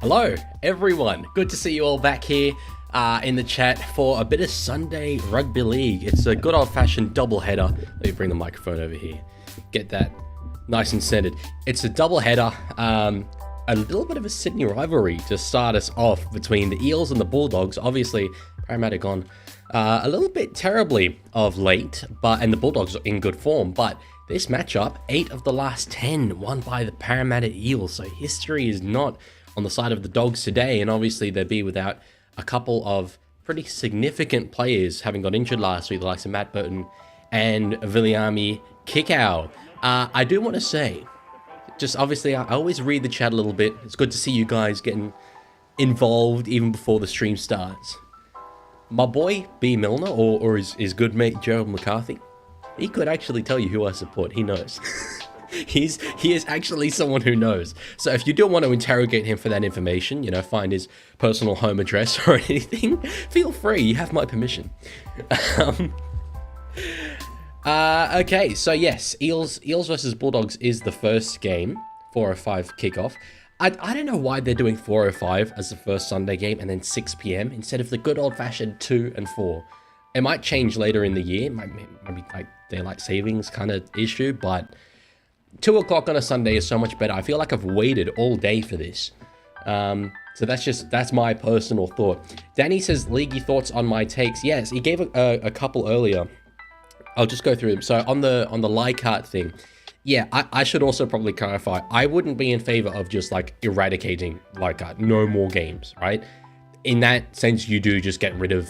Hello, everyone. Good to see you all back here in the chat for a bit of Sunday Rugby League. It's a good old-fashioned double-header. Let me bring the microphone over here. Get that nice and centered. It's a double-header, a little bit of a Sydney rivalry to start us off between the Eels and the Bulldogs. Obviously, Parramatta gone a little bit terribly of late, and the Bulldogs are in good form, but this matchup, 8 of the last 10 won by the Parramatta Eels, so history is not on the side of the Dogs today, and obviously they'll be without a couple of pretty significant players having got injured last week, the likes of Matt Burton and Viliami Kikau. I do want to say, just obviously, I always read the chat a little bit. It's good to see you guys getting involved even before the stream starts. My boy B. Milner, or his good mate Gerald McCarthy, he could actually tell you who I support. He knows. He is actually someone who knows. So if you do want to interrogate him for that information, find his personal home address or anything, feel free. You have my permission. Okay, so yes, Eels versus Bulldogs is the first game, 4:05 kickoff. I don't know why they're doing 4:05 as the first Sunday game and then 6 p.m. instead of the good old-fashioned 2 and 4. It might change later in the year, maybe like daylight savings kind of issue, but 2 o'clock on a Sunday is so much better. I feel like I've waited all day for this. So that's my personal thought. Danny says, Leaguie, thoughts on my takes? Yes, he gave a couple earlier. I'll just go through them. So on the Leichhardt thing, yeah, I should also probably clarify. I wouldn't be in favor of just like eradicating Leichhardt. No more games, right? In that sense, you do just get rid of,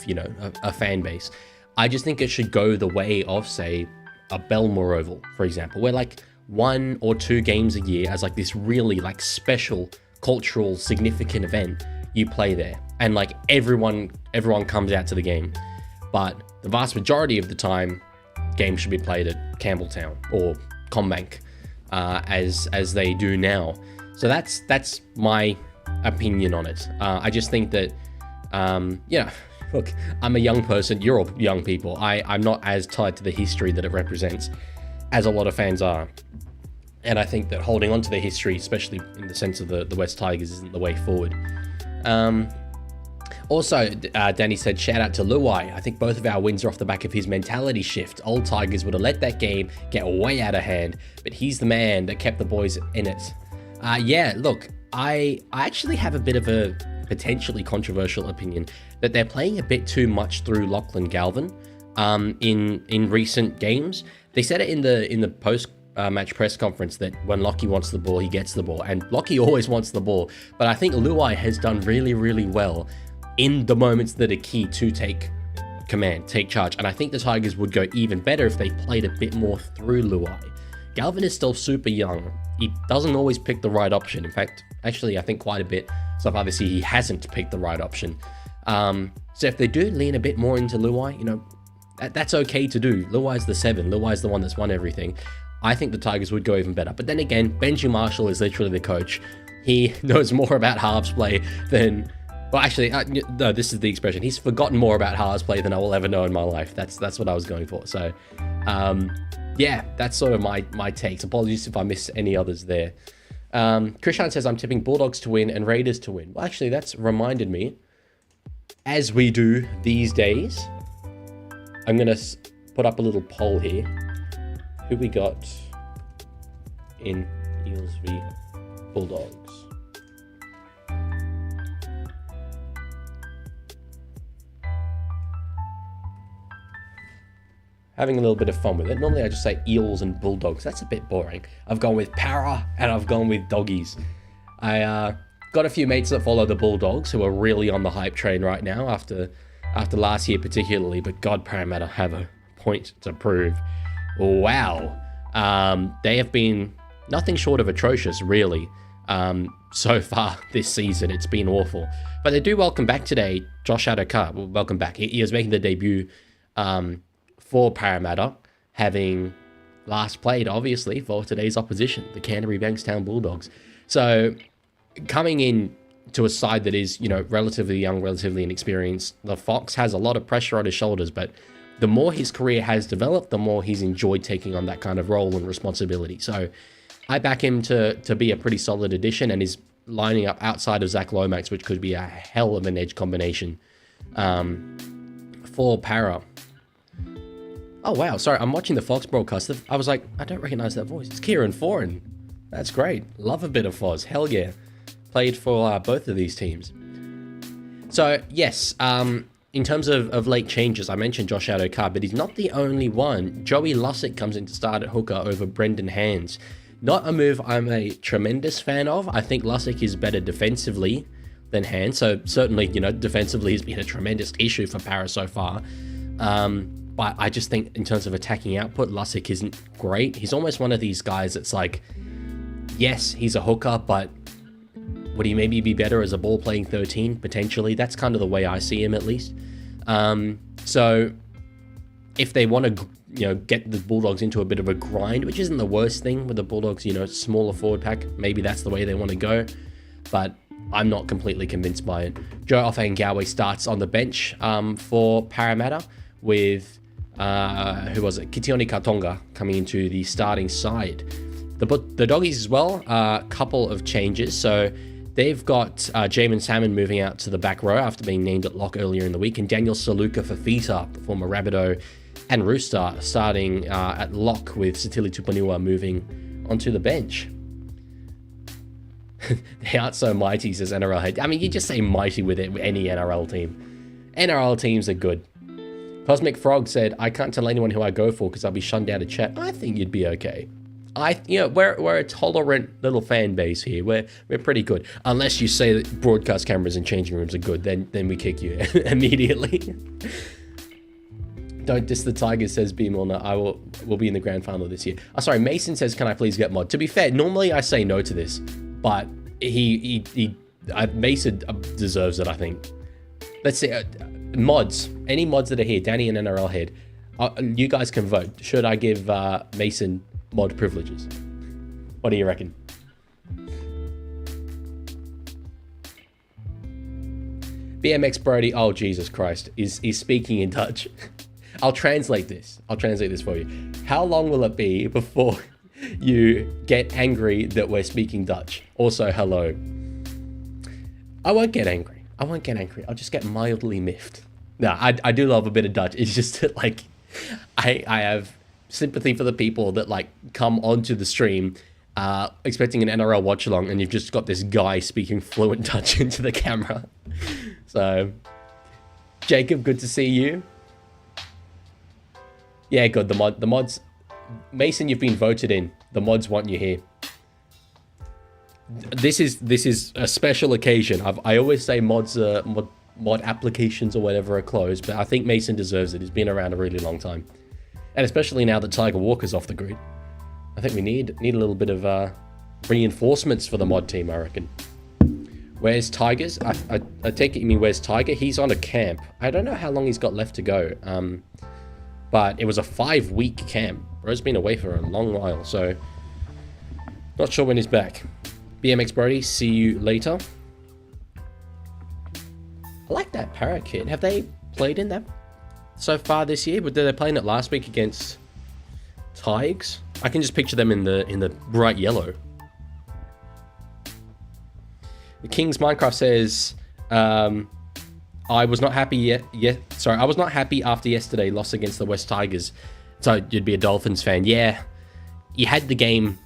a fan base. I just think it should go the way of, say, a Belmore Oval, for example, where like 1 or 2 games a year as like this really like special cultural significant event you play there, and like everyone comes out to the game. But the vast majority of the time, games should be played at Campbelltown or CommBank as they do now. So that's my opinion on it. I just think that look, I'm a young person, you're all young people. I'm not as tied to the history that it represents as a lot of fans are. And I think that holding on to the history, especially in the sense of the West Tigers, isn't the way forward. Also, Danny said, shout out to Luai. I think both of our wins are off the back of his mentality shift. Old Tigers would have let that game get way out of hand, but he's the man that kept the boys in it. Yeah, look, I actually have a bit of a potentially controversial opinion that they're playing a bit too much through Lachlan Galvin in recent games. They said it in the post match press conference that when Lockie wants the ball, he gets the ball, and Lockie always wants the ball. But I think Luai has done really, really well in the moments that are key to take command, take charge. And I think the Tigers would go even better if they played a bit more through Luai. Galvin is still super young. He doesn't always pick the right option. In fact, actually, I think quite a bit so far this year he hasn't picked the right option. So if they do lean a bit more into Luai, that's okay to do. Luai's the 7. Luai's the one that's won everything. I think the Tigers would go even better. But then again, Benji Marshall is literally the coach. He knows more about halves play than... Well, actually, no, this is the expression. He's forgotten more about halves play than I will ever know in my life. That's what I was going for. So, yeah, that's sort of my takes. Apologies if I miss any others there. Krishan says, I'm tipping Bulldogs to win and Raiders to win. Well, actually, that's reminded me, as we do these days, I'm going to put up a little poll here. Who we got in Eels v Bulldogs? Having a little bit of fun with it. Normally I just say Eels and Bulldogs. That's a bit boring. I've gone with Para and I've gone with Doggies. I got a few mates that follow the Bulldogs who are really on the hype train right now after last year particularly, but God, Parramatta have a point to prove. Wow. They have been nothing short of atrocious, really, so far this season. It's been awful. But they do welcome back today Josh Adokar. Well, welcome back. He is making the debut for Parramatta, having last played, obviously, for today's opposition, the Canterbury-Bankstown Bulldogs. So, coming in to a side that is, relatively young, relatively inexperienced, the Fox has a lot of pressure on his shoulders, but the more his career has developed, the more he's enjoyed taking on that kind of role and responsibility. So I back him to be a pretty solid addition, and his lining up outside of Zach Lomax, which could be a hell of an edge combination for Para. Oh, wow. Sorry, I'm watching the Fox broadcast. I was like, I don't recognize that voice. It's Kieran Foran. That's great. Love a bit of Foz. Hell yeah. Played for both of these teams. So, yes, in terms of late changes, I mentioned Josh Addo-Carr, but he's not the only one. Joey Lussick comes in to start at hooker over Brendan Hands. Not a move I'm a tremendous fan of. I think Lussick is better defensively than Hands. So, certainly, you know, defensively has been a tremendous issue for Para so far. But I just think in terms of attacking output, Lussick isn't great. He's almost one of these guys that's like, yes, he's a hooker, but would he maybe be better as a ball-playing 13, potentially? That's kind of the way I see him, at least. So if they want to, you know, get the Bulldogs into a bit of a grind, which isn't the worst thing with the Bulldogs, you know, smaller forward pack, maybe that's the way they want to go. But I'm not completely convinced by it. Joe Ofahengawe starts on the bench for Parramatta with... who was it? Kitione Katonga coming into the starting side. The Doggies as well, a couple of changes. So they've got Jamin Salmon moving out to the back row after being named at lock earlier in the week, and Daniel Saluka Fafita, the former Rabbitoh and Rooster, starting at lock with Sitili Tupanua moving onto the bench. They aren't so mighty, says NRL head. I mean, you just say mighty with any NRL team. NRL teams are good. Cosmic Frog said, I can't tell anyone who I go for because I'll be shunned out of chat. I think you'd be okay. We're a tolerant little fan base here. We're pretty good. Unless you say that broadcast cameras and changing rooms are good, then we kick you immediately. Don't diss the Tigers, says B. Milner. Will be in the grand final this year. Oh, sorry, Mason says, can I please get mod? To be fair, normally I say no to this, but Mason deserves it, I think. Let's see. Mods, any mods that are here, Danny and NRL head, you guys can vote. Should I give Mason mod privileges? What do you reckon? BMX Brody, oh Jesus Christ, is speaking in Dutch. I'll translate this for you. How long will it be before you get angry that we're speaking Dutch? Also, hello. I won't get angry. I'll just get mildly miffed. No, I do love a bit of Dutch. It's just that, like, I have sympathy for the people that, like, come onto the stream expecting an NRL watch along, and you've just got this guy speaking fluent Dutch into the camera. So, Jacob, good to see you. Yeah, good. The mods. Mason, you've been voted in. The mods want you here. This is a special occasion. I always say mods, mod applications or whatever are closed, but I think Mason deserves it. He's been around a really long time, and especially now that Tiger Walker's off the grid, I think we need a little bit of reinforcements for the mod team, I reckon. Where's Tigers? I take it you mean where's Tiger? He's on a camp. I don't know how long he's got left to go. But it was a 5-week camp. Bro's been away for a long while, so not sure when he's back. BMX Brody, see you later. I like that Para kit. Have they played in that so far this year? But did they play in it last week against Tigers? I can just picture them in the bright yellow. The King's Minecraft says, I was not happy I was not happy after yesterday loss against the West Tigers. So you'd be a Dolphins fan. Yeah, you had the game,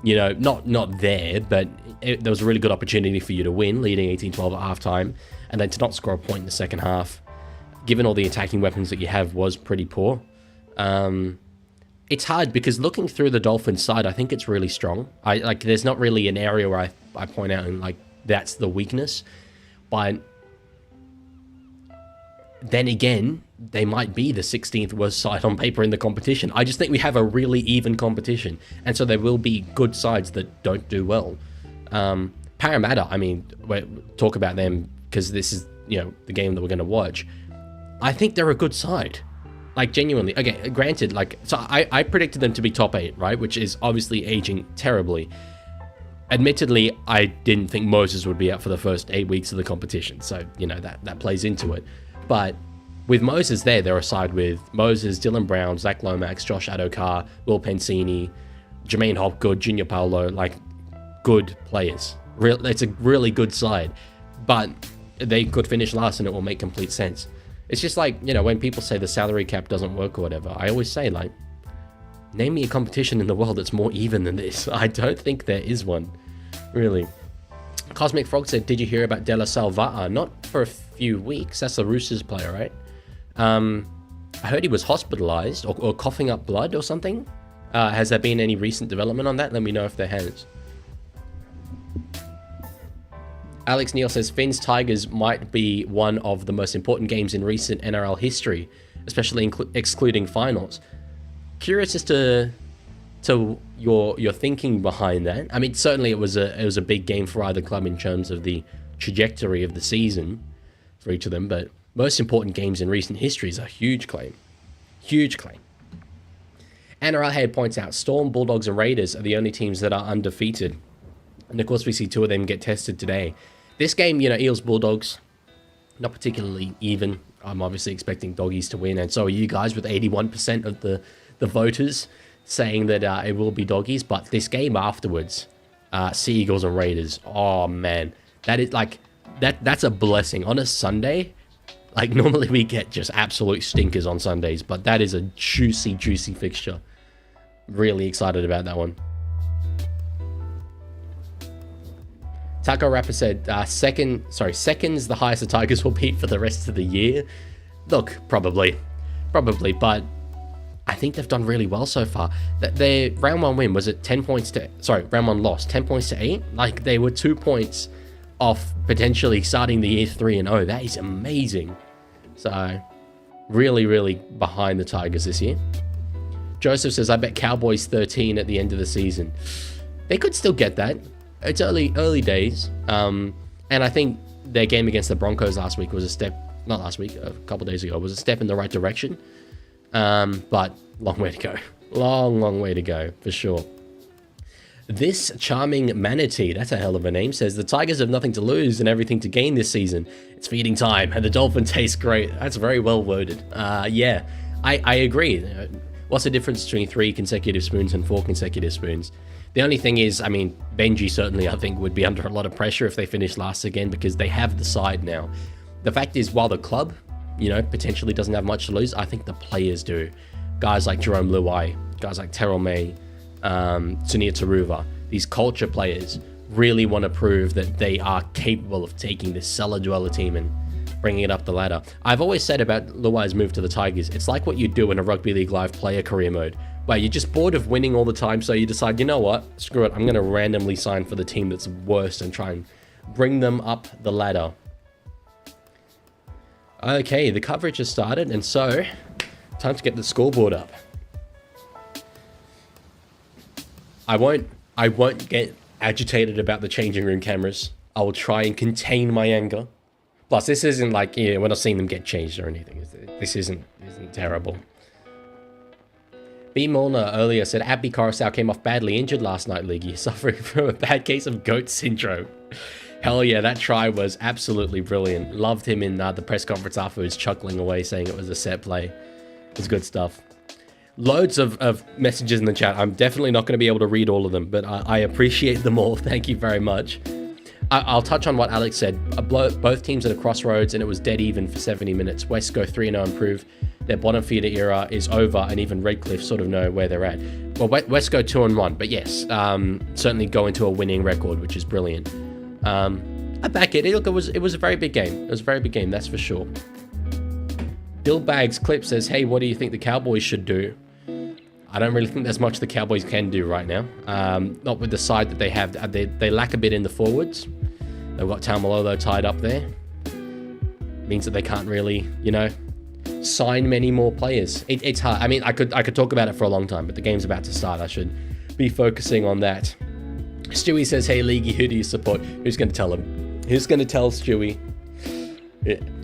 you know, not there, but there was a really good opportunity for you to win, leading 18-12 at halftime, and then to not score a point in the second half, given all the attacking weapons that you have, was pretty poor. It's hard because looking through the Dolphins side, I think it's really strong. There's not really an area where I point out and like that's the weakness, but then again, they might be the 16th worst side on paper in the competition. I just think we have a really even competition, and so there will be good sides that don't do well. Parramatta, I mean, we'll talk about them because this is, you know, the game that we're going to watch. I think they're a good side. Like, genuinely. Okay, granted, like, so I predicted them to be top 8, right? Which is obviously aging terribly. Admittedly, I didn't think Moses would be out for the first 8 weeks of the competition. So, you know, that plays into it. But with Moses there, they're a side with Moses, Dylan Brown, Zach Lomax, Josh Addo-Carr, Will Pensini, Jermaine Hopgood, Junior Paulo, like, good players. It's a really good side, but they could finish last and it will make complete sense. It's just like, you know, when people say the salary cap doesn't work or whatever, I always say, like, name me a competition in the world that's more even than this. I don't think there is one, really. Cosmic Frog said, did you hear about De La Salvata? Not for a few weeks. That's the Roosters player, right? I heard he was hospitalized or coughing up blood or something. Has there been any recent development on that? Let me know if there has. Alex Neal says, Finns Tigers might be one of the most important games in recent NRL history, especially excluding finals. Curious as to your thinking behind that. I mean, certainly it was a big game for either club in terms of the trajectory of the season for each of them, but most important games in recent history is a huge claim. Huge claim. NRL Head points out, Storm, Bulldogs and Raiders are the only teams that are undefeated. And of course we see two of them get tested today. This game, you know, Eels, Bulldogs, not particularly even. I'm obviously expecting doggies to win, and so are you guys, with 81% of the voters saying that it will be doggies. But this game afterwards, Sea Eagles and Raiders, oh man, that is like, that's a blessing. On a Sunday, like normally we get just absolute stinkers on Sundays, but that is a juicy, juicy fixture. Really excited about that one. Taco Rapper said, second's the highest the Tigers will beat for the rest of the year. Look, probably, but I think they've done really well so far. Their round one win, was it 10 points to, round one loss, 10 points to 8? Like, they were 2 points off potentially starting the year 3-0. That is amazing. So, really, really behind the Tigers this year. Joseph says, I bet Cowboys 13 at the end of the season. They could still get that. It's early days. And I think their game against the Broncos last week was a step, not last week, a couple days ago, was a step in the right direction. But long way to go. Long way to go, for sure. This charming manatee, that's a hell of a name, says the Tigers have nothing to lose and everything to gain this season. It's feeding time and the dolphin tastes great. That's very well worded. Yeah, I agree. What's the difference between 3 consecutive spoons and 4 consecutive spoons? The only thing is, I mean, Benji certainly, I think, would be under a lot of pressure if they finish last again, because they have the side now. The fact is, while the club, you know, potentially doesn't have much to lose, I think the players do. Guys like Jerome Luai, guys like Terrell May, Sunia Taruva, these culture players really want to prove that they are capable of taking this cellar dweller team and bringing it up the ladder. I've always said about Luai's move to the Tigers, it's like what you do in a Rugby League Live player career mode, where you're just bored of winning all the time, so you decide, you know what, screw it, I'm going to randomly sign for the team that's worst and try and bring them up the ladder. Okay, the coverage has started, and so, time to get the scoreboard up. I won't get agitated about the changing room cameras. I will try and contain my anger. Plus, this isn't like, you know, we're not seeing them get changed or anything. This isn't terrible. B. Molnar earlier said, Abby Coruscant came off badly injured last night, Leaguie, suffering from a bad case of goat syndrome. Hell yeah, that try was absolutely brilliant. Loved him in the press conference afterwards, chuckling away, saying it was a set play. It was good stuff. Loads of messages in the chat. I'm definitely not going to be able to read all of them, but I appreciate them all. Thank you very much. I'll touch on what Alex said. Both teams at a crossroads, and it was dead even for 70 minutes. West go 3-0 improve. Their bottom feeder era is over, and even Redcliffe sort of know where they're at. Well, West go 2-1, but yes, certainly go into a winning record, which is brilliant. I back it. Look, it was a very big game. It was a very big game, that's for sure. Bill Bags Clip says, hey, what do you think the Cowboys should do? I don't really think there's much the Cowboys can do right now. Not with the side that they have. They lack a bit in the forwards. They've got Taumalolo tied up there. Means that they can't really, you know, sign many more players. It's hard. I mean, I could talk about it for a long time, but the game's about to start. I should be focusing on that. Stewie says, hey, Leaguie, who do you support? Who's going to tell him? Who's going to tell Stewie?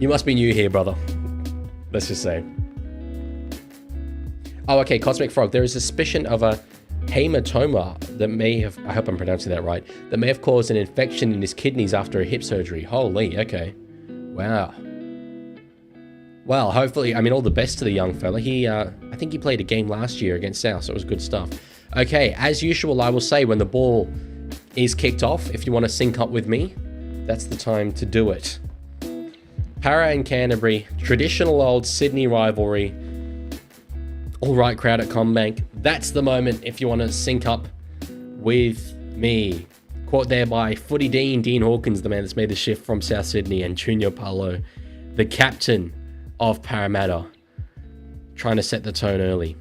You must be new here, brother. Let's just say. Oh, okay, Cosmic Frog. There is a suspicion of a hematoma that may have, I hope I'm pronouncing that right, that may have caused an infection in his kidneys after a hip surgery. Holy, okay. Wow. Well, hopefully, I mean, all the best to the young fella. I think he played a game last year against South, so it was good stuff. Okay, as usual, I will say when the ball is kicked off. If you want to sync up with me, that's the time to do it. Para and Canterbury, traditional old Sydney rivalry. All right, crowd at CommBank. That's the moment if you want to sync up with me. Caught there by Footy Dean Hawkins, the man that's made the shift from South Sydney, and Junior Paulo, the captain of Parramatta, trying to set the tone early.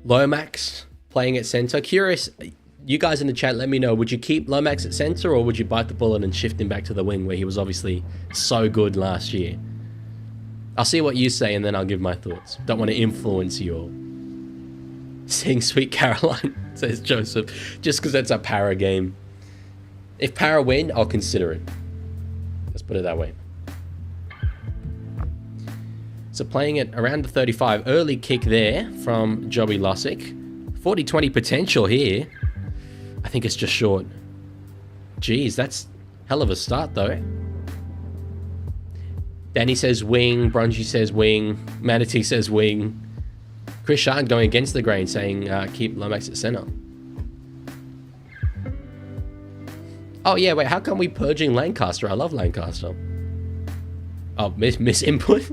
Lomax playing at centre. Curious, you guys in the chat, let me know, would you keep Lomax at centre or would you bite the bullet and shift him back to the wing where he was obviously so good last year? I'll see what you say and then I'll give my thoughts. Don't want to influence you all. Seeing Sweet Caroline, says Joseph, just because that's a Para game. If Para win, I'll consider it. Let's put it that way. So playing it around the 35. Early kick there from Joey Lussick. 40-20 potential here. I think it's just short. Jeez, that's hell of a start though. Danny says wing. Brungy says wing. Manatee says wing. Chris Sharn going against the grain, saying keep Lomax at centre. Oh yeah, wait, how come we purging Lancaster? I love Lancaster. Oh, miss input?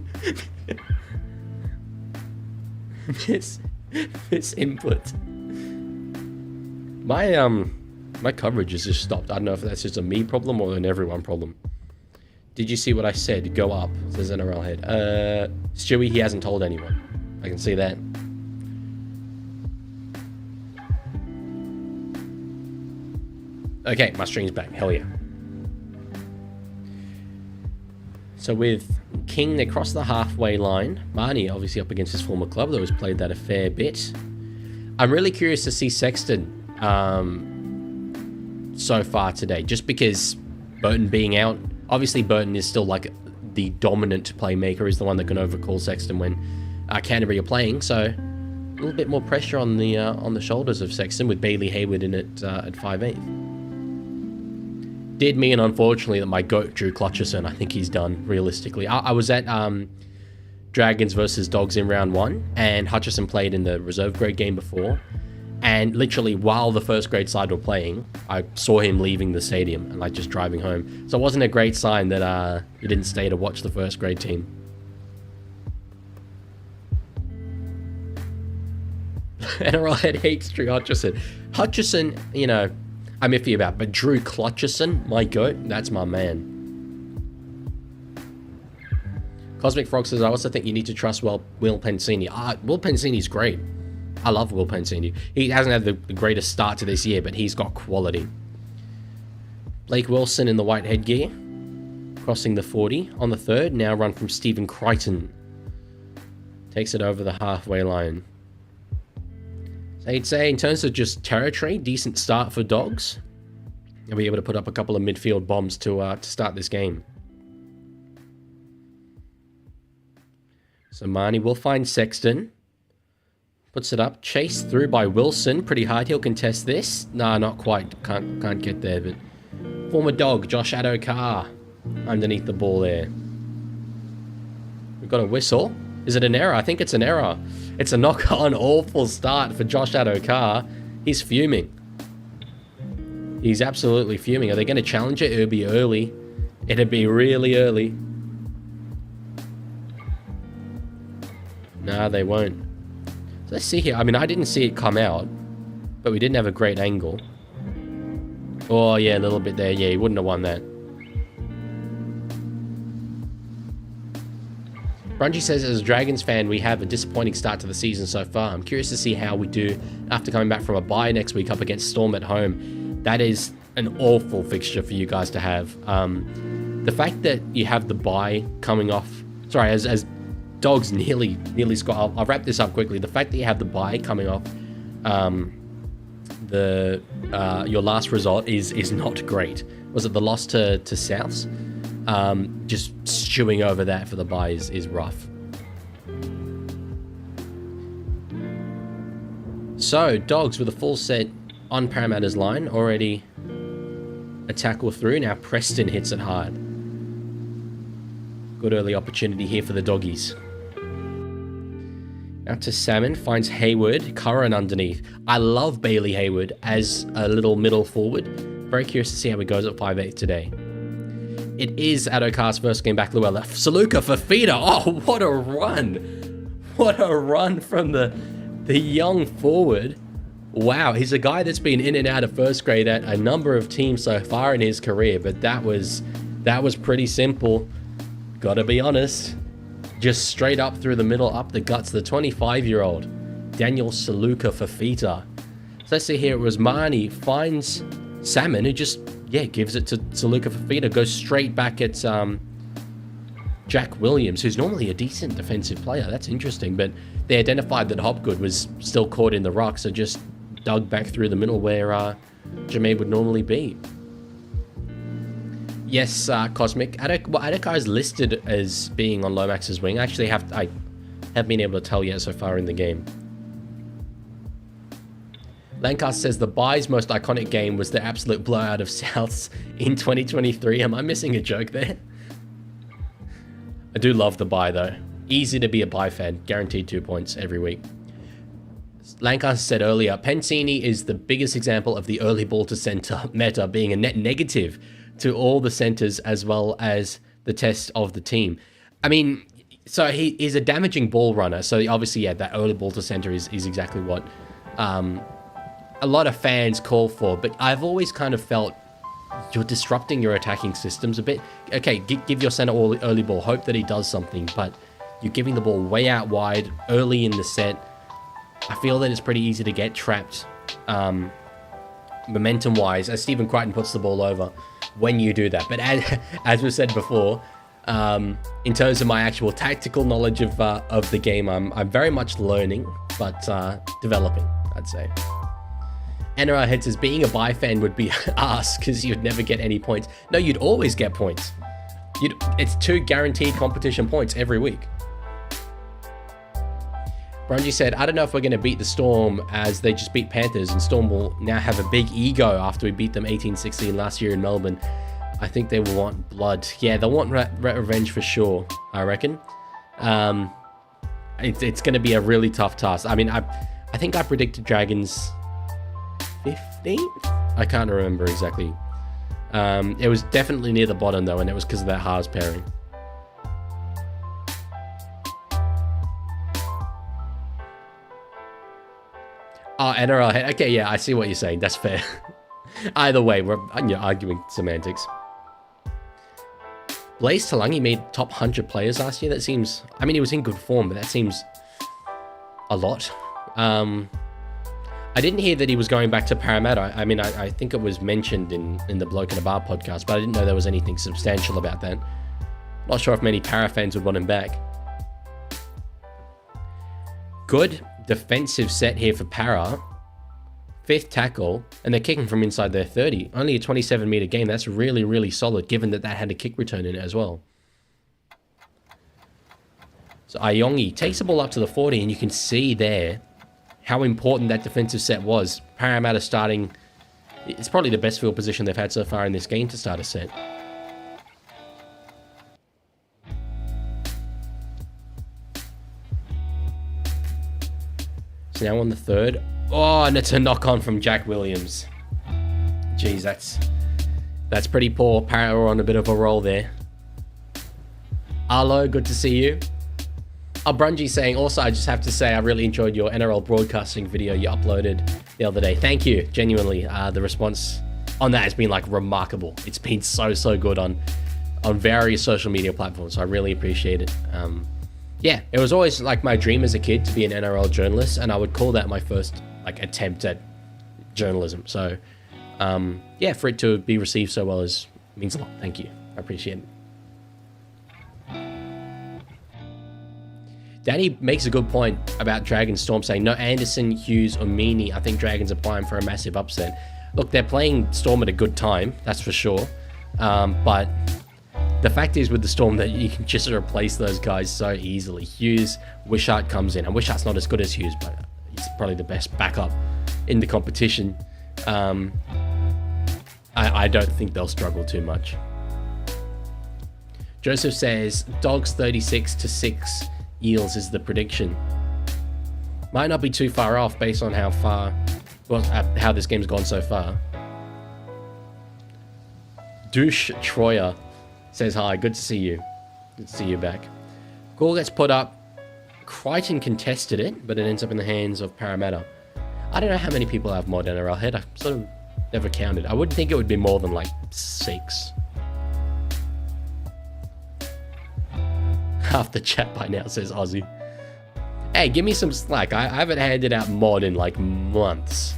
miss input. My coverage has just stopped. I don't know if that's just a me problem or an everyone problem. Did you see what I said? Go up, says NRL head. Stewie, he hasn't told anyone. I can see that. Okay, my string's back. Hell yeah. So with King across the halfway line, Marnie obviously up against his former club, though he's played that a fair bit. I'm really curious to see Sexton so far today, just because Burton being out, obviously Burton is still like the dominant playmaker, is the one that can overcall Sexton when Canterbury are playing, so a little bit more pressure on the shoulders of Sexton with Bailey Hayward in it at 5'8". Did mean, unfortunately, that my GOAT Drew Clutcherson, I think he's done, realistically. I was at Dragons versus Dogs in round 1, and Hutchison played in the reserve grade game before, and literally while the first grade side were playing, I saw him leaving the stadium and like just driving home. So it wasn't a great sign that he didn't stay to watch the first grade team. NRL head hates Drew Hutchison. Hutchison, you know, I'm iffy about, but Drew Clutcherson, my GOAT, that's my man. Cosmic Frog says, I also think you need to trust Will Pensini. Will Pensini's great. I love Will Pensini. He hasn't had the greatest start to this year, but he's got quality. Blake Wilson in the white headgear, crossing the 40 on the third. Now run from Stephen Crichton. Takes it over the halfway line. So I'd say in terms of just territory, decent start for Dogs. They'll be able to put up a couple of midfield bombs to start this game. So Marnie will find Sexton. Puts it up. Chased through by Wilson. Pretty hard. He'll contest this. Nah, not quite. Can't get there, but... Former Dog, Josh Addo-Carr, underneath the ball there. We've got a whistle. Is it an error? I think it's an error. It's a knock-on awful start for Josh Addo-Carr. He's fuming. He's absolutely fuming. Are they going to challenge it? It'll be early. It'll be really early. Nah, they won't. So let's see here. I mean, I didn't see it come out, but we didn't have a great angle. Oh, yeah, a little bit there. Yeah, he wouldn't have won that. Brungy says, as a Dragons fan, we have a disappointing start to the season so far. I'm curious to see how we do after coming back from a bye next week up against Storm at home. That is an awful fixture for you guys to have. The fact that you have the bye coming off... Sorry, as Dogs nearly scored... I'll wrap this up quickly. The fact that you have the bye coming off your last result is not great. Was it the loss to Souths? Just stewing over that for the bye is rough. So, Dogs with a full set on Parramatta's line. Already a tackle through. Now Preston hits it hard. Good early opportunity here for the Doggies. Out to Salmon, finds Hayward, Curran underneath. I love Bailey Hayward as a little middle forward. Very curious to see how he goes at 5'8" today. It is Addo-Carr's first game back, Llewellyn. Saluka Fafita. Oh, what a run. What a run from the young forward. Wow, he's a guy that's been in and out of first grade at a number of teams so far in his career, but that was pretty simple. Gotta be honest. Just straight up through the middle, up the guts, the 25-year-old Daniel Saluka Fafita. So let's see here, it was Marnie finds Salmon, who just, gives it to Saluka Fafita, goes straight back at Jack Williams, who's normally a decent defensive player. That's interesting, but they identified that Hopgood was still caught in the ruck, so just dug back through the middle where Jameed would normally be. Yes, Cosmic. Addo-Carr is listed as being on Lomax's wing. I have been able to tell yet so far in the game. Lancaster says the Bye's most iconic game was the absolute blowout of Souths in 2023. Am I missing a joke there? I do love the Bye though. Easy to be a Bye fan. Guaranteed 2 points every week. Lancaster said earlier, Pensini is the biggest example of the early ball to centre meta being a net negative to all the centres as well as the test of the team. I mean, so he's a damaging ball runner. So obviously, that early ball to centre is exactly what a lot of fans call for. But I've always kind of felt you're disrupting your attacking systems a bit. Okay, give your centre early ball. Hope that he does something. But you're giving the ball way out wide early in the set. I feel that it's pretty easy to get trapped momentum-wise as Stephen Crichton puts the ball over when you do that. But as we said before, in terms of my actual tactical knowledge of the game, I'm very much learning, but developing, I'd say. NRL Head says, being a Bye fan would be ass because you'd never get any points. No, you'd always get points. It's 2 guaranteed competition points every week. Brungy said, I don't know if we're going to beat the Storm as they just beat Panthers, and Storm will now have a big ego after we beat them 18-16 last year in Melbourne. I think they will want blood. Yeah, they'll want revenge for sure, I reckon. It's going to be a really tough task. I mean, I think I predicted Dragons 15th? I can't remember exactly. It was definitely near the bottom, though, and it was because of that Haas pairing. Oh, NRL Head. Okay, yeah, I see what you're saying. That's fair. Either way, we're arguing semantics. Blaze Talangi made top 100 players last year. That seems... I mean, he was in good form, but that seems a lot. I didn't hear that he was going back to Parramatta. I mean, I think it was mentioned in the Bloke in a Bar podcast, but I didn't know there was anything substantial about that. Not sure if many Para fans would want him back. Good defensive set here for Para. 5th tackle, and they're kicking from inside their 30. Only a 27-meter game. That's really, really solid, given that had a kick return in it as well. So Ayongi takes the ball up to the 40, and you can see there how important that defensive set was. Parramatta starting... It's probably the best field position they've had so far in this game to start a set. So now on the 3rd. Oh, and it's a knock-on from Jack Williams. Jeez, that's pretty poor. Para are on a bit of a roll there. Arlo, good to see you. Brungy saying, also, I just have to say, I really enjoyed your NRL broadcasting video you uploaded the other day. Thank you, genuinely. The response on that has been, like, remarkable. It's been so good on various social media platforms, so I really appreciate it. Yeah, it was always, like, my dream as a kid to be an NRL journalist, and I would call that my first, like, attempt at journalism. So, yeah, for it to be received so well means a lot. Thank you. I appreciate it. Danny makes a good point about Dragons Storm, saying no Anderson, Hughes, or Meaney. I think Dragons are primed for a massive upset. Look, they're playing Storm at a good time, that's for sure. But the fact is with the Storm that you can just replace those guys so easily. Hughes, Wishart comes in, and Wishart's not as good as Hughes, but he's probably the best backup in the competition. I don't think they'll struggle too much. Joseph says, Dogs 36-6 Eels is the prediction. Might not be too far off based on how this game's gone so far. Douche Troyer says hi. Good to see you. Good to see you back. Goal gets put up. Crichton contested it, but it ends up in the hands of Parramatta. I don't know how many people have mod NRL head. I sort of never counted. I wouldn't think it would be more than like 6. Half the chat by now, says Aussie. Hey, give me some slack. I haven't handed out mod in like months.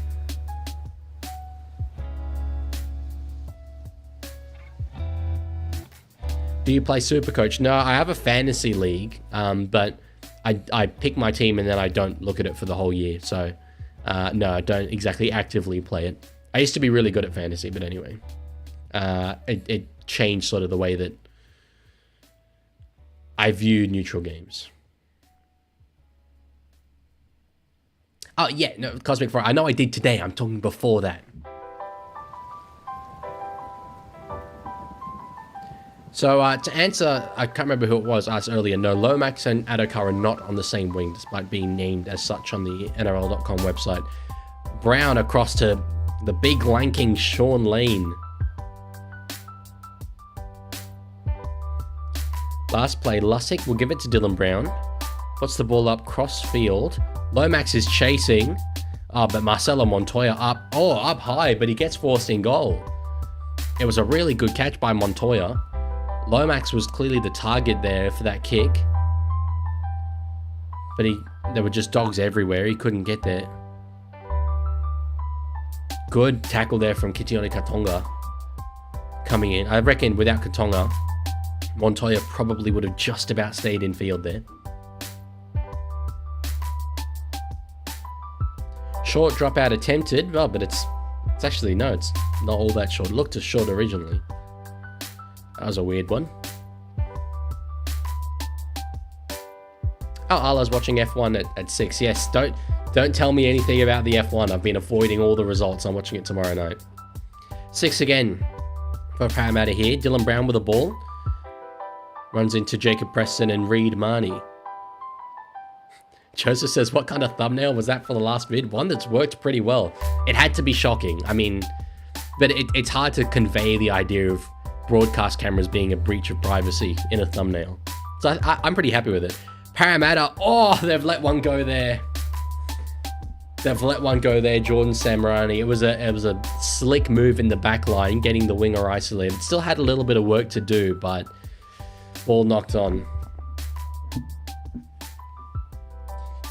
Do you play Supercoach? No, I have a fantasy league, but I pick my team and then I don't look at it for the whole year. So, no, I don't exactly actively play it. I used to be really good at fantasy, but anyway. It changed sort of the way that I view neutral games. Oh, yeah, no, Cosmic Fire. I know I did today. I'm talking before that. So, to answer, I can't remember who it was asked earlier. No, Lomax and Adokar are not on the same wing, despite being named as such on the NRL.com website. Brown across to the big lanking Sean Lane. Last play, Lussick will give it to Dylan Brown. Puts the ball up cross field. Lomax is chasing. Oh, but Marcelo Montoya up high, but he gets forced in goal. It was a really good catch by Montoya. Lomax was clearly the target there for that kick. But there were just dogs everywhere. He couldn't get there. Good tackle there from Kitione Katonga coming in. I reckon without Katonga, Montoya probably would have just about stayed in field there. Short dropout attempted. Well, but it's actually, no, it's not all that short. It looked as short originally. That was a weird one. Oh, Ala's watching F1 at 6. Yes, don't tell me anything about the F1. I've been avoiding all the results. I'm watching it tomorrow night. 6 again for Parramatta here. Dylan Brown with a ball. Runs into Jacob Preston and Reed Marnie. Joseph says, what kind of thumbnail was that for the last vid? One that's worked pretty well. It had to be shocking. I mean, but it's hard to convey the idea of broadcast cameras being a breach of privacy in a thumbnail. So I'm pretty happy with it. Parramatta, oh, they've let one go there. Jordan Samrani. It was a slick move in the back line, getting the winger isolated. Still had a little bit of work to do, but ball knocked on.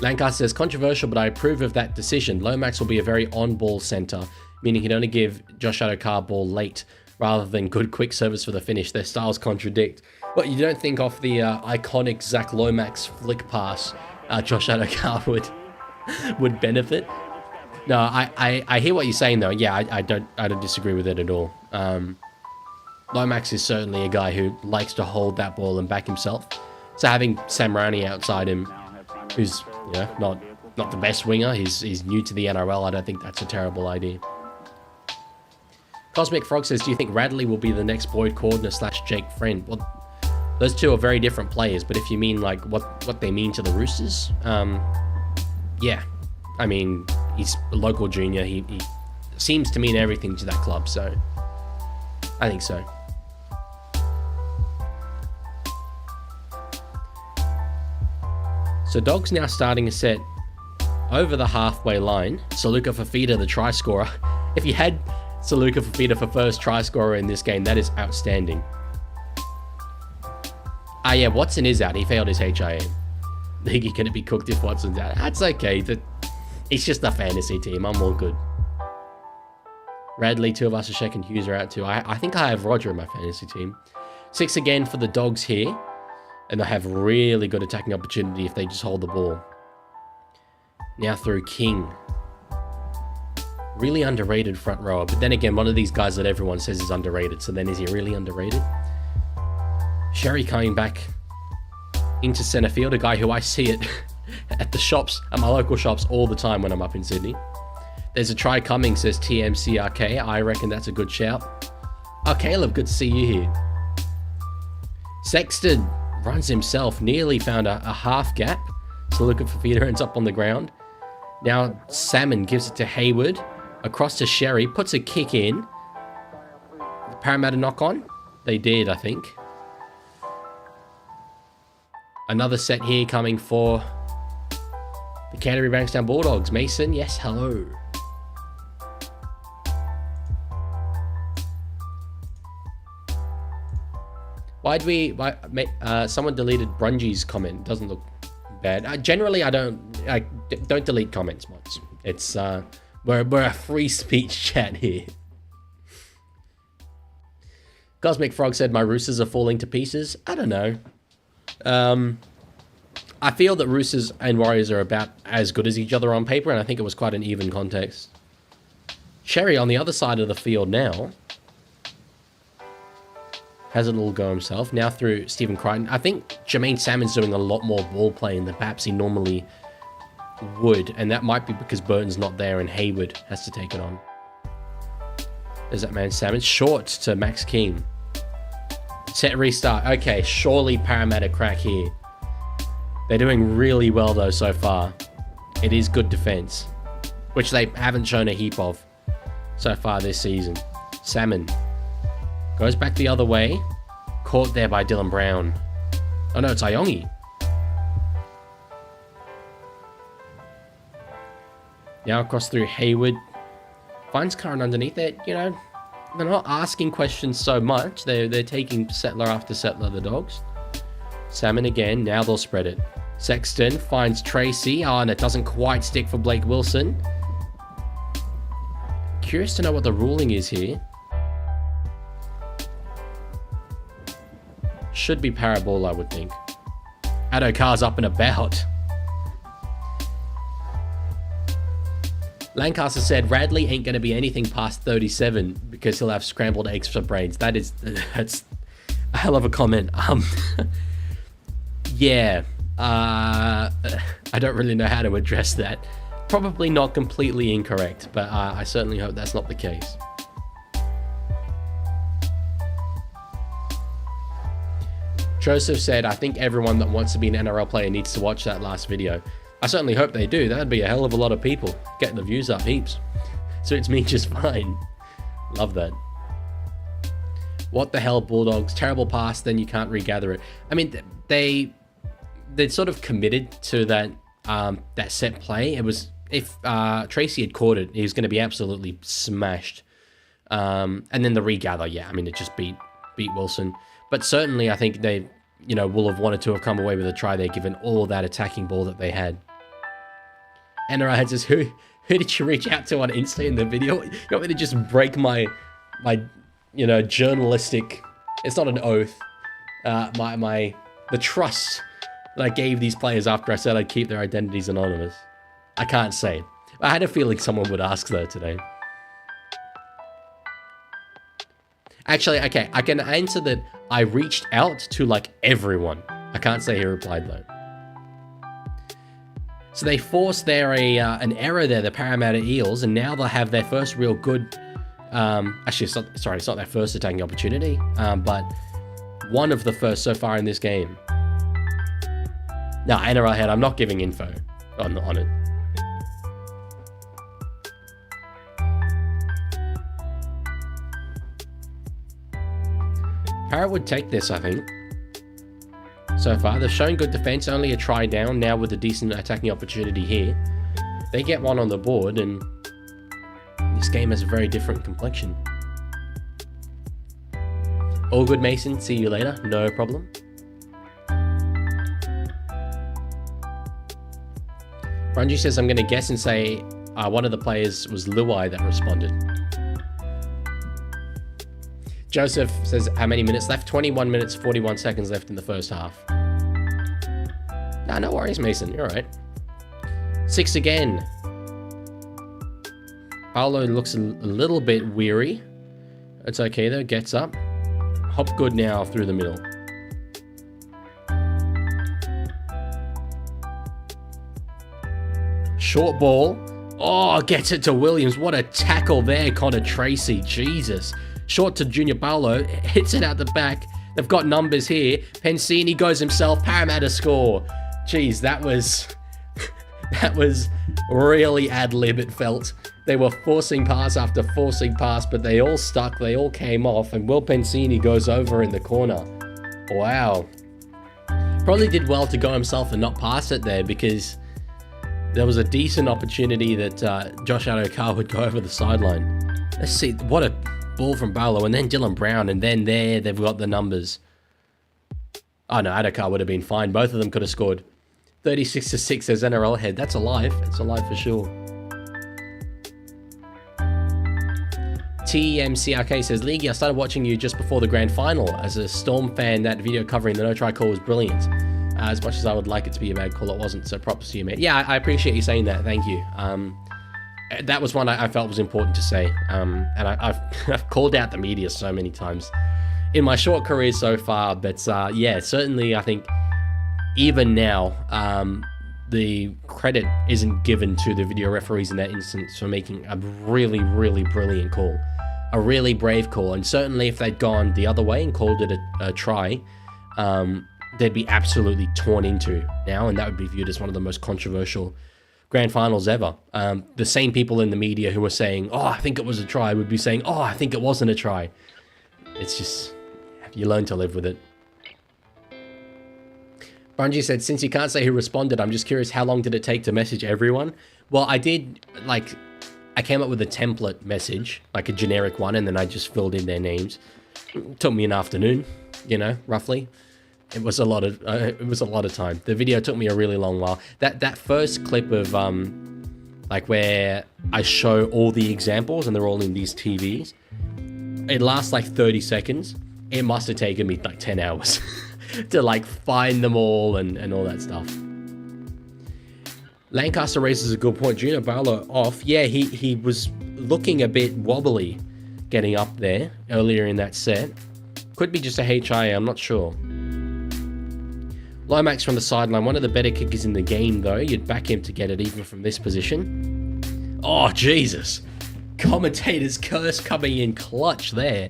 Lancaster says, controversial, but I approve of that decision. Lomax will be a very on-ball centre, meaning he'd only give Josh Adokar ball late rather than good quick service for the finish. Their styles contradict. What, you don't think off the iconic Zach Lomax flick pass, Josh Adokar would benefit? No, I hear what you're saying though. Yeah, I don't disagree with it at all. Lomax is certainly a guy who likes to hold that ball and back himself. So having Samrani outside him, who's not the best winger, he's new to the NRL. I don't think that's a terrible idea. Cosmic Frog says, do you think Radley will be the next Boyd Cordner / Jake Friend? Well, those two are very different players, but if you mean like what they mean to the Roosters, yeah. I mean, he's a local junior. He seems to mean everything to that club, so I think so. So Dogs now starting a set over the halfway line. Saluka Fafita, the try scorer. If you had Saluka Fafita for first try scorer in this game, that is outstanding. Yeah, Watson is out. He failed his HIA. Leaguie can be cooked if Watson's out. That's okay. It's just a fantasy team. I'm all good. Radley, two of us, Ashek and Hughes are out too. I think I have Roger in my fantasy team. 6 again for the Dogs here. And they have really good attacking opportunity if they just hold the ball. Now through King. Really underrated front rower. But then again, one of these guys that everyone says is underrated. So then is he really underrated? Sherry coming back into centre field. A guy who I see it at the shops, at my local shops all the time when I'm up in Sydney. There's a try coming, says TMCRK. I reckon that's a good shout. Oh, Caleb, good to see you here. Sexton runs himself, nearly found a half gap. So look at Fafita, ends up on the ground. Now Salmon gives it to Hayward. Across to Sherry. Puts a kick in. The Parramatta knock on. They did, I think. Another set here coming for the Canterbury-Bankstown Bulldogs. Mason, yes, hello. Someone deleted Brungy's comment. Doesn't look bad. Generally, I don't delete comments, mods. It's we're a free speech chat here. Cosmic Frog said my Roosters are falling to pieces. I don't know. I feel that Roosters and Warriors are about as good as each other on paper, and I think it was quite an even contest. Sherry on the other side of the field now has a little go himself. Now through Stephen Crichton. I think Jermaine Salmon's doing a lot more ball playing than perhaps he normally would, and that might be because Burton's not there and Hayward has to take it on. There's that man Salmon. Short to Max King. Set restart. Okay, surely Parramatta crack here. They're doing really well though so far. It is good defense, which they haven't shown a heap of so far this season. Salmon goes back the other way. Caught there by Dylan Brown. Oh no, it's Iongi. Now across through Hayward. Finds Curran underneath it. You know, they're not asking questions so much. They're taking settler after settler, the Dogs. Salmon again. Now they'll spread it. Sexton finds Tracy. Oh, and it doesn't quite stick for Blake Wilson. Curious to know what the ruling is here. Should be paraball, I would think. Addo-Carr's up and about. Lancaster said Radley ain't going to be anything past 37 because he'll have scrambled eggs for brains. That's a hell of a comment. Yeah. I don't really know how to address that. Probably not completely incorrect, but I certainly hope that's not the case. Joseph said, I think everyone that wants to be an NRL player needs to watch that last video. I certainly hope they do. That'd be a hell of a lot of people. Getting the views up heaps. So it's me just fine. Love that. What the hell, Bulldogs? Terrible pass, then you can't regather it. I mean, they sort of committed to that that set play. It was, if Tracy had caught it, he was going to be absolutely smashed. And then the regather, yeah, I mean, it just beat Wilson. But certainly, I think they, will have wanted to have come away with a try there, given all that attacking ball that they had. NRL says, who did you reach out to on Insta in the video? You want me to just break my journalistic, it's not an oath, the trust that I gave these players after I said I'd keep their identities anonymous? I can't say. I had a feeling someone would ask though today. Actually, okay, I can answer that I reached out to like everyone. I can't say he replied though. So they forced an error there, the Parramatta Eels, and now they'll have their first real good, actually, it's not their first attacking opportunity, but one of the first so far in this game. No, NRL head, I'm not giving info on it. Parrot would take this, I think. So far, they've shown good defense, only a try down, now with a decent attacking opportunity here. They get one on the board, and this game has a very different complexion. All good, Mason. See you later. No problem. Runji says, I'm going to guess and say one of the players was Leaguie that responded. Joseph says, how many minutes left? 21 minutes, 41 seconds left in the first half. Nah, no worries, Mason. You're all right. 6 again. Paolo looks a little bit weary. It's okay, though. Gets up. Hopgood now through the middle. Short ball. Oh, gets it to Williams. What a tackle there, Connor Tracy. Jesus. Short to Junior Paolo. Hits it out the back. They've got numbers here. Pensini goes himself. Parramatta score. Jeez, that was That was really ad-lib, it felt. They were forcing pass after forcing pass, but they all stuck, they all came off, and Will Pensini goes over in the corner. Wow. Probably did well to go himself and not pass it there, because there was a decent opportunity that Josh Adokar would go over the sideline. Let's see, what a ball from Barlow, and then Dylan Brown, and then there they've got the numbers. Oh no, Adokar would have been fine. Both of them could have scored. 36-6 as NRL head. That's alive. It's alive for sure. TMCRK says, Leaguie, I started watching you just before the grand final. As a Storm fan, that video covering the no-try call was brilliant. As much as I would like it to be a bad call, it wasn't, so props to you, mate. Yeah, I appreciate you saying that. Thank you. That was one I felt was important to say. And I've called out the media so many times in my short career so far. But yeah, certainly I think even now, the credit isn't given to the video referees in that instance for making a really, really brilliant call. A really brave call. And certainly if they'd gone the other way and called it a try, they'd be absolutely torn into now, and that would be viewed as one of the most controversial grand finals ever. The same people in the media who were saying, oh, I think it was a try, would be saying, oh, I think it wasn't a try. It's just, you learn to live with it. Bungie said, since you can't say who responded, I'm just curious, how long did it take to message everyone? Well, I did, like, I came up with a template message, like a generic one, and then I just filled in their names. It took me an afternoon, you know, roughly. It was a lot of time. The video took me a really long while. That first clip of like where I show all the examples and they're all in these TVs, it lasts like 30 seconds. It must have taken me like 10 hours to like find them all and all that stuff. Lancaster raises a good point. Junior Barlow off. Yeah, he was looking a bit wobbly getting up there earlier in that set. Could be just a HIA, I'm not sure. Lomax from the sideline, one of the better kickers in the game though. You'd back him to get it even from this position. Oh, Jesus. Commentator's curse coming in clutch there.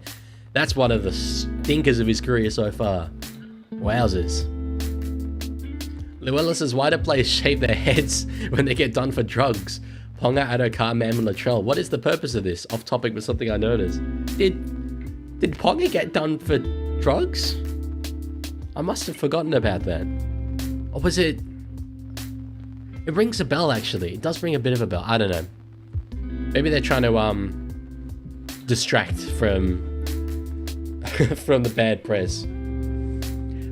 That's one of the stinkers of his career so far. Wowzers. Llewellyn says, why do players shave their heads when they get done for drugs? Ponga, Adokar, Mam, and Latrell. What is the purpose of this? Off topic, but something I noticed. Did Ponga get done for drugs? I must have forgotten about that. Or was it... It rings a bell, actually. It does ring a bit of a bell. I don't know. Maybe they're trying to distract from from the bad press.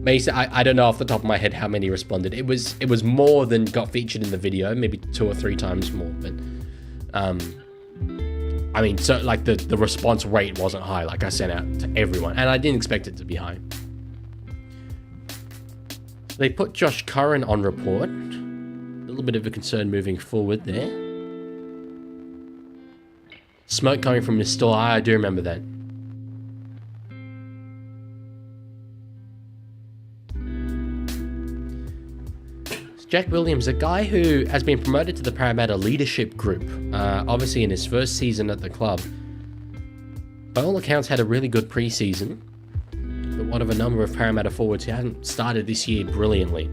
I don't know off the top of my head how many responded. It was more than got featured in the video, maybe 2 or 3 times more. But I mean, so like the response rate wasn't high. Like I sent out to everyone, and I didn't expect it to be high. They put Josh Curran on report. A little bit of a concern moving forward there. Smoke coming from his store. I do remember that. Jack Williams, a guy who has been promoted to the Parramatta leadership group, obviously in his first season at the club. By all accounts, had a really good preseason, but one of a number of Parramatta forwards who hadn't started this year brilliantly.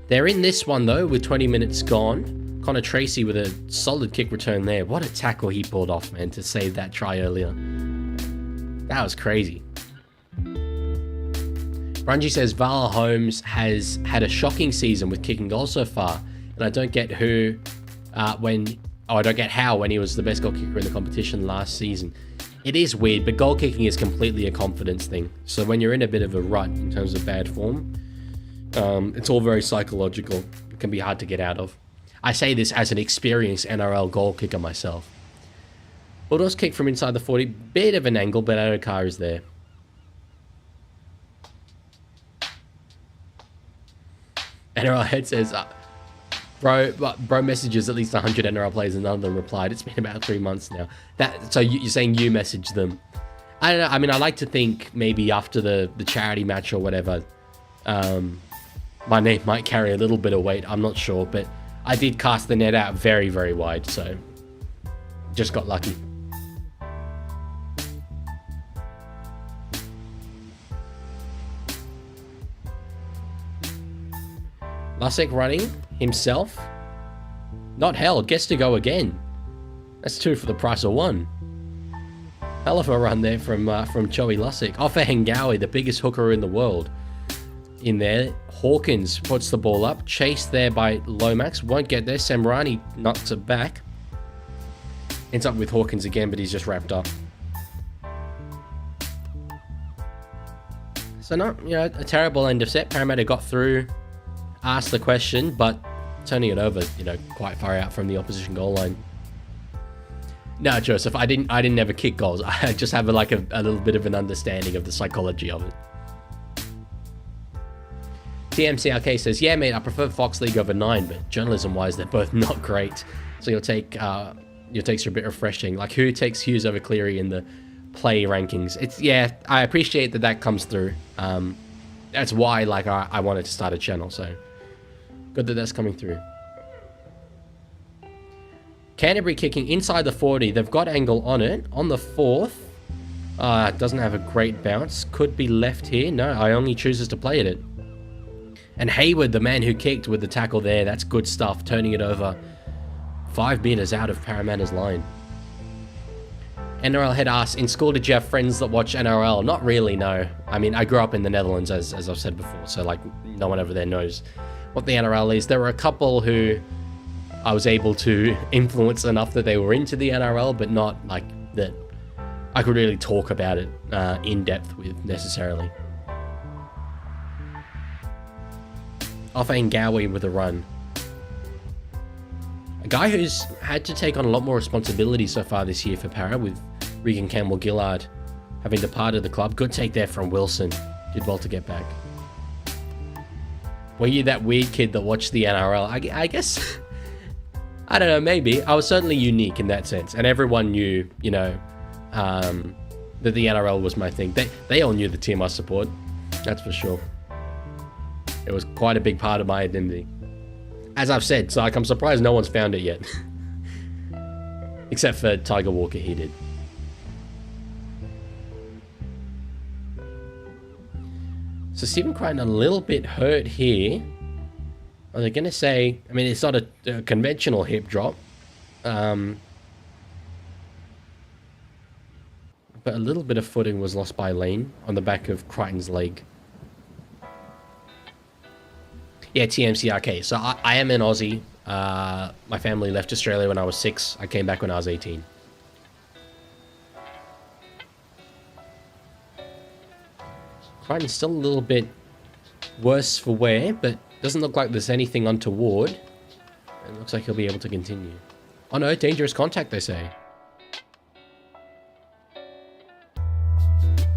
They're in this one though, with 20 minutes gone. Connor Tracy with a solid kick return there. What a tackle he pulled off, man, to save that try earlier. That was crazy. Brungie says Vala Holmes has had a shocking season with kicking goals so far, and I don't get how when he was the best goal kicker in the competition last season. It is weird, but goal kicking is completely a confidence thing. So when you're in a bit of a rut in terms of bad form, it's all very psychological. It can be hard to get out of. I say this as an experienced NRL goal kicker myself. Bulldogs kick from inside the 40, bit of an angle, but Adokar is there. NRL head says, bro messages at least 100 NRL players and none of them replied. It's been about 3 months now. So you're saying you messaged them. I don't know. I mean, I like to think maybe after the charity match or whatever, my name might carry a little bit of weight. I'm not sure, but I did cast the net out very, very wide. So just got lucky. Lussick running himself. Not hell, gets to go again. That's 2 for the price of 1. Hell of a run there from Joey Lussick. Off a Hengawi, the biggest hooker in the world. In there, Hawkins puts the ball up. Chased there by Lomax. Won't get there. Samrani knocks it back. Ends up with Hawkins again, but he's just wrapped up. So not, a terrible end of set. Parramatta got through, asked the question, but turning it over, quite far out from the opposition goal line. No, Joseph, I didn't ever kick goals. I just have a little bit of an understanding of the psychology of it. TMCRK says, yeah, mate, I prefer Fox League over 9, but journalism-wise, they're both not great. So your takes are a bit refreshing. Like, who takes Hughes over Cleary in the play rankings? I appreciate that comes through. That's why, I wanted to start a channel, so good that that's coming through. Canterbury kicking inside the 40. They've got angle on it. On the 4th. Doesn't have a great bounce. Could be left here. No, Iongi chooses to play at it. And Hayward, the man who kicked with the tackle there. That's good stuff. Turning it over 5 meters out of Parramatta's line. NRL head asks, in school did you have friends that watch NRL? Not really, no. I mean, I grew up in the Netherlands, as I've said before. So, no one over there knows what the NRL is. There were a couple who I was able to influence enough that they were into the NRL, but not that I could really talk about it in depth with necessarily. Off Ngawi with a run. A guy who's had to take on a lot more responsibility so far this year for Para, with Regan Campbell-Gillard having departed the club. Good take there from Wilson. Did well to get back. Were you that weird kid that watched the NRL? I guess... I don't know, maybe. I was certainly unique in that sense. And everyone knew, that the NRL was my thing. They all knew the team I support. That's for sure. It was quite a big part of my identity. As I've said, so I'm surprised no one's found it yet. Except for Tiger Walker, he did. So Stephen Crichton a little bit hurt here. Are they going to say... I mean, it's not a conventional hip drop. But a little bit of footing was lost by Lane on the back of Crichton's leg. Yeah, TMCRK. So I am an Aussie. My family left Australia when I was 6. I came back when I was 18. Crichton's still a little bit worse for wear, but doesn't look like there's anything untoward. It looks like he'll be able to continue. Oh no, dangerous contact, they say.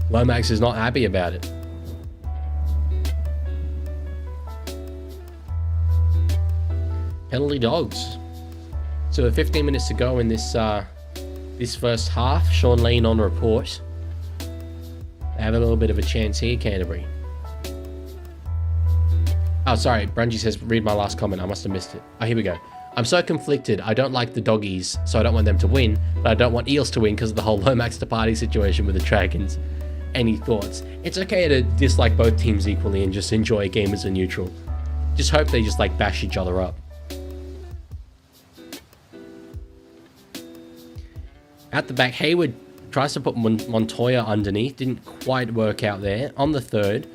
Lomax is not happy about it. Penalty Dogs. So with 15 minutes to go in this this first half, Sean Lane on report. They have a little bit of a chance here, Canterbury. Oh, sorry. Brungie says, read my last comment. I must have missed it. Oh, here we go. I'm so conflicted. I don't like the Doggies, so I don't want them to win, but I don't want Eels to win because of the whole Lomax to party situation with the Dragons. Any thoughts? It's okay to dislike both teams equally and just enjoy a game as a neutral. Just hope they just bash each other up. At the back, Hayward tries to put Montoya underneath. Didn't quite work out there. On the 3rd,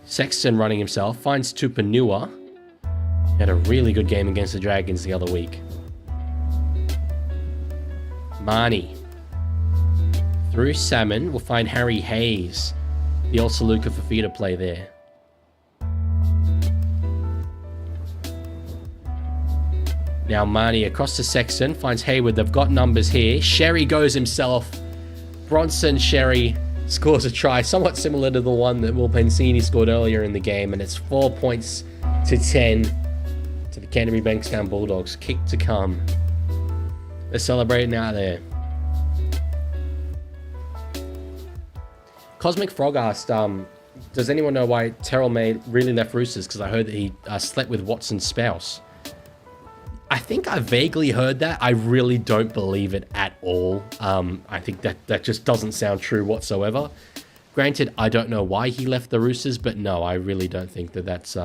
Sexton running himself. Finds Tupanua. Had a really good game against the Dragons the other week. Marnie. Through Salmon, we'll find Harry Hayes. The old Saluka Fafita play there. Now Marnie across to Sexton. Finds Hayward. They've got numbers here. Sherry goes himself. Bronson Sherry scores a try. Somewhat similar to the one that Will Pensini scored earlier in the game. And it's 4 points to 10 to the Canterbury-Bankstown Bulldogs. Kick to come. They're celebrating out there. Cosmic Frog asked, does anyone know why Terrell May really left Roosters? Because I heard that he slept with Watson's spouse. I think I vaguely heard that. I really don't believe it at all. I think that just doesn't sound true whatsoever. Granted, I don't know why he left the Roosters, but no, I really don't think that's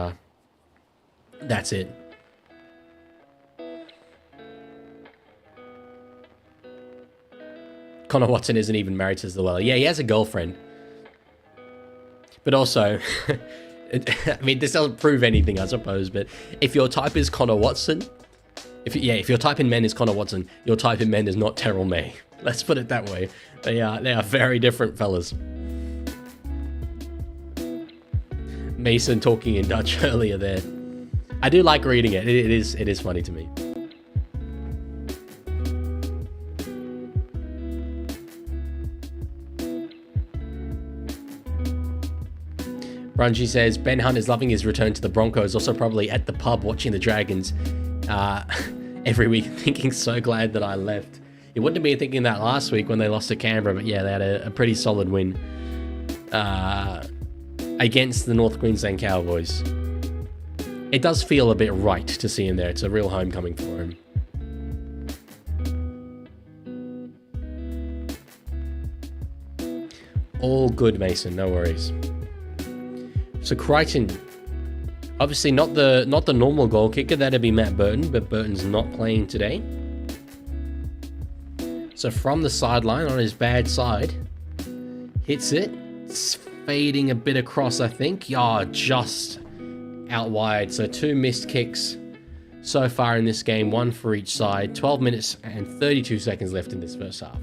That's it. Connor Watson isn't even married to Luella. Yeah, he has a girlfriend. But also, I mean, this doesn't prove anything, I suppose, but if your type is Connor Watson, if your type in men is Connor Watson, your type in men is not Terrell May. Let's put it that way. They are very different fellas. Mason talking in Dutch earlier there. I do like reading it. It is funny to me. Brunji says, Ben Hunt is loving his return to the Broncos, also probably at the pub watching the Dragons every week, thinking so glad that I left. He wouldn't have been thinking that last week when they lost to Canberra, but yeah, they had a pretty solid win against the North Queensland Cowboys. It does feel a bit right to see him there. It's a real homecoming for him. All good, Mason, no worries. So Crichton, obviously not the normal goal kicker, that'd be Matt Burton, but Burton's not playing today. So from the sideline on his bad side, hits it. It's fading a bit across, I think. Yeah, just out wide. So 2 missed kicks so far in this game, 1 for each side. 12 minutes and 32 seconds left in this first half.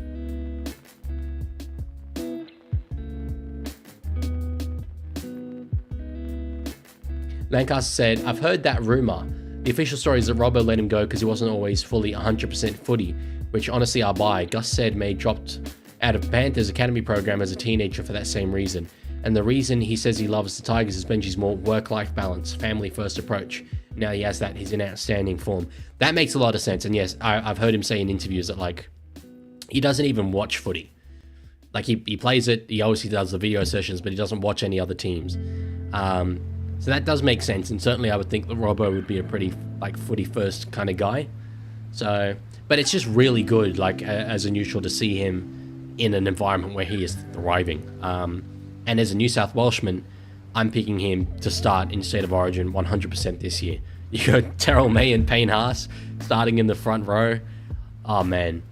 Lancaster said, I've heard that rumour. The official story is that Robbo let him go because he wasn't always fully 100% footy, which honestly I buy. Gus said May dropped out of Panthers Academy program as a teenager for that same reason. And the reason he says he loves the Tigers is Benji's more work-life balance, family-first approach. Now he has that, he's in outstanding form. That makes a lot of sense. And yes, I've heard him say in interviews that, like, he doesn't even watch footy. Like, he plays it, he obviously does the video sessions, but he doesn't watch any other teams. So that does make sense, and certainly I would think that Robbo would be a pretty, like, footy-first kind of guy. So, but it's just really good, like, as a neutral to see him in an environment where he is thriving. And as a New South Welshman, I'm picking him to start in State of Origin 100% this year. You got Terrell May and Payne Haas starting in the front row. Oh, man.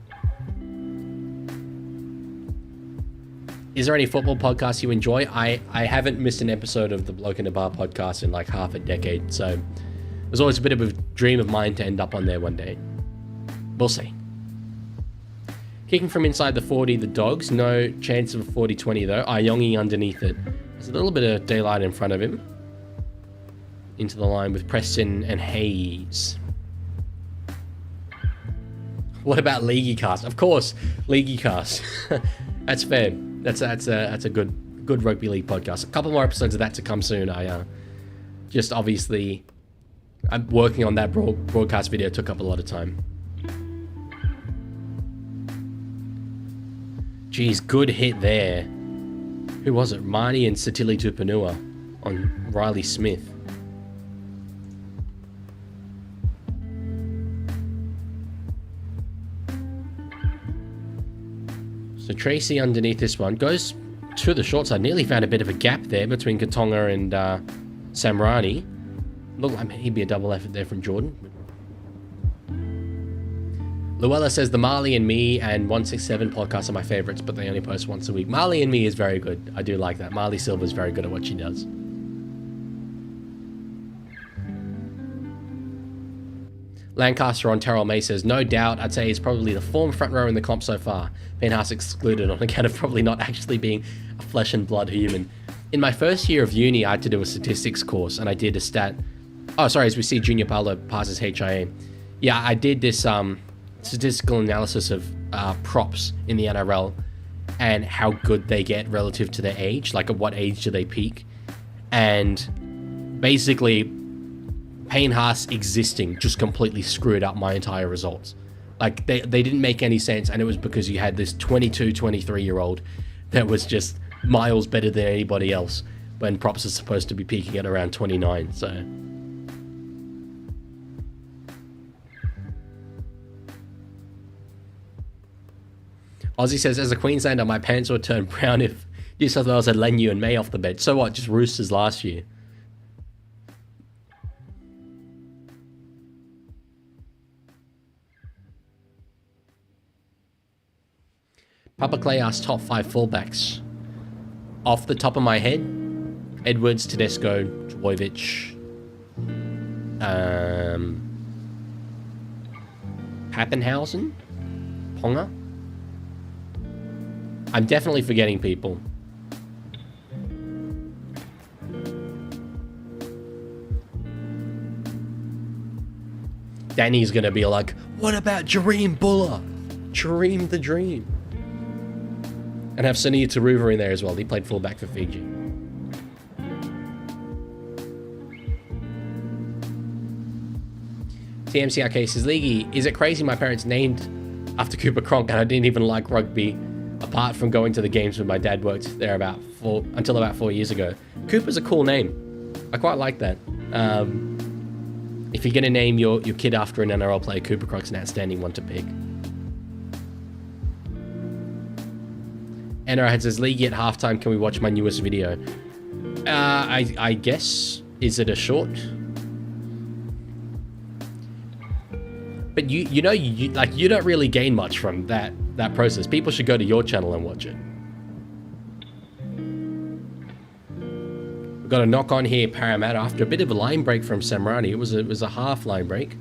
Is there any football podcasts you enjoy? I haven't missed an episode of the Bloke in the Bar podcast in like half a decade, so it was always a bit of a dream of mine to end up on there one day. We'll see. Kicking from inside the 40, the Dogs. No chance of a 40-20 though. Ayongi underneath it. There's a little bit of daylight in front of him. Into the line with Preston and Hayes. What about Leaguie cast? Of course, Leaguie cast. That's fair. That's a good rugby league podcast. A couple more episodes of that to come soon. I'm working on that broadcast video. It took up a lot of time. Geez, good hit there. Who was it? Marnie and Satili Tupanua on Riley Smith. So Tracy underneath this one goes to the short side. Nearly found a bit of a gap there between Katonga and Samrani. Looked like he'd be a double effort there from Jordan. Luella says the Marley and Me and 167 podcasts are my favorites, but they only post once a week. Marley and Me is very good. I do like that. Marley Silver's very good at what she does. Lancaster on Terrell May says, no doubt, I'd say he's probably the form front row in the comp so far. Payne Haas excluded on account of probably not actually being a flesh and blood human. In my first year of uni, I had to do a statistics course, and I did a stat... Oh, sorry, as we see Junior Paulo passes HIA. Yeah, I did this statistical analysis of props in the NRL and how good they get relative to their age, like at what age do they peak. And basically... Payne Haas existing just completely screwed up my entire results. Like, they didn't make any sense, and it was because you had this 22, 23-year-old that was just miles better than anybody else when props are supposed to be peaking at around 29, so... Aussie says, as a Queenslander, my pants would turn brown if New South Wales had Lenu and May off the bench. So what, just Roosters last year? Papa Clay asked top 5 fullbacks. Off the top of my head, Edwards, Tedesco, Trbojevic, Pappenhausen, Ponga. I'm definitely forgetting people. Danny's gonna be like, what about Jareem Buller? Jareem the Dream. And have Sunil Taruva in there as well. He played fullback for Fiji. TMCRK says, Leaguie, is it crazy my parents named after Cooper Cronk and I didn't even like rugby apart from going to the games when my dad worked there until about 4 years ago? Cooper's a cool name. I quite like that. If you're going to name your kid after an NRL player, Cooper Cronk's an outstanding one to pick. NRL says, Leaguie at halftime, can we watch my newest video? I guess, is it a short? But you know, you don't really gain much from that process. People should go to your channel and watch it. We've got a knock on here, Parramatta, after a bit of a line break from Samrani. It was a half line break.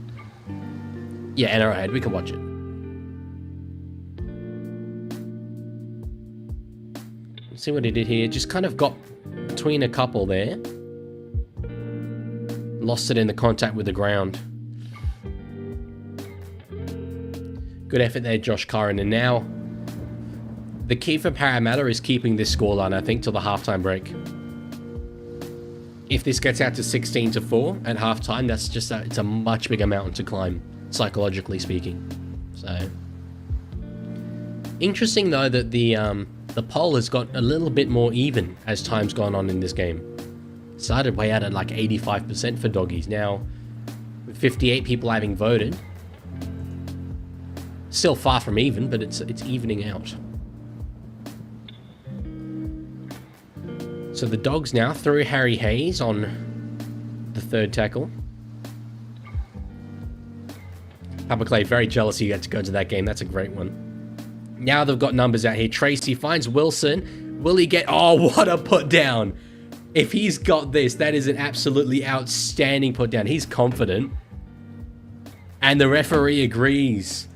Yeah, NRL head, we can watch it. Let's see what he did here. Just kind of got between a couple there. Lost it in the contact with the ground. Good effort there, Josh Curran. And now, the key for Parramatta is keeping this scoreline, I think, till the halftime break. If this gets out to 16-4 at halftime, that's just it's a much bigger mountain to climb, psychologically speaking. So, interesting though that the poll has got a little bit more even as time's gone on in this game. Started way out at like 85% for doggies. Now, with 58 people having voted. Still far from even, but it's evening out. So the Dogs now through Harry Hayes on the third tackle. Papa Clay very jealous he had to go to that game. That's a great one. Now they've got numbers out here. Tracy finds Wilson. Will he get... Oh, what a put down. If he's got this, that is an absolutely outstanding put down. He's confident. And the referee agrees.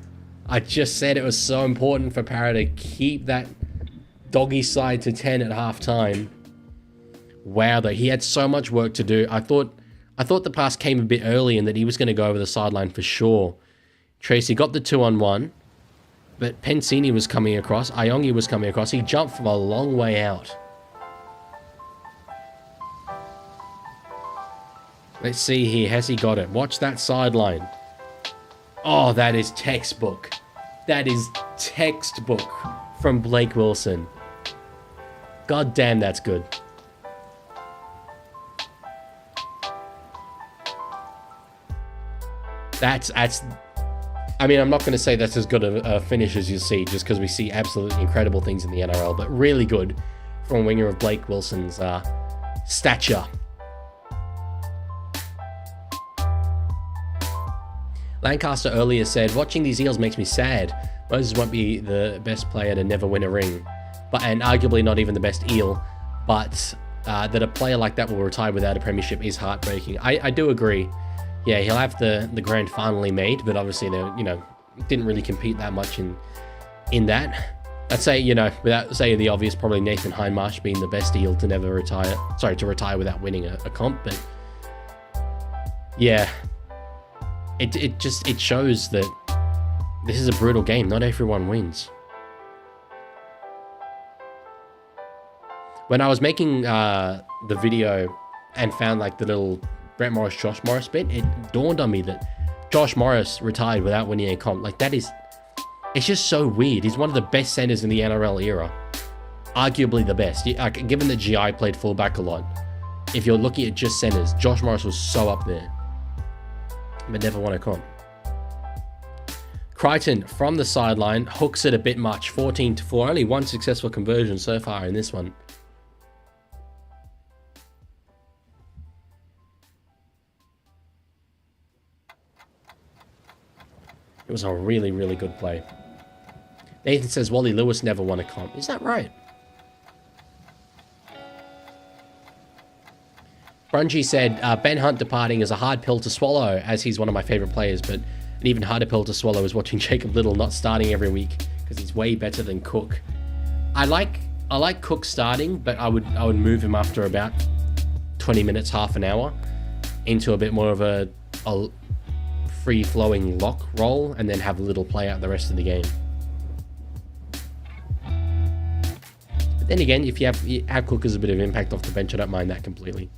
I just said it was so important for Parra to keep that doggy side to 10 at halftime. Wow, though, he had so much work to do. I thought the pass came a bit early and that he was going to go over the sideline for sure. Tracy got the 2-on-1, but Pensini was coming across. Iongi was coming across. He jumped from a long way out. Let's see here. Has he got it? Watch that sideline. Oh, that is textbook. That is textbook from Blake Wilson. God damn, that's good. That's I mean, I'm not going to say that's as good a finish as you'll see, just because we see absolutely incredible things in the NRL, but really good from a winger of Blake Wilson's stature. Lancaster earlier said, watching these Eels makes me sad. Moses won't be the best player to never win a ring, and arguably not even the best Eel, but that a player like that will retire without a premiership is heartbreaking. I do agree. Yeah, he'll have the grand finally made, but obviously they didn't really compete that much in that. I'd say, without saying the obvious, probably Nathan Hindmarsh being the best Eel to never retire. Sorry, to retire without winning a comp, but yeah. It shows that this is a brutal game. Not everyone wins. When I was making the video and found like the little Brett Morris, Josh Morris bit, it dawned on me that Josh Morris retired without winning a comp. Like it's just so weird. He's one of the best centers in the NRL era. Arguably the best. Given that GI played fullback a lot, if you're looking at just centers, Josh Morris was so up there. But never won a comp. Crichton from the sideline hooks it a bit much. 14-4. Only one successful conversion so far in this one. It was a really, really good play. Nathan says Wally Lewis never won a comp. Is that right? Brungy said, Ben Hunt departing is a hard pill to swallow, as he's one of my favorite players, but an even harder pill to swallow is watching Jacob Little not starting every week, because he's way better than Cook. I like Cook starting, but I would move him after about 20 minutes, half an hour, into a bit more of a free-flowing lock role, and then have Little play out the rest of the game. But then again, if you have Cook as a bit of impact off the bench, I don't mind that completely.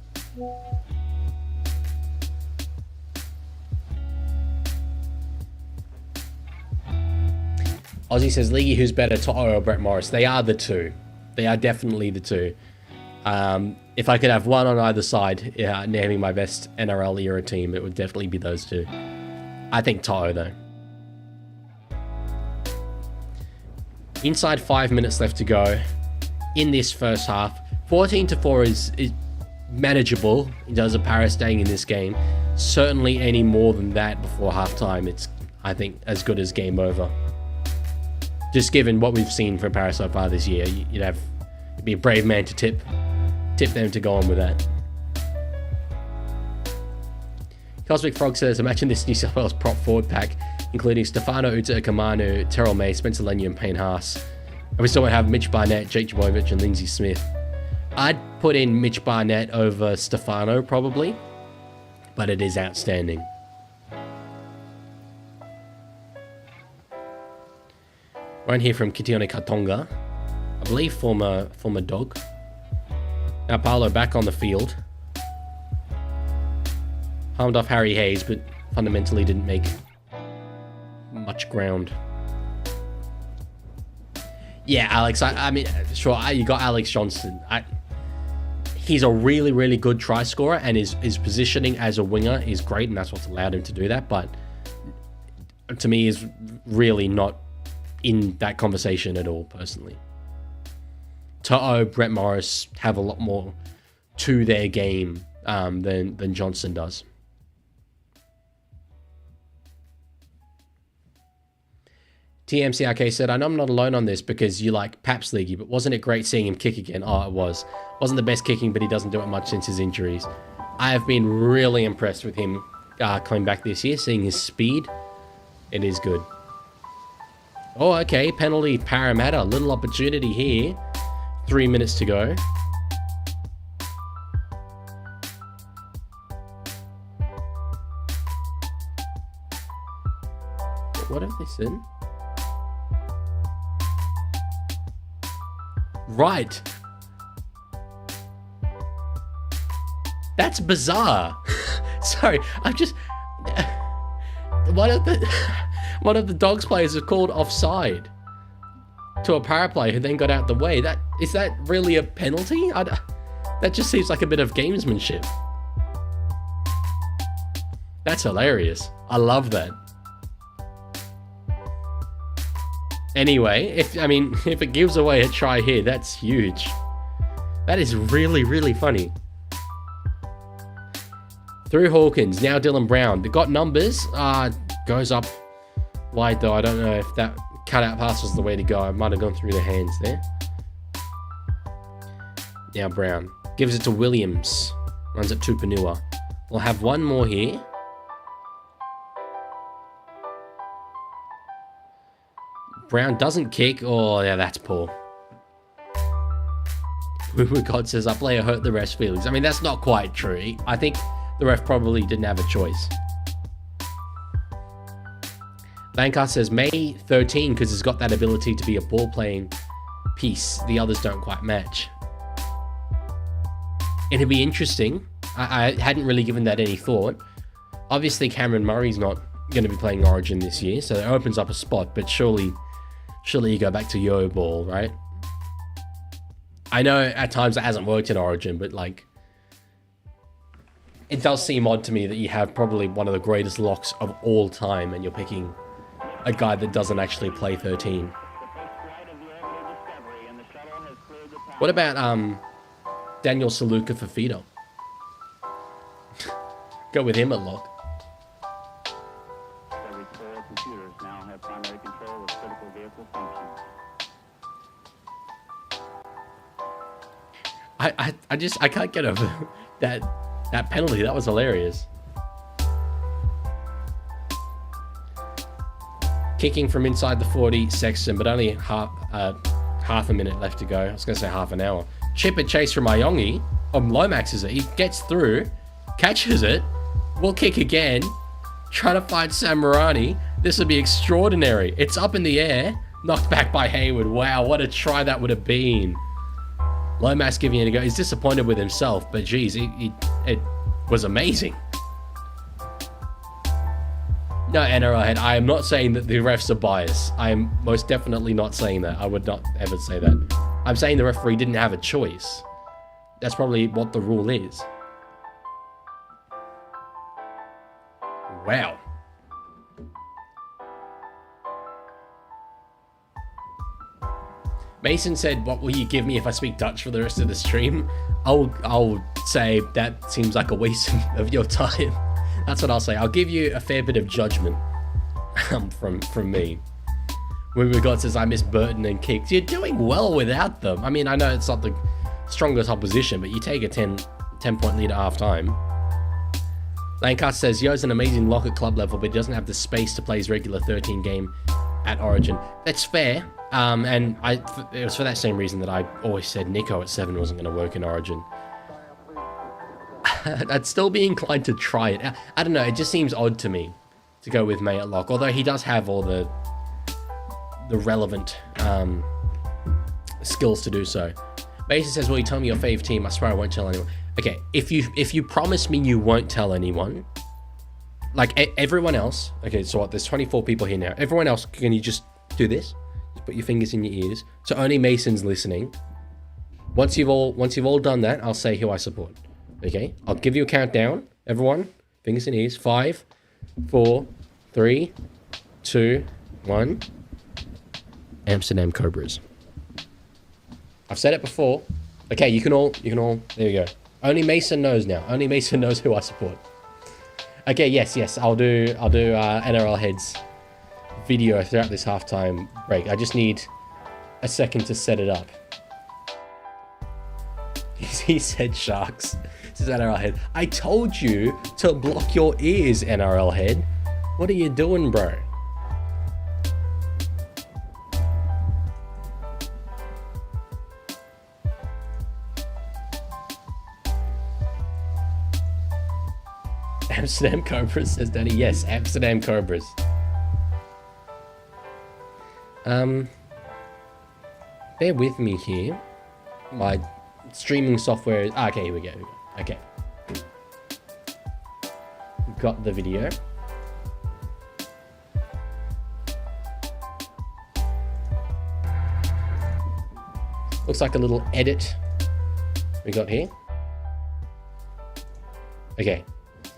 Aussie says, Leaguie, who's better, Toto or Brett Morris? They are the two. They are definitely the two. If I could have one on either side, naming my best NRL era team, it would definitely be those two. I think Toto, though. Inside 5 minutes left to go in this first half. 14-4 is manageable in terms of Paris staying in this game. Certainly any more than that before halftime, it's, I think, as good as game over. Just given what we've seen from Paris so far this year, you'd be a brave man to tip them to go on with that. Cosmic Frog says, imagine this New South Wales prop forward pack, including Stefano Uta-Kamanu, Terrell May, Spencer Leniu, and Payne Haas. And we still want to have Mitch Barnett, Jake Javovic, and Lindsay Smith. I'd put in Mitch Barnett over Stefano, probably, but it is outstanding. Right here from Kitione Katonga, I believe former Dog. Now Paolo back on the field. Palmed off Harry Hayes, but fundamentally didn't make much ground. Yeah, Alex, I mean, sure, you got Alex Johnston. He's a really, really good try scorer, and his positioning as a winger is great, and that's what's allowed him to do that, but to me is really not in that conversation at all, personally. Toto, Brett Morris have a lot more to their game than Johnson does. TMCRK said, I know I'm not alone on this because you like Paps Leaguey, but wasn't it great seeing him kick again? Oh, it was. Wasn't the best kicking, but he doesn't do it much since his injuries. I have been really impressed with him coming back this year, seeing his speed. It is good. Oh, okay. Penalty Parramatta. Little opportunity here. 3 minutes to go. What have they said? Right. That's bizarre. Sorry, I'm just... One of the Dogs players is called offside to a Para player who then got out the way. Is that really a penalty? That just seems like a bit of gamesmanship. That's hilarious. I love that. Anyway, if it gives away a try here, that's huge. That is really, really funny. Through Hawkins, now Dylan Brown. They got numbers. Goes up wide though. I don't know if that cutout pass was the way to go. I might have gone through the hands there. Now Brown. Gives it to Williams. Runs it to Tupanua. We'll have one more here. Brown doesn't kick. Oh, yeah, that's poor. God says, our player hurt the ref's feelings. I mean, that's not quite true. I think the ref probably didn't have a choice. Bankar says, May 13, because he's got that ability to be a ball-playing piece. The others don't quite match. It'd be interesting. I hadn't really given that any thought. Obviously, Cameron Murray's not going to be playing Origin this year, so that opens up a spot, but surely you go back to Yo ball, right? I know at times it hasn't worked in Origin, but like, it does seem odd to me that you have probably one of the greatest locks of all time and you're picking a guy that doesn't actually play 13. What about Daniel Saluka for Fido? Go with him at lock. Computers now have primary control of critical vehicle functions. I can't get over that penalty. That was hilarious. Kicking from inside the 40, Sexton, but only half a minute left to go. I was going to say half an hour. Chip and chase from Iongi. Lomax is it. He gets through, catches it, will kick again, trying to find Samarani. This would be extraordinary. It's up in the air, knocked back by Hayward. Wow, what a try that would have been. Lomax giving it a go. He's disappointed with himself, but geez, it was amazing. No, NRL head, I am not saying that the refs are biased. I am most definitely not saying that. I would not ever say that. I'm saying the referee didn't have a choice. That's probably what the rule is. Wow. Mason said, what will you give me if I speak Dutch for the rest of the stream? I'll say that seems like a waste of your time. That's what I'll say. I'll give you a fair bit of judgment from me. Wimbergot says, I miss Burton and kicks. You're doing well without them. I mean, I know it's not the strongest opposition, but you take a 10-point lead at half-time. Lancaster says, Yo's an amazing lock at club level, but he doesn't have the space to play his regular 13 game at Origin. That's fair. And it was for that same reason that I always said Nico at 7 wasn't going to work in Origin. I'd still be inclined to try it. I don't know, it just seems odd to me to go with May at lock, although he does have all the relevant skills to do so. Mason says, will you tell me your fave team? I swear I won't tell anyone. Okay, if you promise me you won't tell anyone, like everyone else, okay, so what, there's 24 people here now. Everyone else, can you just do this? Just put your fingers in your ears. So only Mason's listening. Once you've all done that, I'll say who I support. Okay, I'll give you a countdown. Everyone, fingers in ears. 5, 4, 3, 2, 1. Amsterdam Cobras. I've said it before. Okay, you can all, there we go. Only Mason knows now. Only Mason knows who I support. Okay, yes, I'll do NRL Heads video throughout this halftime break. I just need a second to set it up. He said Sharks. This is NRL Head. I told you to block your ears, NRL Head. What are you doing, bro? Amsterdam Cobras, says Danny. Yes, Amsterdam Cobras. Bear with me here. My streaming software is... okay, here we go. Okay. Got the video. Looks like a little edit we got here. Okay.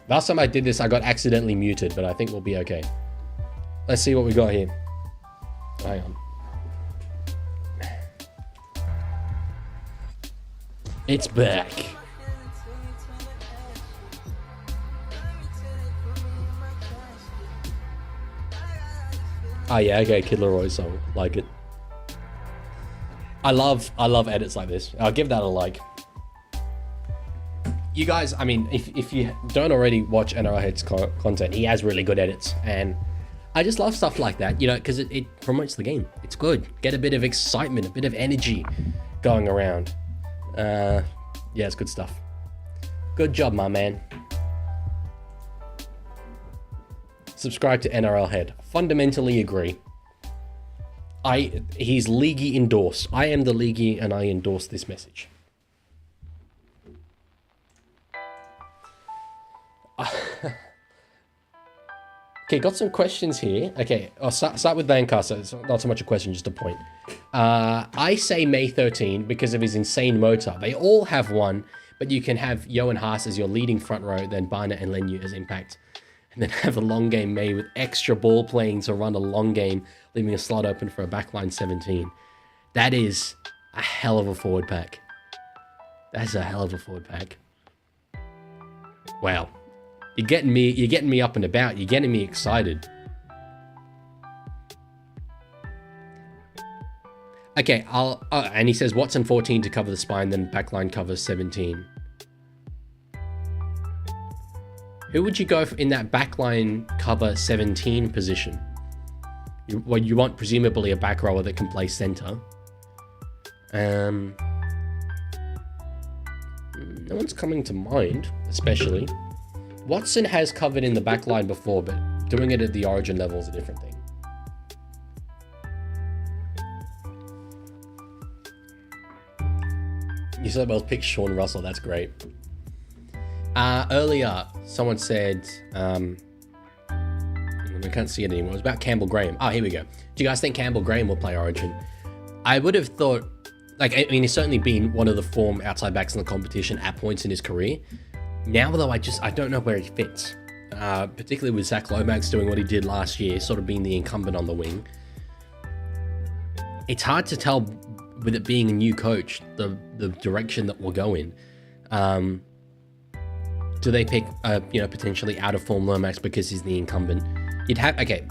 Last time I did this, I got accidentally muted, but I think we'll be okay. Let's see what we got here. Hang on. It's back. Oh yeah, okay, Kid Leroy's song. Like it. I love edits like this. I'll give that a like. You guys, I mean, if you don't already watch NRL Head's content, he has really good edits, and I just love stuff like that, you know, because it promotes the game. It's good. Get a bit of excitement, a bit of energy going around. Yeah, it's good stuff. Good job, my man. Subscribe to NRL Head. Fundamentally agree. He's Leaguie endorsed. I am the Leaguie, and I endorse this message. Okay, got some questions here. Okay, I'll start with Lancaster. It's not so much a question, just a point. I say May 13 because of his insane motor. They all have one, but you can have Yo and Haas as your leading front row, then Barnett and Lenu as impact, and then have a long game May with extra ball playing to run a long game, leaving a slot open for a backline 17. That is a hell of a forward pack. That's a hell of a forward pack. Wow. You're getting me up and about. You're getting me excited. Okay, and he says Watson 14 to cover the spine, then backline covers 17. Who would you go in that backline cover 17 position? You want presumably a back rower that can play center. No one's coming to mind, especially. Watson has covered in the backline before, but doing it at the origin level is a different thing. You said well pick Sean Russell, that's great. Earlier, someone said, I can't see it anymore. It was about Campbell Graham. Oh, here we go. Do you guys think Campbell Graham will play Origin? I would have thought, like, I mean, he's certainly been one of the form outside backs in the competition at points in his career. Now, though, I don't know where he fits. Particularly with Zach Lomax doing what he did last year, sort of being the incumbent on the wing. It's hard to tell, with it being a new coach, the direction that we'll go in. Do they pick, potentially out of form Lomax because he's the incumbent? Okay,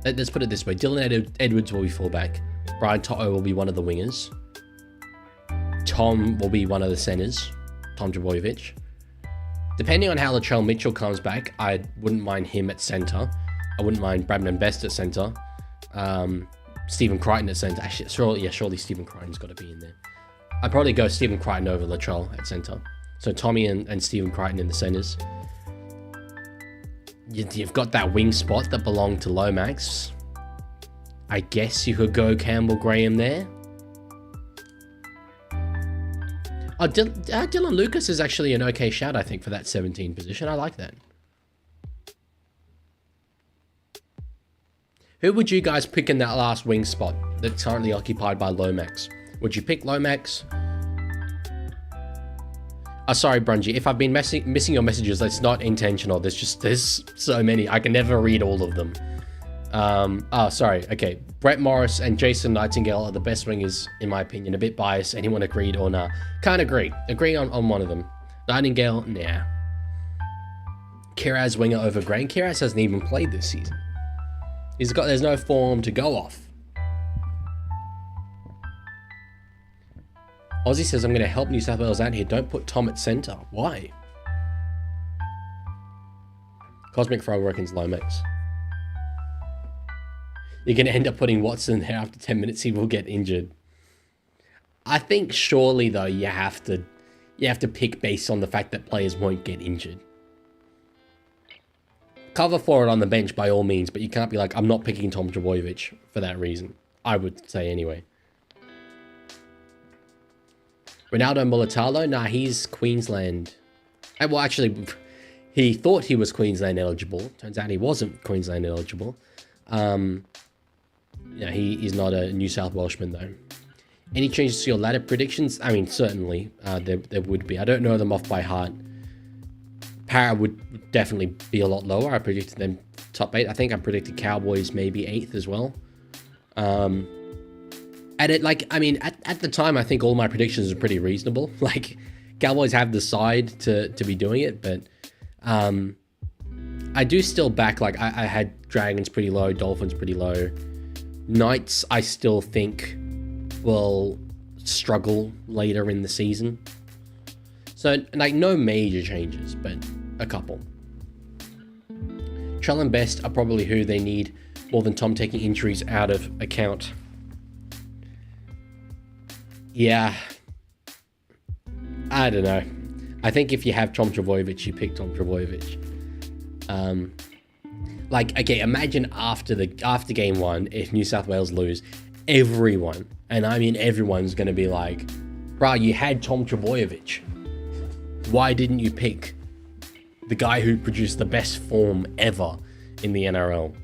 let's put it this way. Dylan Edwards will be fullback. Brian To'o will be one of the wingers. Tom will be one of the centers. Tom Trbojevic. Depending on how Latrell Mitchell comes back, I wouldn't mind him at center. I wouldn't mind Bradman Best at center. Stephen Crichton at center. Actually, surely Stephen Crichton's got to be in there. I'd probably go Stephen Crichton over Latrell at center. So Tommy and Stephen Crichton in the centers. You've got that wing spot that belonged to Lomax. I guess you could go Campbell Graham there. Oh, Dylan Lucas is actually an okay shout, I think, for that 17 position. I like that. Who would you guys pick in that last wing spot that's currently occupied by Lomax? Would you pick Lomax? Oh, sorry, Brungy. If I've been missing your messages, that's not intentional. There's so many. I can never read all of them. Sorry. Okay. Brett Morris and Jason Nightingale are the best wingers, in my opinion. A bit biased. Anyone agreed or nah? Can't agree. Agree on one of them. Nightingale, nah. Kiraz winger over Grain. Kiraz hasn't even played this season. There's no form to go off. Aussie says, I'm going to help New South Wales out here. Don't put Tom at centre. Why? Cosmic Fro reckons Lomax. You're going to end up putting Watson there after 10 minutes. He will get injured. I think surely, though, you have to pick based on the fact that players won't get injured. Cover for it on the bench by all means, but you can't be like, I'm not picking Tom Trbojevic for that reason. I would say anyway. Ronaldo Mulatalo? Nah, he's Queensland. Well, actually, he thought he was Queensland eligible. Turns out he wasn't Queensland eligible. He's not a New South Welshman, though. Any changes to your ladder predictions? I mean, certainly there would be. I don't know them off by heart. Para would definitely be a lot lower. I predicted them top 8. I think I predicted Cowboys maybe 8th as well. At the time, I think all my predictions are pretty reasonable. Like, Cowboys have the side to be doing it, but I do still back, like, I had Dragons pretty low, Dolphins pretty low. Knights, I still think, will struggle later in the season. So, like, no major changes, but a couple. Trell and Best are probably who they need more than Tom taking injuries out of account. Yeah. I don't know. I think if you have Tom Trbojevic, you pick Tom Trbojevic. Imagine after game 1, if New South Wales lose, everyone, and I mean everyone's going to be like, bruh, you had Tom Trbojevic. Why didn't you pick the guy who produced the best form ever in the NRL?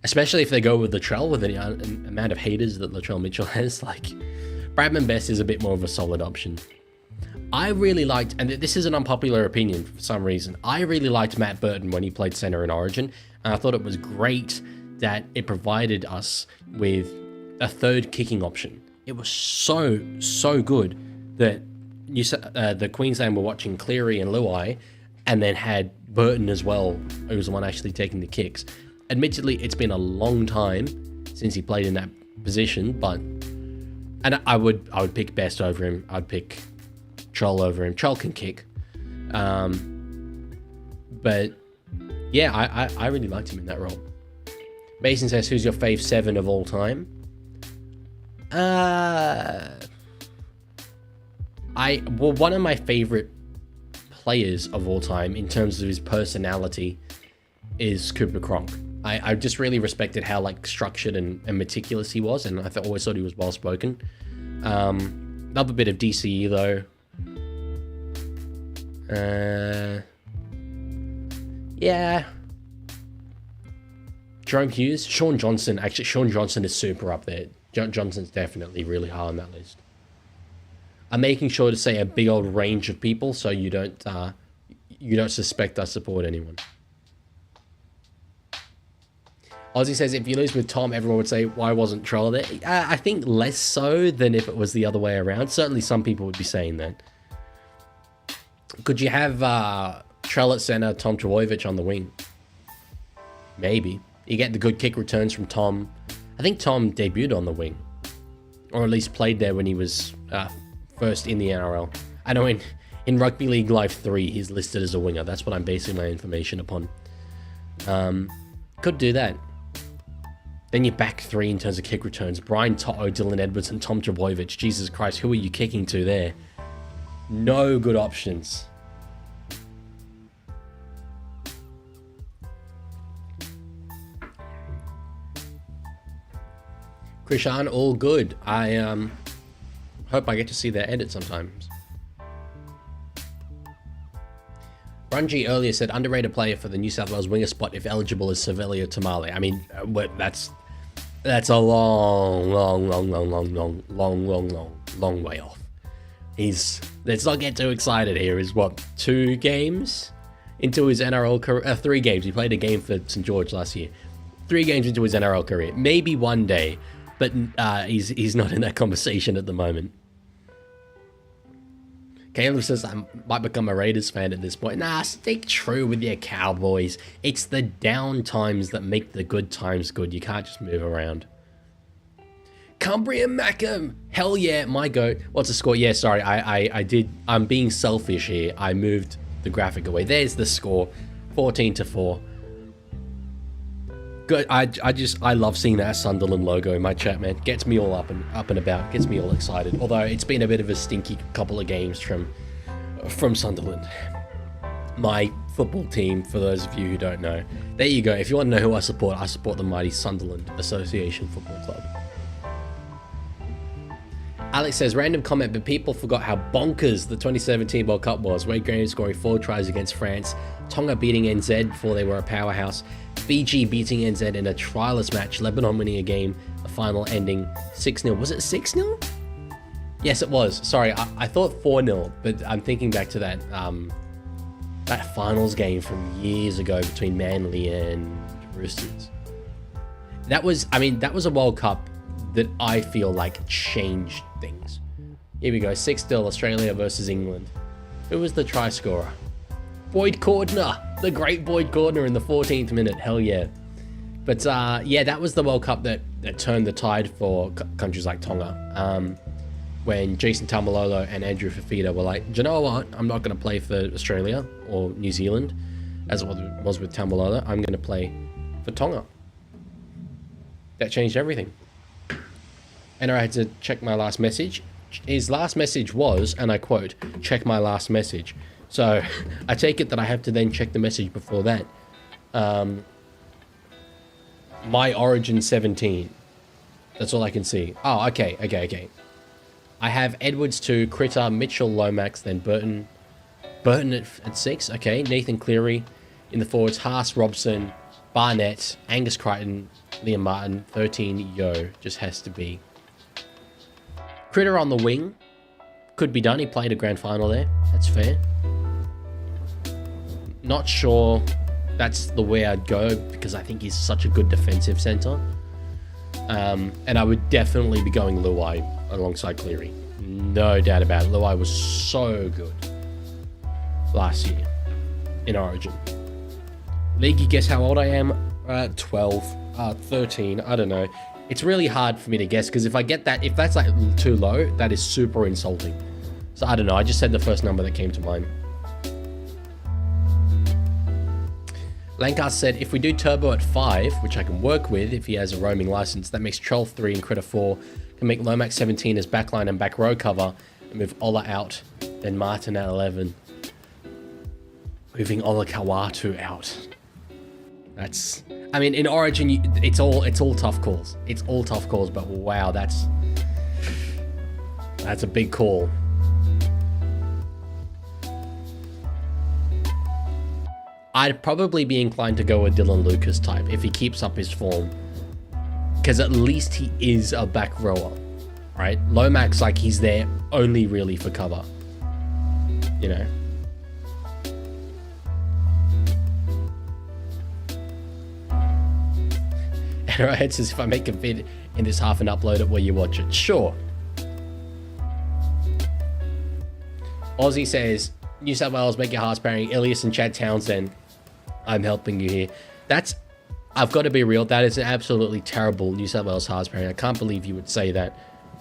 Especially if they go with Latrell, with the amount of haters that Latrell Mitchell has. Like, Bradman Best is a bit more of a solid option. I really liked, and this is an unpopular opinion for some reason, I really liked Matt Burton when he played centre in Origin, and I thought it was great that it provided us with a third kicking option. It was so good that the Queensland were watching Cleary and Luai, and then had Burton as well, who was the one actually taking the kicks. Admittedly, it's been a long time since he played in that position, but and I would pick Best over him. I'd pick Troll over him. Troll can kick, but yeah, I really liked him in that role. Mason says, "Who's your fave 7 of all time?" One of my favorite players of all time in terms of his personality is Cooper Cronk. I just really respected how like structured and meticulous he was, and I always thought he was well spoken. Another bit of DCE though. Yeah. Jerome Hughes, Sean Johnson. Actually, Sean Johnson is super up there. Johnson's definitely really high on that list. I'm making sure to say a big old range of people so you don't suspect I support anyone. Ozzy says, if you lose with Tom, everyone would say, why wasn't Troll there? I think less so than if it was the other way around. Certainly some people would be saying that. Could you have Troll at center, Tom Trbojevic on the wing? Maybe. You get the good kick returns from Tom. I think Tom debuted on the wing. Or at least played there when he was first in the NRL. I know in Rugby League Live 3, he's listed as a winger. That's what I'm basing my information upon. Could do that. Then your back 3 in terms of kick returns. Brian Toto, Dylan Edwards, and Tom Trbojevic. Jesus Christ, who are you kicking to there? No good options. Krishan, all good. I hope I get to see their edit sometimes. Runji earlier said underrated player for the New South Wales winger spot if eligible is Savelia Tamale. I mean, that's a long way off. Let's not get too excited here. He's what, 2 games into his NRL career? 3 games. He played a game for St. George last year. 3 games into his NRL career. Maybe one day, but he's not in that conversation at the moment. Caleb says, I might become a Raiders fan at this point. Nah, stick true with your Cowboys. It's the down times that make the good times good. You can't just move around. Cumbria Mackham. Hell yeah, my goat. What's the score? Yeah, sorry, I'm being selfish here. I moved the graphic away. There's the score. 14-4. Good. I love seeing that Sunderland logo in my chat, man. Gets me all up and about. Gets me all excited. Although it's been a bit of a stinky couple of games from Sunderland. My football team, for those of you who don't know. There you go. If you want to know who I support the mighty Sunderland Association Football Club. Alex says, random comment, but people forgot how bonkers the 2017 World Cup was. Wade Graham scoring 4 tries against France. Tonga beating NZ before they were a powerhouse. Fiji beating NZ in a trialist match. Lebanon winning a game. The final ending 6-0. Was it 6-0? Yes, it was. Sorry, I thought 4-0, but I'm thinking back to that that finals game from years ago between Manly and Roosters. That was a World Cup that I feel like changed things. Here we go. 6-0 Australia versus England. Who was the try scorer? Boyd Cordner, the great Boyd Cordner in the 14th minute. Hell yeah. But yeah, that was the World Cup that turned the tide for countries like Tonga. When Jason Taumalolo and Andrew Fafita were like, do you know what? I'm not going to play for Australia or New Zealand, as it was with Taumalolo. I'm going to play for Tonga. That changed everything. And I had to check my last message. His last message was, and I quote, check my last message. So I take it that I have to then check the message before that. My Origin 17. That's all I can see. Oh, okay. I have Edwards 2, Critter, Mitchell, Lomax, then Burton. Burton at 6. Okay, Nathan Cleary in the forwards. Haas, Robson, Barnett, Angus Crichton, Liam Martin. 13, Yo. Just has to be. Critter on the wing. Could be done. He played a grand final there. That's fair. Not sure that's the way I'd go because I think he's such a good defensive centre. And I would definitely be going Luai alongside Cleary. No doubt about it. Luai was so good last year in Origin. Leaguie, guess how old I am? 12, 13, I don't know. It's really hard for me to guess because if I get that, if that's like too low, that is super insulting. So I don't know. I just said the first number that came to mind. Lancaster said, if we do Turbo at 5, which I can work with if he has a roaming license, that makes Troll 3 and Critter 4. Can make Lomax 17 as backline and back row cover and move Ola out. Then Martin at 11. Moving Ola Kawatu out. That's... I mean, in Origin, it's all tough calls. It's all tough calls, but wow, that's a big call. I'd probably be inclined to go with Dylan Lucas type if he keeps up his form. Because at least he is a back rower, right? Lomax, like, he's there only really for cover. You know? NRL says, if I make a vid in this half and upload it where you watch it. Sure. Aussie says, New South Wales, make your hearts pairing Ilias and Chad Townsend. I'm helping you here. That's, I've got to be real, that is an absolutely terrible New South Wales hearts pairing. I can't believe you would say that.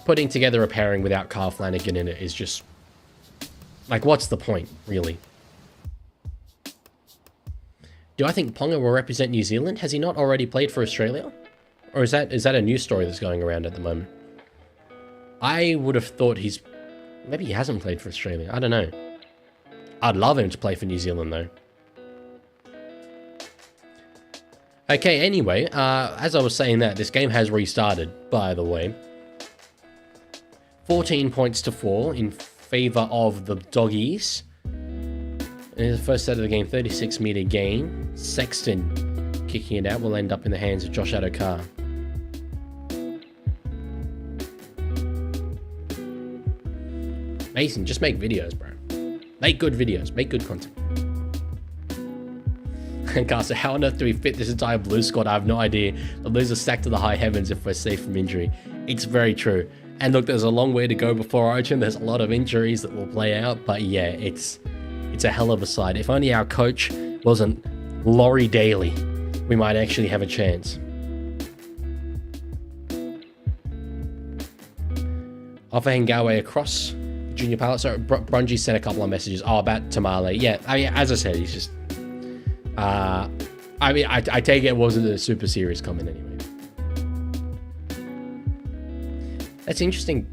Putting together a pairing without Carl Flanagan in it is just, like, what's the point, really? Do I think Ponga will represent New Zealand? Has he not already played for Australia? Or is that a news story that's going around at the moment? I would have thought maybe he hasn't played for Australia. I don't know. I'd love him to play for New Zealand, though. Okay, anyway, as I was saying that, this game has restarted, by the way. 14 points to 4 in favour of the Doggies. In the first set of the game, 36-metre gain. Sexton kicking it out will end up in the hands of Josh Adokar. Mason, just make videos, bro. Make good videos. Make good content. And Caster, how on earth do we fit this entire Blues squad? I have no idea. The Blues are stacked to the high heavens if we're safe from injury. It's very true. And look, there's a long way to go before Origin. There's a lot of injuries that will play out. But yeah, it's a hell of a side. If only our coach wasn't Laurie Daly, we might actually have a chance. Offahengawe across junior pilot. So Brungy sent a couple of messages. Oh, about Tamale. Yeah, I mean, as I said, he's just... I mean, I take it wasn't a super serious comment anyway. That's interesting.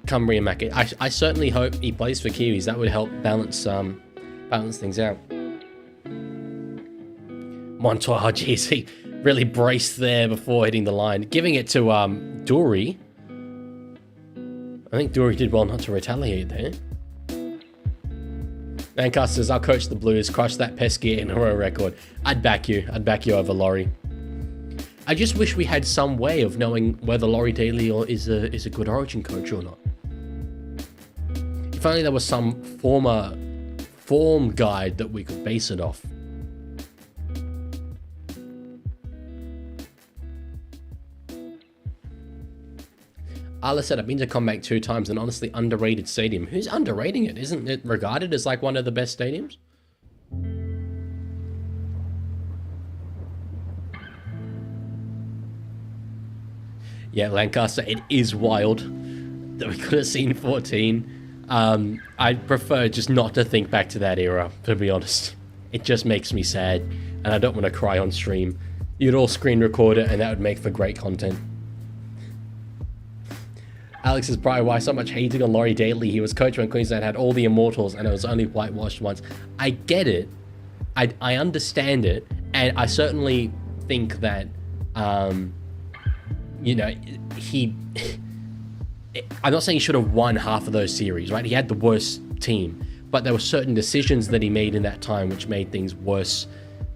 Cumbria Mackey. I certainly hope he plays for Kiwis. That would help balance things out. Montoya, geez, he really braced there before hitting the line. Giving it to Dury. I think Dury did well not to retaliate there. Lancaster says, I'll coach the Blues, crush that pesky NRL record. I'd back you over Laurie. I just wish we had some way of knowing whether Laurie Daly is a good Origin coach or not. If only there was some form guide that we could base it off. Ala said, I've been to Combank 2 times, an honestly underrated stadium. Who's underrating it? Isn't it regarded as like one of the best stadiums? Yeah, Lancaster, it is wild that we could have seen 14. I'd prefer just not to think back to that era, to be honest. It just makes me sad, and I don't want to cry on stream. You'd all screen record it, and that would make for great content. Alex is probably why so much hating on Laurie Daly. He was coach when Queensland had all the immortals and it was only whitewashed once. I get it. I understand it. And I certainly think that, you know, I'm not saying he should have won half of those series, right? He had the worst team. But there were certain decisions that he made in that time which made things worse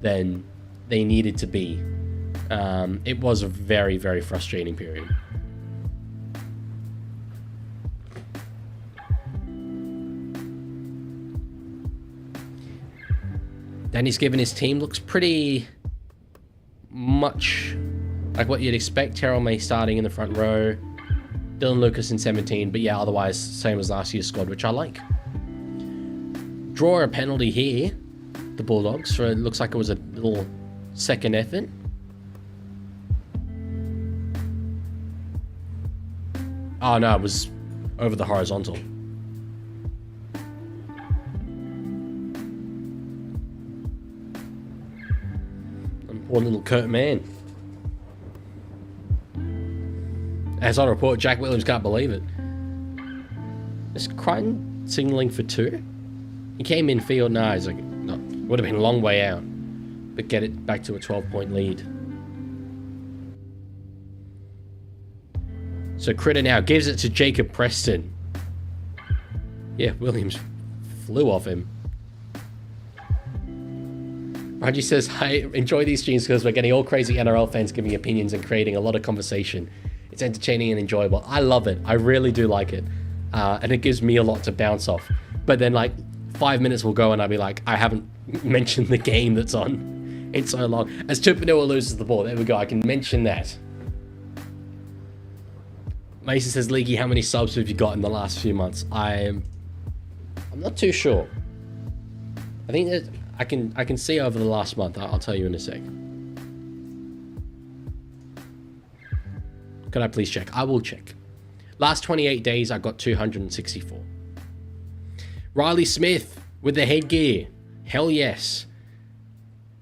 than they needed to be. It was a very, very frustrating period. Danny's given his team looks pretty much like what you'd expect. Terrell May starting in the front row. Dylan Lucas in 17. But yeah, otherwise, same as last year's squad, which I like. Draw a penalty here. The Bulldogs. For it looks like it was a little second effort. Oh, no, it was over the horizontal. And poor little Kurt Mann. As on report, Jack Williams can't believe it. Is Crichton signalling for 2? He came in field. No, he's like, no, would have been a long way out. But get it back to a 12-point lead. So Critter now gives it to Jacob Preston. Yeah, Williams flew off him. Raji says, "Hey, enjoy these streams because we're getting all crazy NRL fans giving opinions and creating a lot of conversation. It's entertaining and enjoyable." I love it. I really do like it. And it gives me a lot to bounce off. But then like 5 minutes will go and I'll be like, I haven't mentioned the game that's on. It's so long. As Tupanua loses the ball, there we go. I can mention that. Mason says, Leaguie, how many subs have you got in the last few months? I'm not too sure. I think that I can see over the last month. I'll tell you in a sec. Could I please check? I will check. Last 28 days, I got 264. Riley Smith with the headgear. Hell yes.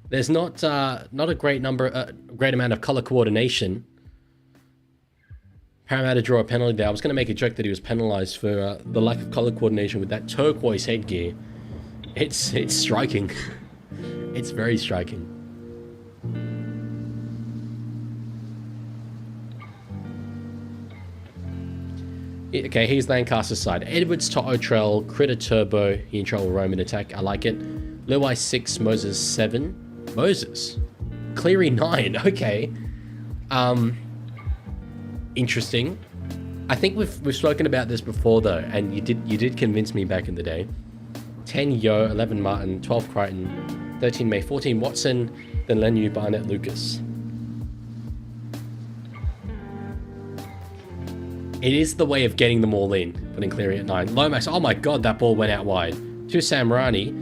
There's not a great amount of color coordination. Parramatta draw a penalty there. I was going to make a joke that he was penalized for the lack of color coordination with that turquoise headgear. It's striking. It's very striking. Okay, here's Lancaster's side. Edwards to Otrell, Critter Turbo, he in trouble Roman attack. I like it. Luai 6, Moses 7. Moses. Cleary 9. Okay. Interesting. I think we've spoken about this before though, and you did convince me back in the day. 10 Yo, 11 Martin, 12 Crichton, 13 May, 14 Watson, then Lenu, Barnett, Lucas. It is the way of getting them all in, putting Cleary at 9. Lomax, oh my god, that ball went out wide. To Samrani,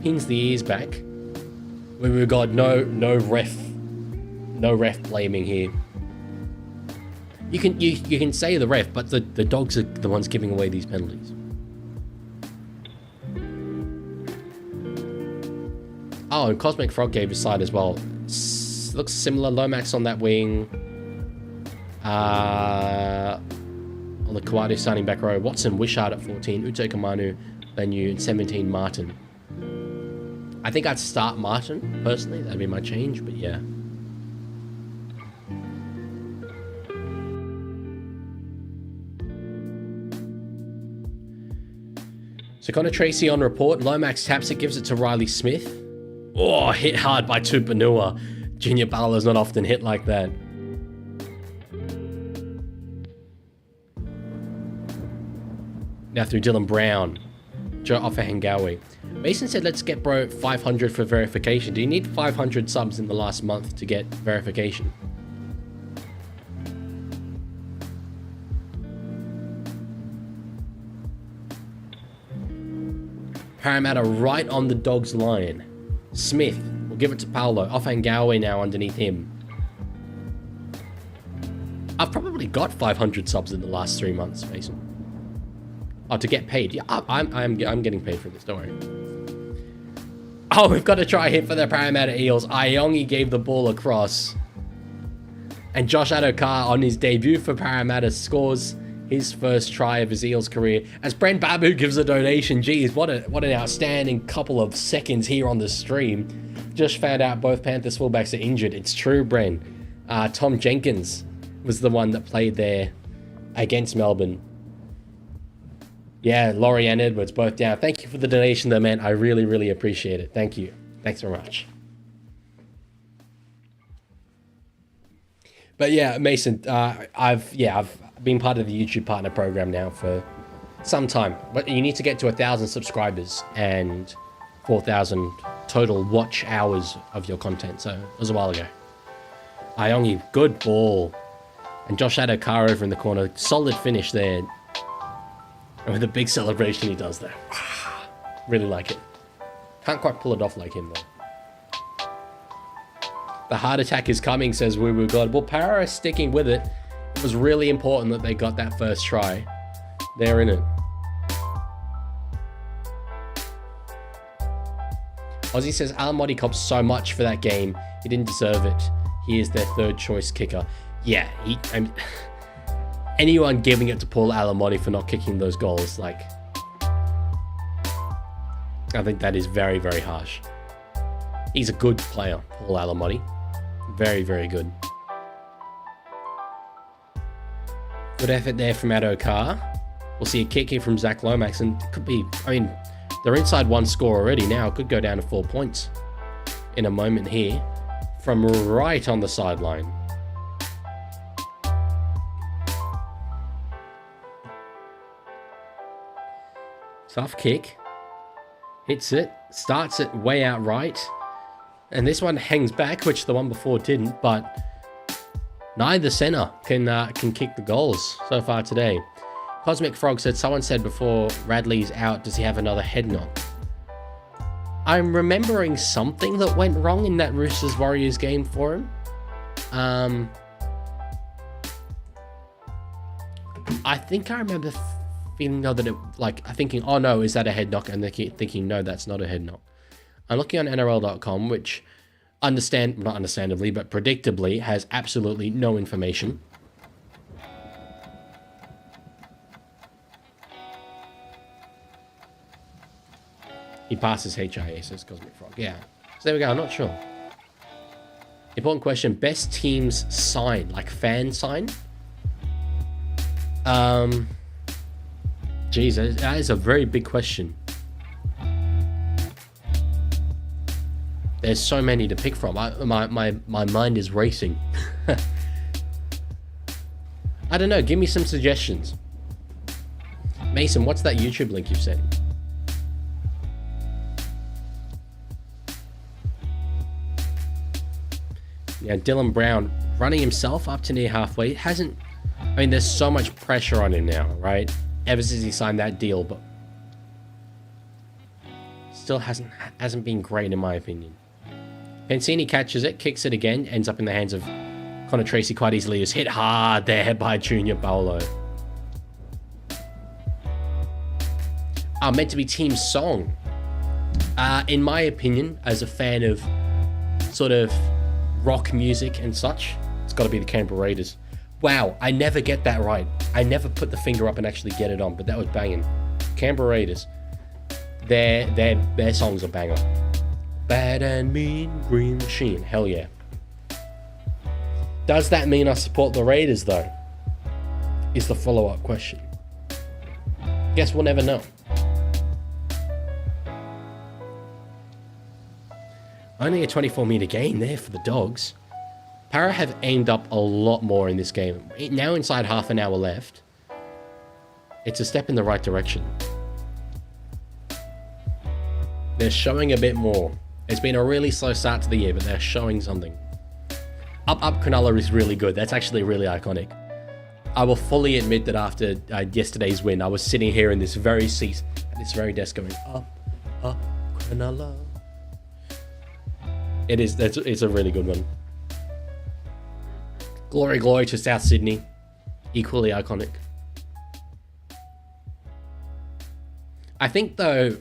pins the ears back. We've got no ref blaming here. You can say the ref, but the dogs are the ones giving away these penalties. Oh, and Cosmic Frog gave his side as well. Looks similar. Lomax on that wing. On the Kawadu starting back row. Watson, Wishart at 14. Ute Kamanu, Lenu, and 17 Martin. I think I'd start Martin, personally. That'd be my change, but yeah. So Connor Tracy on report. Lomax taps it, gives it to Riley Smith. Oh, hit hard by Tupanua. Junior Bala's not often hit like that. Now through Dylan Brown. Joe Offahengawi. Mason said, let's get bro 500 for verification. Do you need 500 subs in the last month to get verification? Parramatta right on the Dogs line. Smith will give it to Paolo. Offahengawi now underneath him. I've probably got 500 subs in the last 3 months, Mason. Oh, to get paid. Yeah, I'm getting paid for this, don't worry. Oh, we've got to try hit for the Parramatta Eels. Iongi gave the ball across. And Josh Adokar on his debut for Parramatta scores his first try of his Eels career. As Brent Babu gives a donation. Geez, what an outstanding couple of seconds here on the stream. Just found out both Panthers fullbacks are injured. It's true, Brent. Tom Jenkins was the one that played there against Melbourne. Yeah, Laurie and Edwards both down. Thank you for the donation though, man. I really, really appreciate it. Thank you. Thanks very much. But yeah, Mason, I've been part of the YouTube partner program now for some time. But you need to get to 1,000 subscribers and 4,000 total watch hours of your content. So it was a while ago. Iongi, good ball. And Josh Adokar over in the corner. Solid finish there. And with a big celebration he does there. Really like it. Can't quite pull it off like him though. The heart attack is coming, says Woo Woo God. Well, Para is sticking with it. It was really important that they got that first try. They're in it. Aussie says, Alamotti copped so much for that game. He didn't deserve it. He is their third choice kicker. Yeah, anyone giving it to Paul Alamotti for not kicking those goals, like, I think that is very, very harsh. He's a good player, Paul Alamotti. Very, very good. Good effort there from Addo Carr. We'll see a kick here from Zach Lomax, and it could be, I mean, they're inside one score already now. It could go down to 4 points in a moment here from right on the sideline. Tough kick. Hits it. Starts it way out right. And this one hangs back, which the one before didn't, but neither center can kick the goals so far today. Cosmic Frog said, someone said before Radley's out, does he have another head knock? I'm remembering something that went wrong in that Roosters Warriors game for him. I think I remember feeling that it, like, thinking, oh no, is that a head knock? And they keep thinking, no, that's not a head knock. I'm looking on NRL.com, which not understandably, but predictably has absolutely no information. He passes HIA, says Cosmic Frog. Yeah. So there we go. I'm not sure. Important question. Best teams sign. Like fan sign? Geez, that is a very big question. There's so many to pick from. My mind is racing. I don't know. Give me some suggestions. Mason, what's that YouTube link you've sent? Yeah, Dylan Brown running himself up to near halfway. Hasn't, I mean, there's so much pressure on him now, right? Ever since he signed that deal, but still hasn't been great in my opinion. Pensini catches it, kicks it again, ends up in the hands of Connor Tracy quite easily. Is hit hard there by Junior Paulo. Meant to be team song. In my opinion, as a fan of sort of rock music and such, it's got to be the Canberra Raiders. Wow, I never get that right. I never put the finger up and actually get it on, but that was banging. Canberra Raiders. Their songs are banger. Bad and Mean Green Machine. Hell yeah. Does that mean I support the Raiders though? Is the follow-up question. Guess we'll never know. Only a 24-meter gain there for the Dogs. Para have aimed up a lot more in this game. Now inside half an hour left. It's a step in the right direction. They're showing a bit more. It's been a really slow start to the year, but they're showing something. Up Cronulla is really good. That's actually really iconic. I will fully admit that after yesterday's win, I was sitting here in this very seat, at this very desk going, up Cronulla. It's a really good one. Glory to South Sydney. Equally iconic. I think though,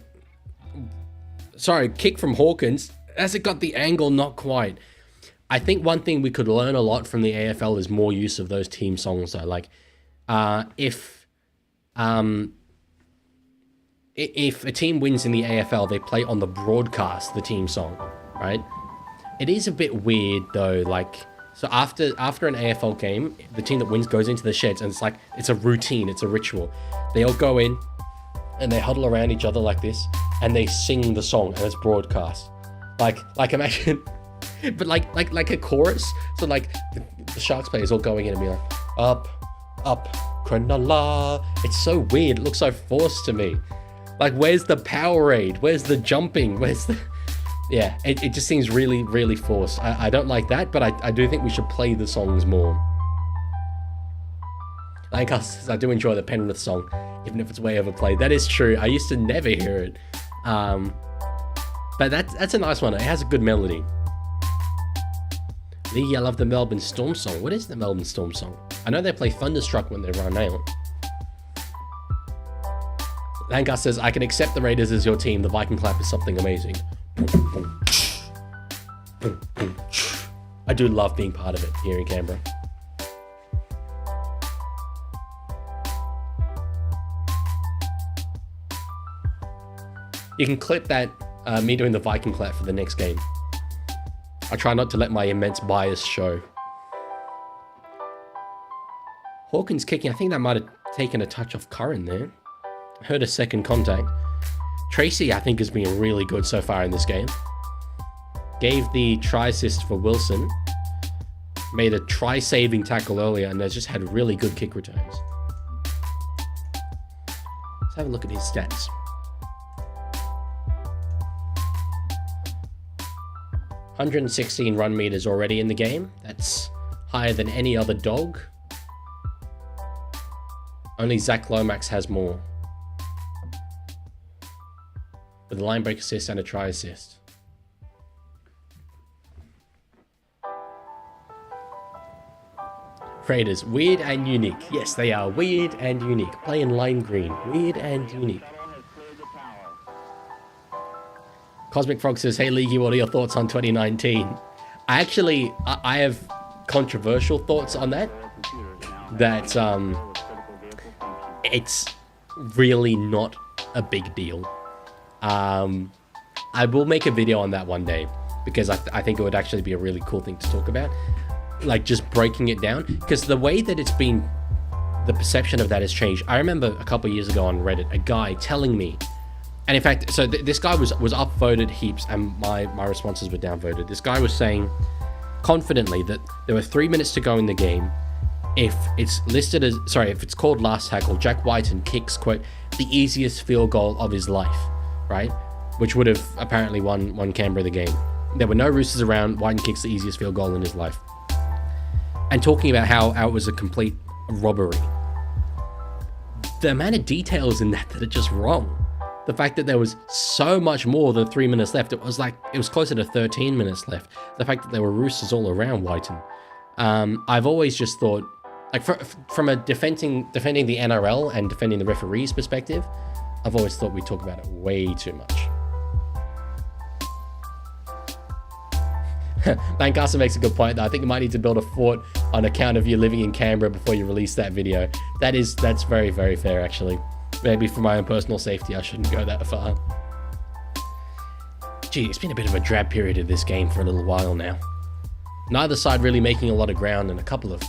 sorry, kick from Hawkins. Has it got the angle? Not quite. I think one thing we could learn a lot from the AFL is more use of those team songs though. Like, if a team wins in the AFL, they play on the broadcast the team song, right? It is a bit weird though, like, so after an AFL game, the team that wins goes into the sheds and it's like, it's a routine, it's a rictual. They all go in and they huddle around each other like this and they sing the song and it's broadcast. Like imagine, but like a chorus. So like the Sharks players all going in and be like, up, Cronulla. It's so weird, it looks so forced to me. Like, where's the Powerade? Where's the jumping? Where's the... Yeah, it just seems really, really forced. I don't like that, but I do think we should play the songs more. Like us, I do enjoy the Penrith song, even if it's way overplayed. That is true. I used to never hear it. But that's a nice one. It has a good melody. League, I love the Melbourne Storm song. What is the Melbourne Storm song? I know they play Thunderstruck when they run out. Langar says, I can accept the Raiders as your team. The Viking clap is something amazing. I do love being part of it here in Canberra. You can clip that, me doing the Viking clap for the next game. I try not to let my immense bias show. Hawkins kicking, I think that might have taken a touch off Curran there. I heard a second contact. Tracy, I think, has been really good so far in this game. Gave the try assist for Wilson. Made a try-saving tackle earlier and has just had really good kick returns. Let's have a look at his stats. 116 run meters already in the game. That's higher than any other dog. Only Zach Lomax has more. With a line break assist and a try assist. Raiders, weird and unique. Yes, they are weird and unique. Playing lime green, weird and unique. Cosmic Frog says, hey Leaguie, what are your thoughts on 2019? I have controversial thoughts on that. That it's really not a big deal. I will make a video on that one day because I think it would actually be a really cool thing to talk about. Like just breaking it down, because the way that it's been, the perception of that has changed. I remember a couple of years ago on Reddit, a guy telling me, and in fact, so this guy was upvoted heaps and my responses were downvoted. This guy was saying confidently that there were 3 minutes to go in the game. If it's listed as, if it's called last tackle, Jack Whiten kicks, quote, the easiest field goal of his life, right? Which would have apparently won Canberra the game. There were no Roosters around, Whiten kicks the easiest field goal in his life. And talking about how it was a complete robbery. The amount of details in that are just wrong. The fact that there was so much more than 3 minutes left. It was closer to 13 minutes left. The fact that there were Roosters all around Whiten. I've always just thought, like from a defending the NRL and defending the referees perspective, I've always thought we talk about it way too much. Lancaster makes a good point though. I think you might need to build a fort on account of you living in Canberra before you release that video. That's very, very fair actually. Maybe for my own personal safety, I shouldn't go that far. Gee, it's been a bit of a drab period of this game for a little while now. Neither side really making a lot of ground and a couple of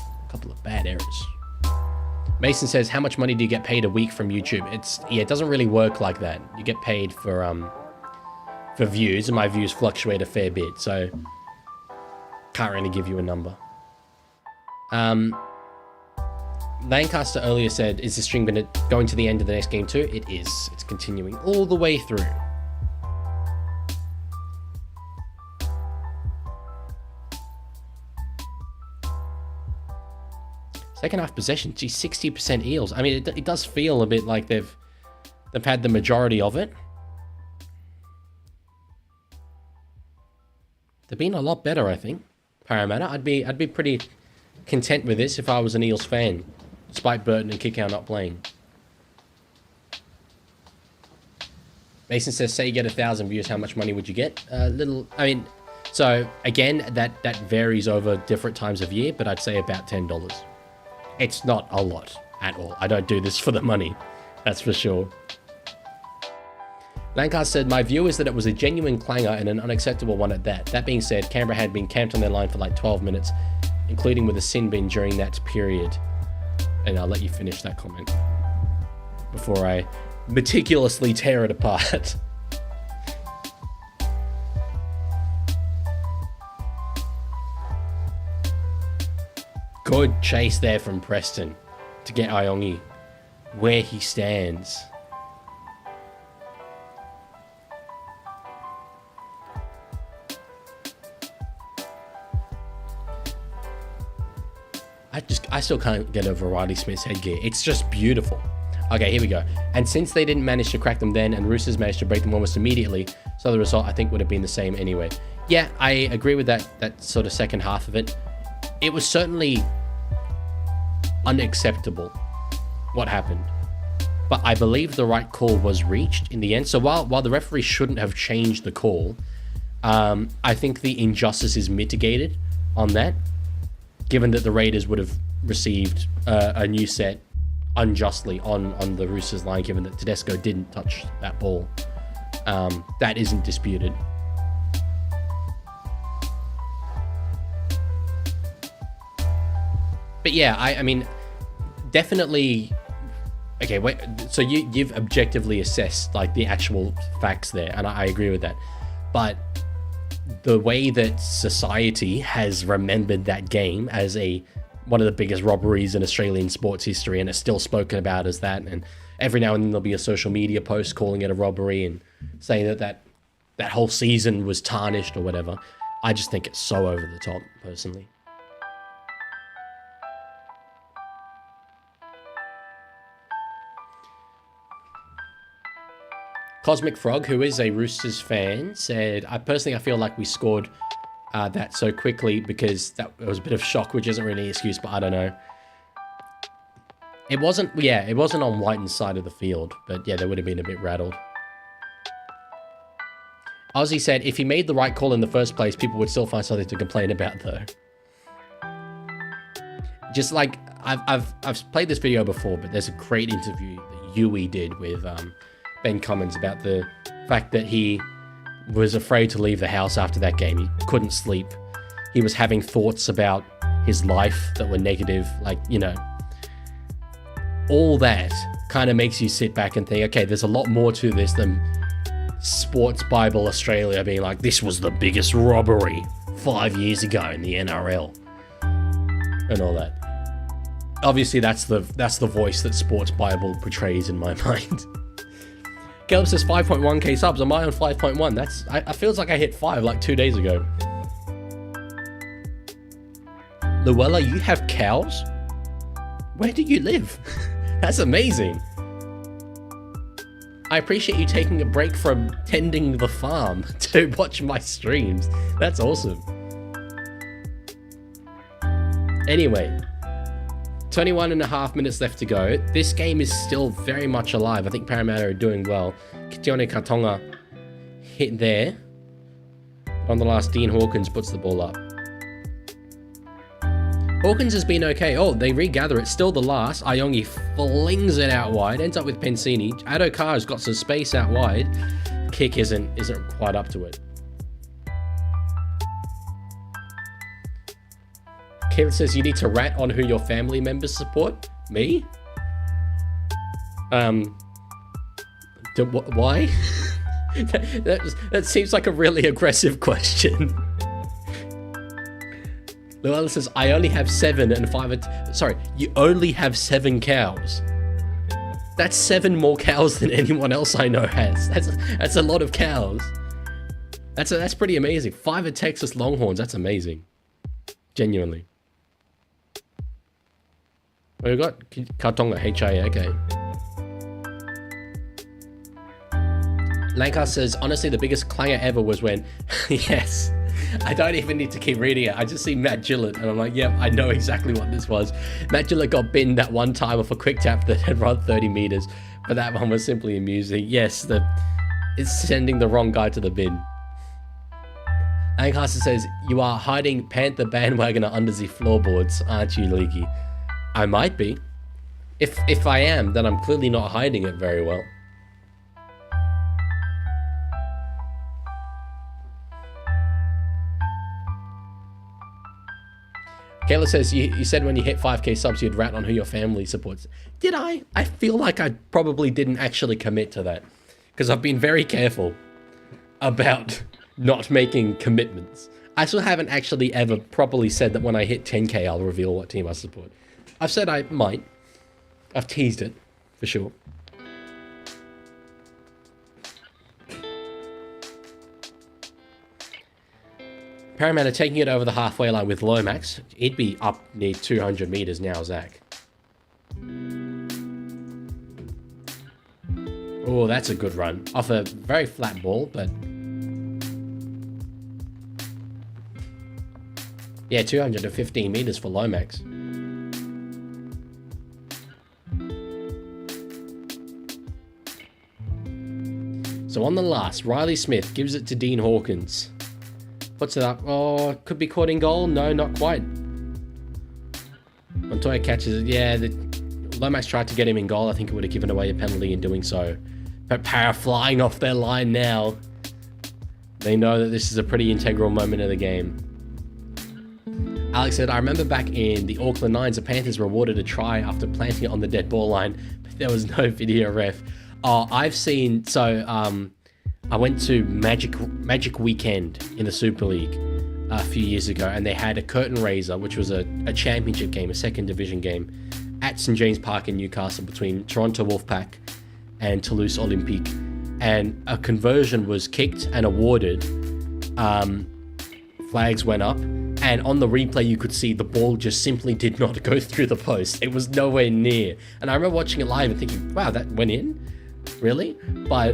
bad errors. Mason says, how much money do you get paid a week from YouTube? It doesn't really work like that. You get paid for views, and my views fluctuate a fair bit, so can't really give you a number. Lancaster earlier said, is the string going to the end of the next game too? It is. It's continuing all the way through. Second half possession, gee, 60% Eels. I mean, it does feel a bit like they've had the majority of it. They've been a lot better, I think. Parramatta, I'd be pretty content with this if I was an Eels fan, despite Burton and Kickow not playing. Mason says, say you get 1,000 views, how much money would you get? So again, that varies over different times of year, but I'd say about $10. It's not a lot at all. I don't do this for the money, that's for sure. Lancaster said, my view is that it was a genuine clanger and an unacceptable one at that. That being said, Canberra had been camped on their line for like 12 minutes, including with a sin bin during that period. And I'll let you finish that comment before I meticulously tear it apart. Good chase there from Preston to get Iongi where he stands. I still can't get over Riley Smith's headgear. It's just beautiful. Okay, here we go. And since they didn't manage to crack them then, and Roosters managed to break them almost immediately, so the result I think would have been the same anyway. Yeah, I agree with that sort of second half of it. It was certainly unacceptable what happened. But I believe the right call was reached in the end. So while the referee shouldn't have changed the call, I think the injustice is mitigated on that, given that the Raiders would have received a new set unjustly on the Roosters line, given that Tedesco didn't touch that ball. That isn't disputed. But yeah, I mean, definitely. Okay, wait. So you've objectively assessed like the actual facts there, and I agree with that. But the way that society has remembered that game as one of the biggest robberies in Australian sports history, and it's still spoken about as that, and every now and then there'll be a social media post calling it a robbery and saying that whole season was tarnished or whatever. I just think it's so over the top, personally. Cosmic Frog, who is a Roosters fan, said, I feel like we scored that so quickly because that was a bit of shock, which isn't really an excuse, but I don't know. It wasn't on Whiten's side of the field, but yeah, they would have been a bit rattled. Ozzy said, if he made the right call in the first place, people would still find something to complain about, though. Just like, I've played this video before, but there's a great interview that Yui did with Ben Cummins about the fact that he was afraid to leave the house after that game. He couldn't sleep. He was having thoughts about his life that were negative. Like, you know, all that kind of makes you sit back and think, okay, there's a lot more to this than Sports Bible Australia being like, this was the biggest robbery 5 years ago in the NRL and all that. Obviously, that's the voice that Sports Bible portrays in my mind. Caleb says 5.1k subs. Am I on 5.1? I feels like I hit 5 like 2 days ago. Luella, you have cows? Where do you live? That's amazing. I appreciate you taking a break from tending the farm to watch my streams. That's awesome. Anyway, 21.5 minutes left to go. This game is still very much alive. I think Parramatta are doing well. Kitione Katonga hit there. On the last, Dean Hawkins puts the ball up. Hawkins has been okay. Oh, they regather it. Still the last. Ayongi flings it out wide. Ends up with Pensini. Adokar has got some space out wide. Kick isn't quite up to it. Caleb says you need to rat on who your family members support. Me? Why? that seems like a really aggressive question. Llewellyn says, I only have 7 and 5... Sorry, you only have 7 cows. That's 7 more cows than anyone else I know has. That's a lot of cows. That's pretty amazing. 5 are Texas Longhorns. That's amazing. Genuinely. We've got Kartonga, HIA, okay. Lancaster says, honestly, the biggest clanger ever was when... Yes. I don't even need to keep reading it. I just see Matt Gillett, and I'm like, yep, I know exactly what this was. Matt Gillett got binned that one time off a quick tap that had run 30 meters, but that one was simply amusing. Yes, it's sending the wrong guy to the bin. Lancaster says, you are hiding Panther bandwagoner under the floorboards, aren't you, Leaguie? I might be. If I am, then I'm clearly not hiding it very well. Kayla says, you said when you hit 5k subs, you'd rat on who your family supports. Did I? I feel like I probably didn't actually commit to that. Because I've been very careful about not making commitments. I still haven't actually ever properly said that when I hit 10k, I'll reveal what team I support. I've said I might. I've teased it, for sure. Parramatta taking it over the halfway line with Lomax. He'd be up near 200 meters now, Zach. Oh, that's a good run. Off a very flat ball, but... Yeah, 215 meters for Lomax. So on the last, Riley Smith gives it to Dean Hawkins. Puts it up. Oh, could be caught in goal. No, not quite. Montoya catches it. Yeah, Lomax tried to get him in goal. I think it would have given away a penalty in doing so. But Para flying off their line now. They know that this is a pretty integral moment of the game. Alex said, I remember back in the Auckland Nines, the Panthers were awarded a try after planting it on the dead ball line, but there was no video ref. Oh, I've seen, so I went to Magic Weekend in the Super League a few years ago, and they had a curtain raiser, which was a championship game, a second division game, at St. James Park in Newcastle between Toronto Wolfpack and Toulouse Olympique. And a conversion was kicked and awarded. Flags went up, and on the replay you could see the ball just simply did not go through the post. It was nowhere near. And I remember watching it live and thinking, wow, that went in? Really? But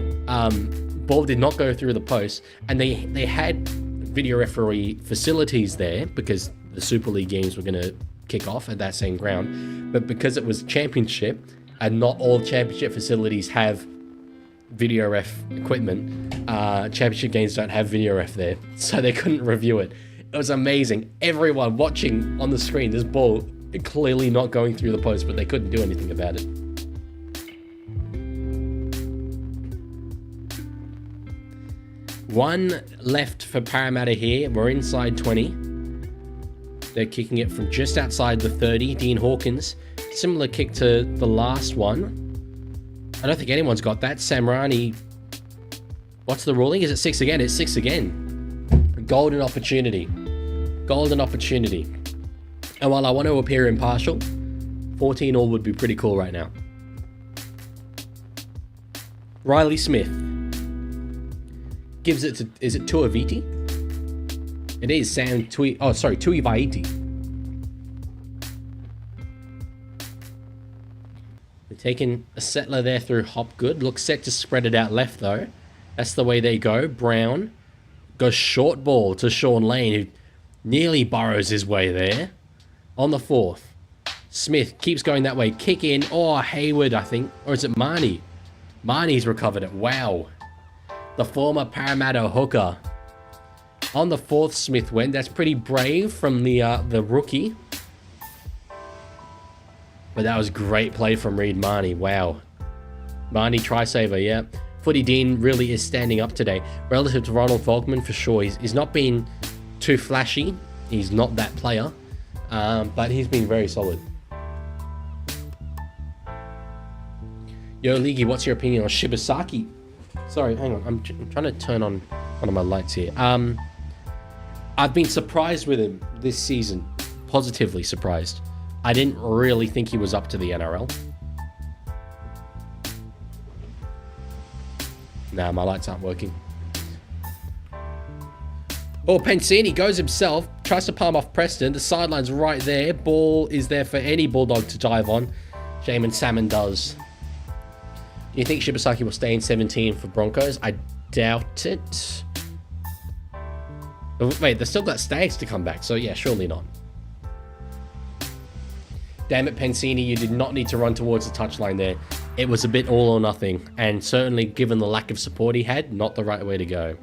ball did not go through the post, and they had video referee facilities there because the Super League games were going to kick off at that same ground. But because it was championship, and not all championship facilities have video ref equipment, championship games don't have video ref there, so they couldn't review it. It was amazing. Everyone watching on the screen, this ball clearly not going through the post, but they couldn't do anything about it. One left for Parramatta here. We're inside 20. They're kicking it from just outside the 30. Dean Hawkins, similar kick to the last one. I don't think anyone's got that. Samrani, what's the ruling? Is it 6 again? It's 6 again. Golden opportunity. Golden opportunity. And while I want to appear impartial, 14-all would be pretty cool right now. Riley Smith gives it to, is it Tuiviti? It is Sam Tui, oh sorry, Tuiviti. They're taking a settler there through Hopgood. Looks set to spread it out left though. That's the way they go. Brown goes short ball to Sean Lane, who nearly burrows his way there. On the fourth, Smith keeps going that way. Kick in. Oh, Hayward, I think. Or is it Marnie? Marnie's recovered it. Wow. The former Parramatta hooker. On the fourth, Smith went. That's pretty brave from the rookie. But that was great play from Reid Marnie. Wow. Marnie try-saver, yeah. Footy Dean really is standing up today. Relative to Ronald Volkman, for sure. He's not been too flashy. He's not that player. But he's been very solid. Yo, Leaguie, what's your opinion on Shibasaki? Sorry, hang on. I'm trying to turn on one of my lights here. I've been surprised with him this season. Positively surprised. I didn't really think he was up to the NRL. Nah, my lights aren't working. Oh, Pensini goes himself. Tries to palm off Preston. The sideline's right there. Ball is there for any Bulldog to dive on. Jamin Salmon does. Do you think Shibasaki will stay in 17 for Broncos? I doubt it. Oh, wait, they've still got Stags to come back, so yeah, surely not. Damn it, Pensini, you did not need to run towards the touchline there. It was a bit all or nothing, and certainly given the lack of support he had, not the right way to go.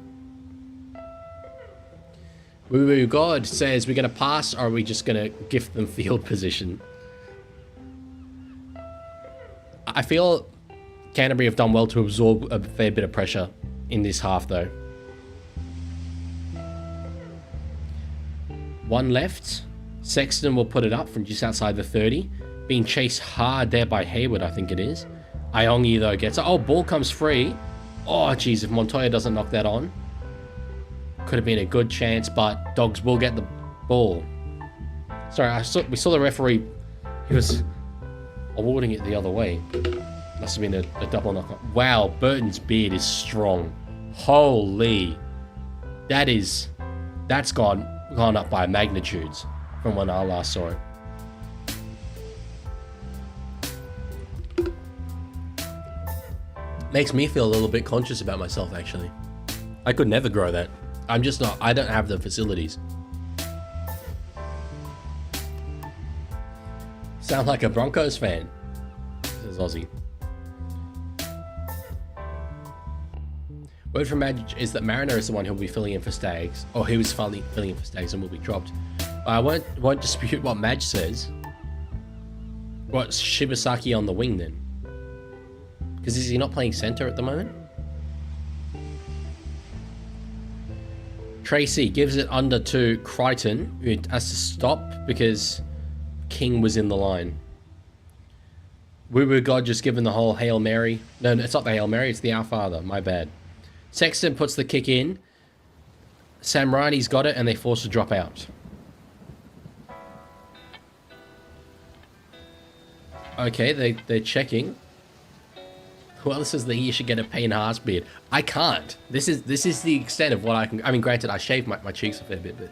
Woo Woo God says, we're going to pass, or are we just going to gift them field position? I feel Canterbury have done well to absorb a fair bit of pressure in this half, though. One left. Sexton will put it up from just outside the 30. Being chased hard there by Hayward, I think it is. Iongi, though, gets it. Oh, ball comes free. Oh, geez, if Montoya doesn't knock that on. Could have been a good chance, but Dogs will get the ball. Sorry, we saw the referee. He was awarding it the other way. Must have been a double knock. Wow, Burton's beard is strong. Holy. That's gone up by magnitudes from when I last saw it. Makes me feel a little bit conscious about myself, actually. I could never grow that. I'm just not, I don't have the facilities. Sound like a Broncos fan. This is Aussie. Word from Madge is that Mariner is the one who will be filling in for Stags, or who is finally filling in for Stags and will be dropped. I won't dispute what Madge says. What's Shibasaki on the wing then? Because is he not playing center at the moment? Tracy gives it under to Crichton, who has to stop because King was in the line. Woo God just given the whole Hail Mary. No, it's not the Hail Mary, it's the Our Father. My bad. Sexton puts the kick in. Sam Riney's got it and they force a drop out. Okay, they're checking. Whoever says that he should get a Payne Haas beard? I can't. This is the extent of what I can. I mean, granted, I shaved my cheeks a fair bit, but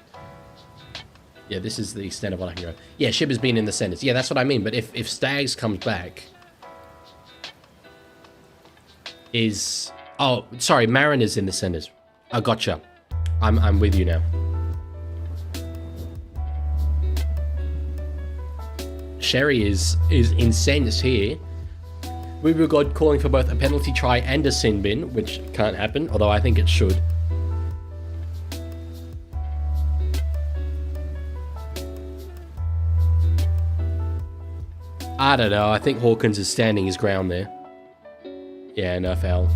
yeah, this is the extent of what I can go. Yeah, Shib has been in the centers. Yeah, that's what I mean. But if Stags comes back, oh, sorry, Mariner's in the centers. I gotcha. I'm with you now. Sherry is incensed here. We were God calling for both a penalty try and a sin bin, which can't happen, although I think it should. I don't know. I think Hawkins is standing his ground there. Yeah, no foul.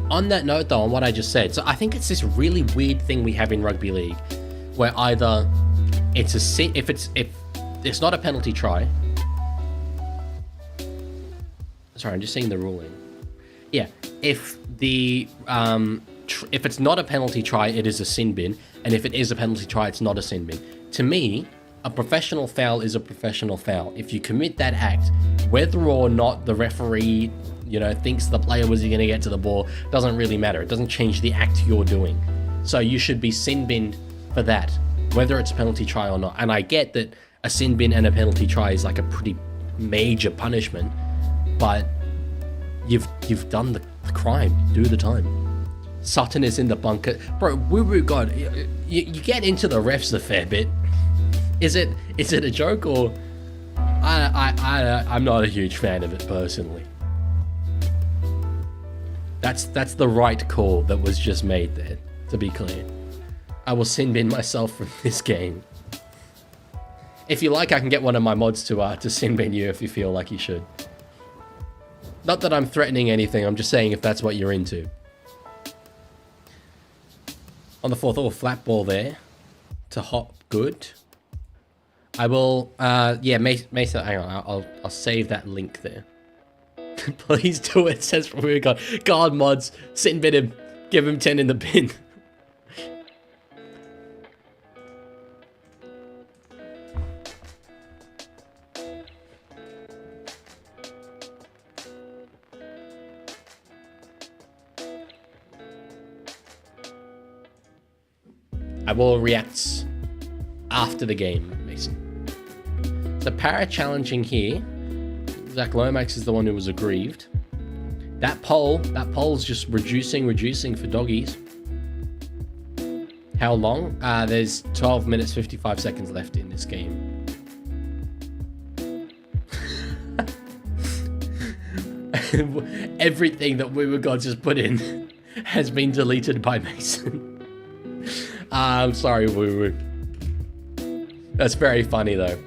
On that note, though, on what I just said, so I think it's this really weird thing we have in rugby league, where either it's a sin, if it's not a penalty try. Sorry, I'm just seeing the ruling. Yeah, if it's not a penalty try, it is a sin bin, and if it is a penalty try, it's not a sin bin. To me, a professional foul is a professional foul. If you commit that act, whether or not the referee, thinks the player was going to get to the ball, doesn't really matter. It doesn't change the act you're doing. So you should be sin binned for that, whether it's a penalty try or not. And I get that a sin bin and a penalty try is like a pretty major punishment, but you've done the crime. Do the time. Sutton is in the bunker. Bro, woo God, you get into the refs a fair bit. Is it a joke, or I'm not a huge fan of it personally. That's the right call that was just made there, to be clear. I will sin bin myself from this game. If you like, I can get one of my mods to sin bin you if you feel like you should. Not that I'm threatening anything, I'm just saying if that's what you're into. On the fourth, flat ball there to Hop, good. I will, yeah, Mesa, hang on, I'll save that link there. Please do it, says we got God mods, sit and bin him, give him 10 in the bin. I will react after the game, Mason. So Para challenging here. Zach Lomax is the one who was aggrieved. That poll's just reducing for doggies. How long? There's 12 minutes, 55 seconds left in this game. Everything that We Were God just put in has been deleted by Mason. I'm sorry, Woo Woo. That's very funny though.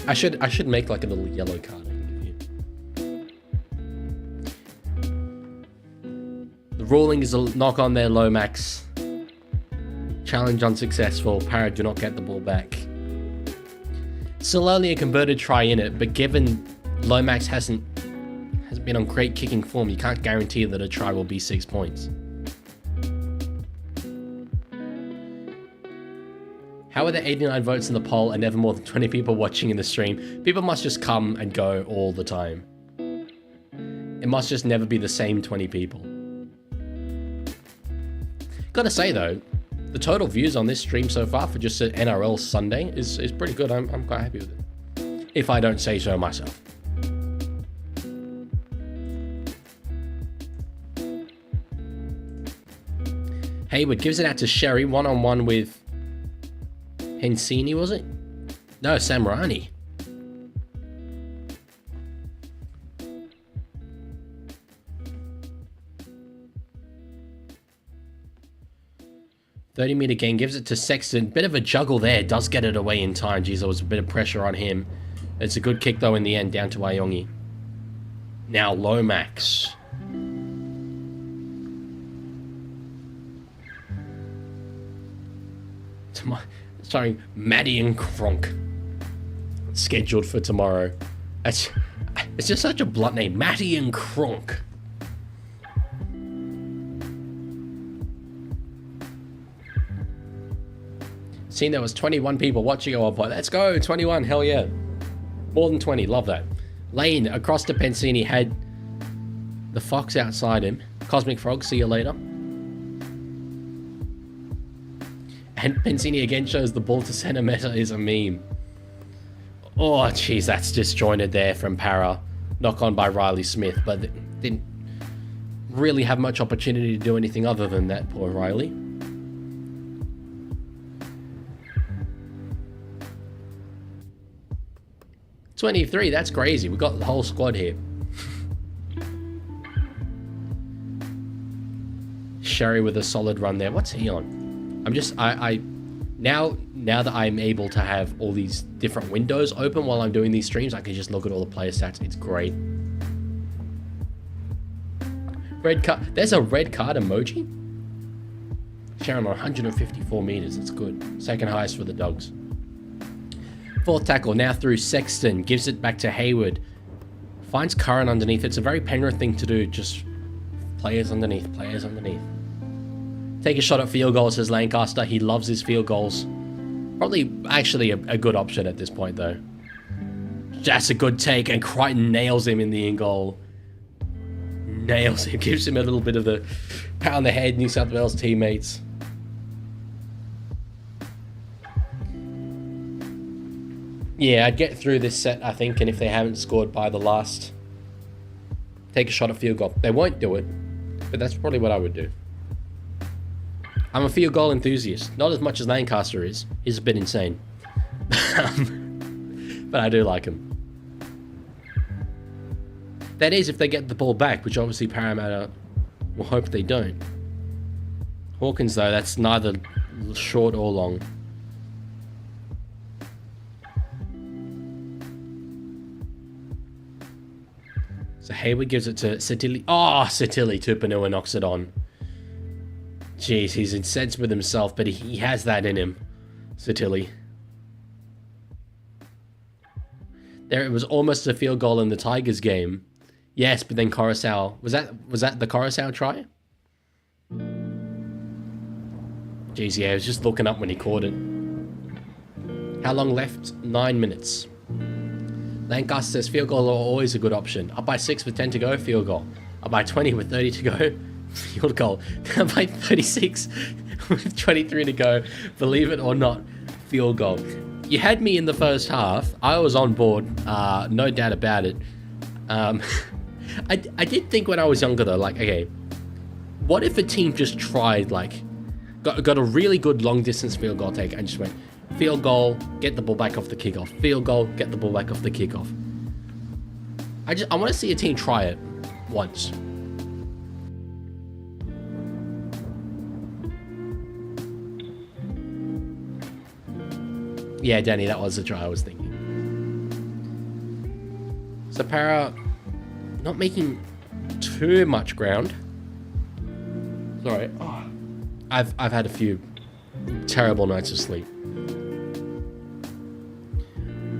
I should make like a little yellow card. The ruling is a knock on there, Lomax. Challenge unsuccessful. Para do not get the ball back. Still only a converted try in it, but given Lomax hasn't been on great kicking form, you can't guarantee that a try will be 6 points. How are there 89 votes in the poll and never more than 20 people watching in the stream? People must just come and go all the time. It must just never be the same 20 people. Gotta say though, the total views on this stream so far for just an NRL Sunday is pretty good. I'm quite happy with it, if I don't say so myself. Hayward gives it out to Sherry, one-on-one with Hensini, was it? No, Samrani. 30-meter gain, gives it to Sexton. Bit of a juggle there. Does get it away in time. Geez, there was a bit of pressure on him. It's a good kick, though, in the end, down to Wyongi. Now, Lomax. Sorry, Maddie and Kronk. Scheduled for tomorrow. It's just such a blunt name. Matty and Kronk. Seen there was 21 people watching our pod. Let's go, 21, hell yeah. More than 20, love that. Lane across to Pensini, had the Fox outside him. Cosmic Frog, see you later. And Pensini again shows the ball to centre. Meta is a meme. Oh, jeez, that's disjointed there from Para. Knock on by Riley Smith, but didn't really have much opportunity to do anything other than that, poor Riley. $23, that's crazy. We've got the whole squad here. Sherry with a solid run there. What's he on? I'm just, now that I'm able to have all these different windows open while I'm doing these streams, I can just look at all the player stats. It's great. Red card. There's a red card emoji. Sharon on 154 meters. That's good. Second highest for the Dogs. Fourth tackle now through Sexton. Gives it back to Hayward. Finds Curran underneath. It's a very Penrith thing to do. Just players underneath. Players underneath. Take a shot at field goal, says Lancaster. He loves his field goals. Probably actually a good option at this point, though. That's a good take, and Crichton nails him in the in-goal. Nails him. Gives him a little bit of the pat on the head, New South Wales teammates. Yeah, I'd get through this set, I think, and if they haven't scored by the last... Take a shot at field goal. They won't do it, but that's probably what I would do. I'm a field goal enthusiast. Not as much as Lancaster is. He's a bit insane. But I do like him. That is if they get the ball back, which obviously Parramatta will hope they don't. Hawkins, though, that's neither short or long. So Hayward gives it to Satili. Oh, Satili Tupanua knocks it on. Jeez, he's incensed with himself, but he has that in him. Satili. There, it was almost a field goal in the Tigers game. Yes, but then Coruscant... Was that the Coruscant try? Jeez, yeah, I was just looking up when he caught it. How long left? 9 minutes. Lancaster says field goal are always a good option. Up by 6 with 10 to go, field goal. Up by 20 with 30 to go, field goal. Up by 36 with 23 to go, believe it or not, field goal. You had me in the first half. I was on board, no doubt about it. I did think when I was younger though, like, okay, what if a team just tried, like, got a really good long distance field goal take and just went, field goal, get the ball back off the kickoff. Field goal, get the ball back off the kickoff. I want to see a team try it once. Yeah, Danny, that was the try I was thinking. So Para not making too much ground. Sorry. Oh, I've had a few terrible nights of sleep.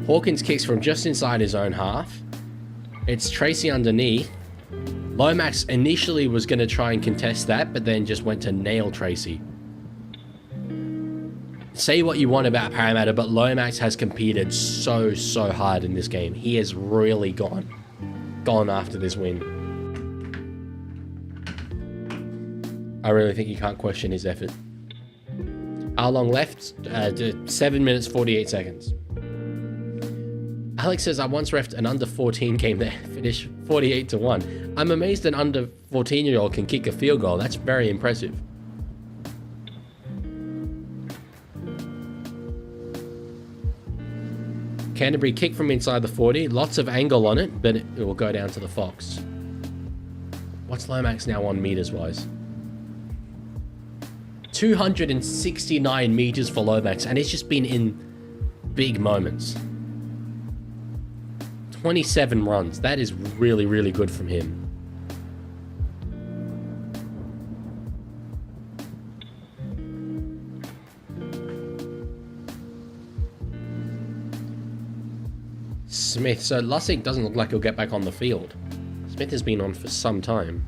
Hawkins kicks from just inside his own half. It's Tracy underneath. Lomax initially was going to try and contest that, but then just went to nail Tracy. Say what you want about Parramatta, but Lomax has competed so hard in this game. He has really gone after this win. I really think you can't question his effort. How long left? 7 minutes, 48 seconds. Alex says, I once refed an under 14 game that finished 48-1. I'm amazed an under 14-year-old can kick a field goal. That's very impressive. Canterbury kick from inside the 40. Lots of angle on it, but it will go down to the Fox. What's Lomax now on meters-wise? 269 meters for Lomax, and it's just been in big moments. 27 runs. That is really, really good from him. Smith. So Lussick doesn't look like he'll get back on the field. Smith has been on for some time.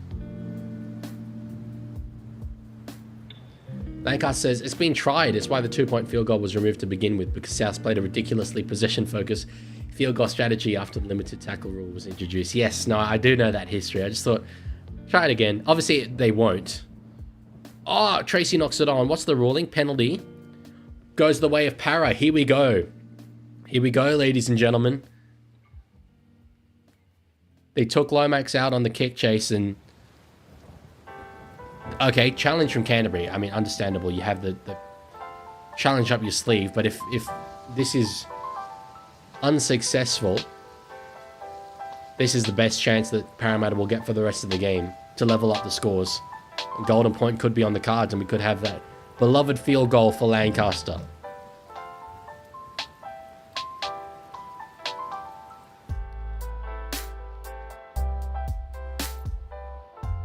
Lancaster says, it's been tried. It's why the 2-point field goal was removed to begin with, because South played a ridiculously possession-focused field goal strategy after the limited tackle rule was introduced. Yes, no, I do know that history. I just thought, try it again. Obviously, they won't. Oh, Tracy knocks it on. What's the ruling? Penalty. Goes the way of Para. Here we go. Here we go, ladies and gentlemen. They took Lomax out on the kick chase and... Okay, challenge from Canterbury. I mean, understandable. You have the challenge up your sleeve. But if this is unsuccessful, this is the best chance that Parramatta will get for the rest of the game to level up the scores. A golden point could be on the cards and we could have that beloved field goal for Lancaster.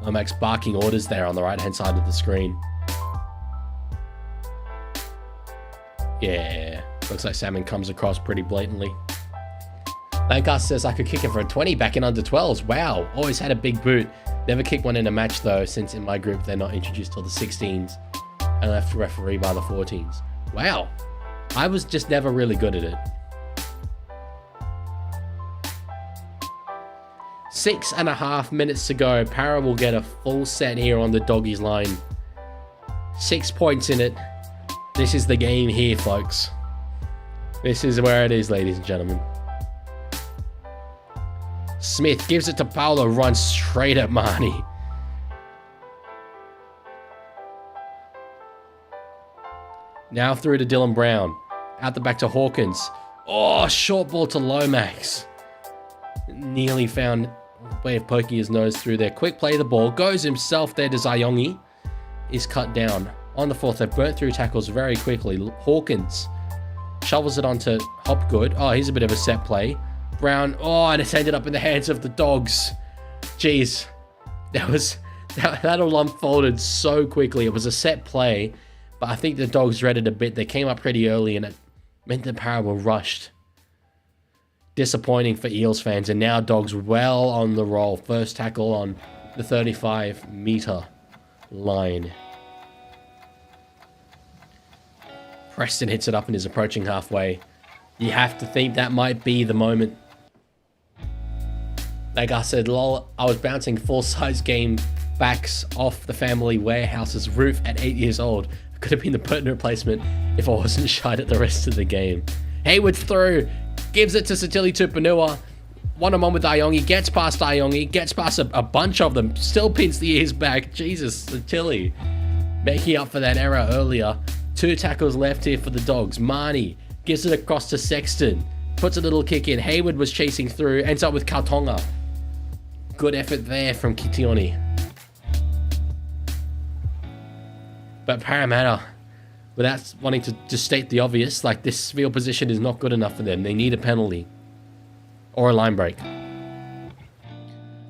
Lomax barking orders there on the right-hand side of the screen. Yeah, looks like Salmon comes across pretty blatantly. Lancaster says, I could kick it for a 20 back in under 12s. Wow, always had a big boot. Never kicked one in a match though, since in my group they're not introduced till the 16s. And I have to referee by the 14s. Wow, I was just never really good at it. 6.5 minutes to go. Para will get a full set here on the doggies line. 6 points in it. This is the game here, folks. This is where it is, ladies and gentlemen. Smith gives it to Paolo, runs straight at Marnie. Now through to Dylan Brown. Out the back to Hawkins. Oh, short ball to Lomax. Nearly found a way of poking his nose through there. Quick play the ball. Goes himself there to Zayongi. Is cut down. On the fourth, they've burnt through tackles very quickly. Hawkins shovels it onto Hopgood. Oh, here's a bit of a set play. Brown. Oh, and it's ended up in the hands of the Dogs. Jeez. That all unfolded so quickly. It was a set play, but I think the Dogs read it a bit. They came up pretty early and it meant the Para were rushed. Disappointing for Eels fans, and now Dogs well on the roll. First tackle on the 35-meter line. Preston hits it up and is approaching halfway. You have to think that might be the moment. Like I said, lol, I was bouncing full-size game backs off the family warehouse's roof at 8 years old. It could have been the pertinent replacement if I wasn't shied at the rest of the game. Hayward through. Gives it to Satili Tupanua. One-on-one with Ayongi. Gets past Ayongi. Gets past a bunch of them. Still pins the ears back. Jesus, Satili. Making up for that error earlier. 2 tackles left here for the Dogs. Marnie gives it across to Sexton. Puts a little kick in. Hayward was chasing through. Ends up with Kautonga. Good effort there from Kitioni. But Parramatta, without wanting to state the obvious, like this field position is not good enough for them. They need a penalty. Or a line break.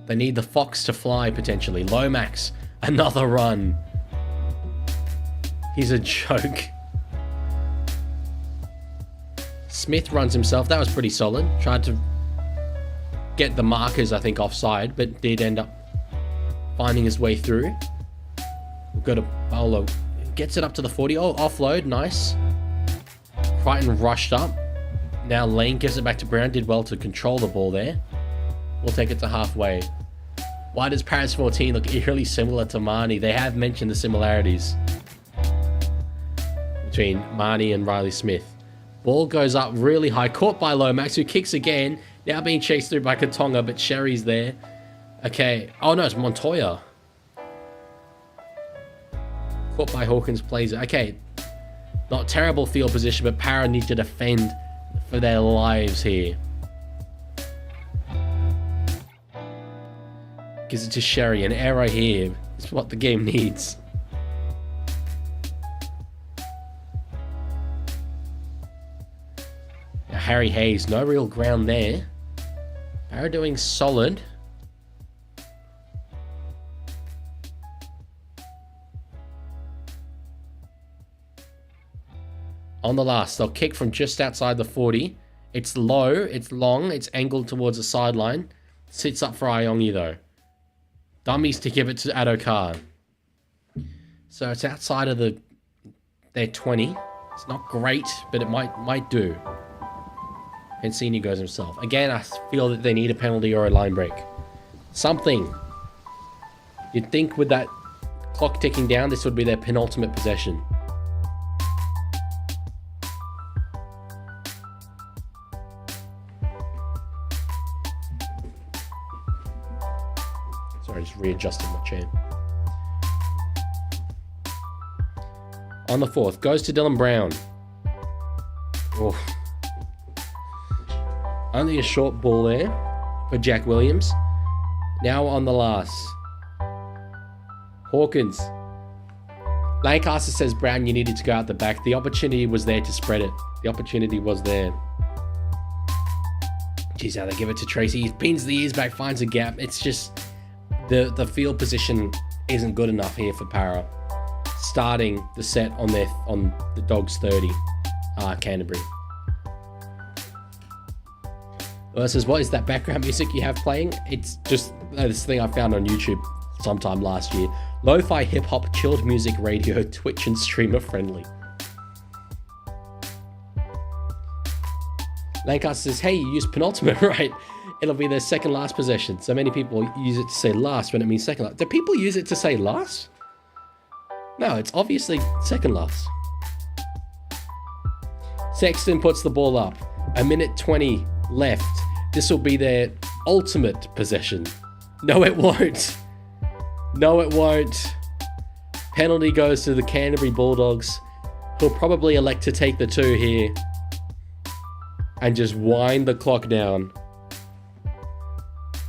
They need the Fox to fly, potentially. Lomax, another run. He's a joke. Smith runs himself. That was pretty solid. Tried to get the markers, I think, offside, but did end up finding his way through. We'll go to Paolo. Gets it up to the 40. Oh, offload. Nice. Crichton rushed up. Now Lane gives it back to Brown. Did well to control the ball there. We'll take it to halfway. Why does Paris 14 look eerily similar to Marnie? They have mentioned the similarities between Marnie and Riley Smith. Ball goes up really high. Caught by Lomax, who kicks again. Now being chased through by Kautonga, but Sherry's there. Okay. Oh, no, it's Montoya. Caught by Hawkins, plays it. Okay. Not terrible field position, but Para need to defend for their lives here. Gives it to Sherry. An error here is what the game needs. Harry Hayes, no real ground there. Para doing solid. On the last, they'll kick from just outside the 40. It's low, it's long, it's angled towards the sideline. Sits up for Iongi though. Dummies to give it to Adokar. So it's outside of their 20. It's not great, but it might do. Pensini goes himself. Again, I feel that they need a penalty or a line break. Something. You'd think with that clock ticking down, this would be their penultimate possession. Sorry, just readjusting my chair. On the 4th, goes to Dylan Brown. Oh. Only a short ball there for Jack Williams. Now on the last. Hawkins. Lancaster says, Brown, you needed to go out the back. The opportunity was there to spread it. The opportunity was there. Geez, how they give it to Tracy. He pins the ears back, finds a gap. It's just the field position isn't good enough here for Para. Starting the set on the Dogs 30, Canterbury. Says, what is that background music you have playing? It's just this thing I found on YouTube sometime last year. Lo-fi hip-hop, chilled music radio, Twitch and streamer friendly. Lancaster says, hey, you used penultimate, right? It'll be their second last possession. So many people use it to say last when it means second last. Do people use it to say last? No, it's obviously second last. Sexton puts the ball up. 1:20 left. This will be their ultimate possession. No, it won't. No, it won't. Penalty goes to the Canterbury Bulldogs, who'll probably elect to take the 2 here and just wind the clock down.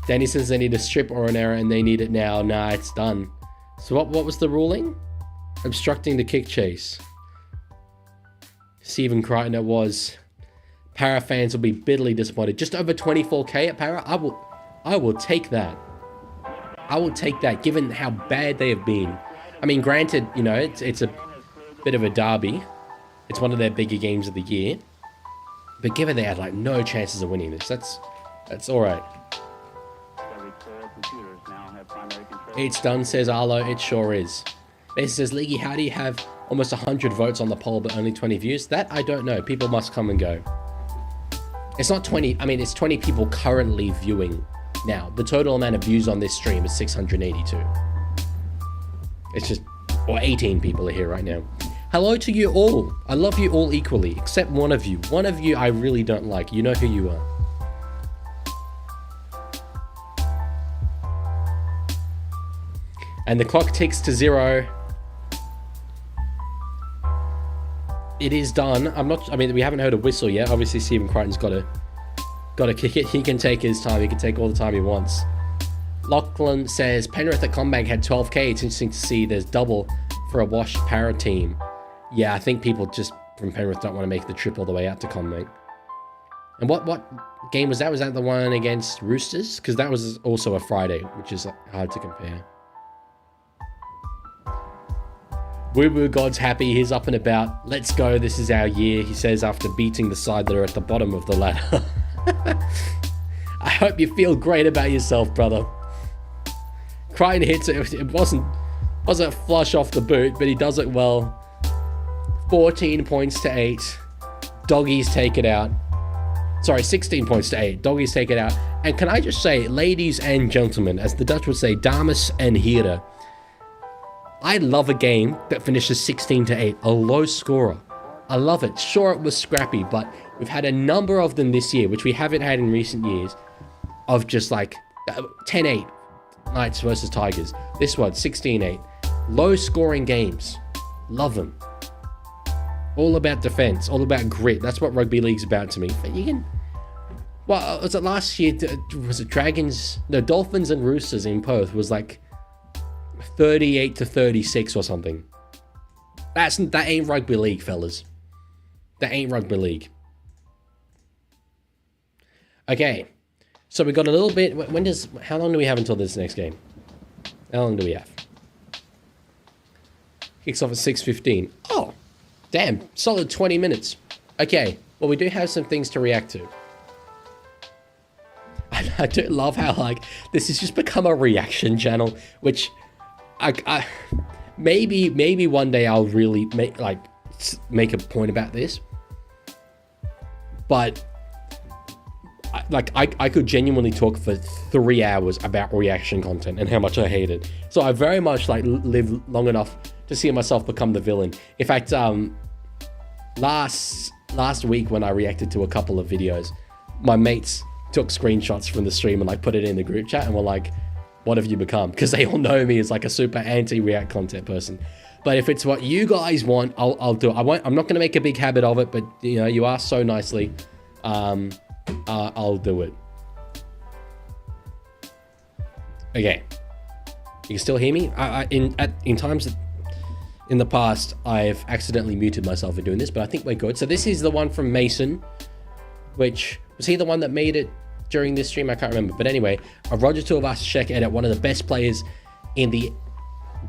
Danny says they need a strip or an error and they need it now. Nah, it's done. So what was the ruling? Obstructing the kick chase. Stephen Crichton it was. Para fans will be bitterly disappointed. Just over 24k at Para. I will take that. I will take that given how bad they have been. I mean, granted, you know, it's a bit of a derby. It's one of their bigger games of the year. But given they had like no chances of winning this, that's all right. It's done, says Arlo. It sure is. It says, Leaguie, how do you have almost 100 votes on the poll but only 20 views? That I don't know. People must come and go. It's not 20. I mean, it's 20 people currently viewing now. The total amount of views on this stream is 682. It's just, or 18 people are here right now. Hello to you all. I love you all equally, except one of you. One of you I really don't like. You know who you are. And the clock ticks to 0. It is done. I mean, we haven't heard a whistle yet. Obviously, Stephen Crichton's got to kick it. He can take his time. He can take all the time he wants. Lachlan says, Penrith at Combank had 12k. It's interesting to see there's double for a washed Para team. Yeah, I think people just from Penrith don't want to make the trip all the way out to Combank. And what game was that? Was that the one against Roosters? Because that was also a Friday, which is hard to compare. Woo Woo God's happy. He's up and about. Let's go. This is our year, he says after beating the side that are at the bottom of the ladder. I hope you feel great about yourself, brother. Crichton hits it. It wasn't flush off the boot, but he does it well. 14 points to 8. Doggies take it out. Sorry, 16 points to 8. Doggies take it out. And can I just say, ladies and gentlemen, as the Dutch would say, dames en heren, I love a game that finishes 16 to 8, a low scorer. I love it. Sure, it was scrappy, but we've had a number of them this year, which we haven't had in recent years, of just like 10-8 Knights versus Tigers. This one, 16-8. Low scoring games. Love them. All about defense, all about grit. That's what rugby league's about to me. But you can... Well, was it last year? Was it Dragons? No, Dolphins and Roosters in Perth was like 38 to 36 or something. That ain't rugby league, fellas. That ain't rugby league. Okay, so we got a little bit. How long do we have until this next game? How long do we have? Kicks off at 6:15. Oh, damn, solid 20 minutes. Okay, well, we do have some things to react to. I do love how, like, this has just become a reaction channel, which I maybe one day I'll really make a point about this. But I could genuinely talk for 3 hours about reaction content and how much I hate it. So I very much like live long enough to see myself become the villain. In fact, last week when I reacted to a couple of videos, my mates took screenshots from the stream and like put it in the group chat and were like, what have you become? Because they all know me as like a super anti-react content person. But if it's what you guys want, I'll do it. I'm not going to make a big habit of it, but you know, you asked so nicely. I'll do it. Okay. You can still hear me? In times in the past, I've accidentally muted myself in doing this, but I think we're good. So this is the one from Mason, which was he the one that made it during this stream? I can't remember. But anyway, a Roger Tuivasa-Sheck edit, one of the best players in the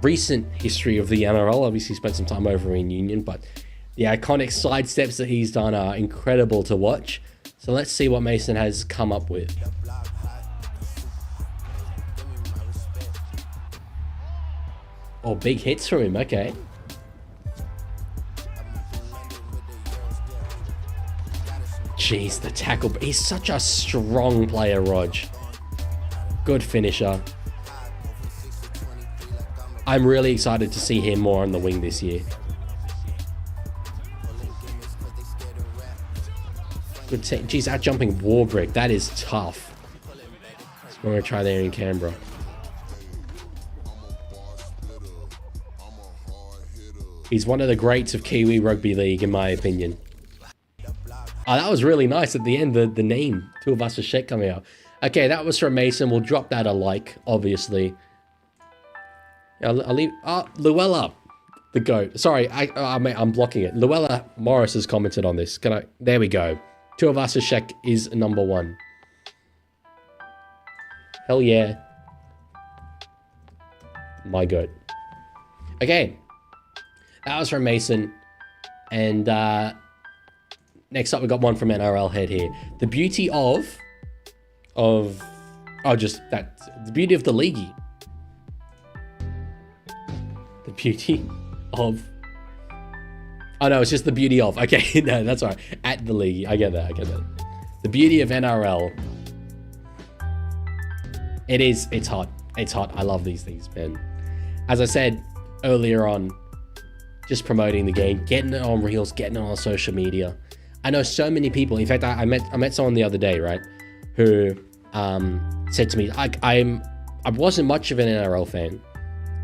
recent history of the NRL. Obviously spent some time over in Union, but the iconic side steps that he's done are incredible to watch. So let's see what Mason has come up with. Oh, big hits from him. Okay. Jeez, the tackle. He's such a strong player, Rog. Good finisher. I'm really excited to see him more on the wing this year. Good take. Jeez, out jumping Warbrick. That is tough. So we're going to try there in Canberra. He's one of the greats of Kiwi Rugby League, in my opinion. Oh, that was really nice at the end, the name, Tuivasa-Sheck coming out. Okay, that was from Mason. We'll drop that a like, obviously. I'll leave... Luella, the GOAT. Sorry, I'm blocking it. Luella Morris has commented on this. There we go. Tuivasa-Sheck is number 1. Hell yeah. My GOAT. Okay. That was from Mason. And next up, we got one from NRL Head here. The beauty of the beauty of the Leaguie. The beauty of... Oh no, it's just the beauty of... Okay, no, that's all right. At the Leaguie. I get that. The beauty of NRL. It's hot. It's hot. I love these things, man. As I said earlier on, just promoting the game, getting it on Reels, getting it on social media. I know so many people. In fact, I met someone the other day, right, who said to me, I wasn't much of an NRL fan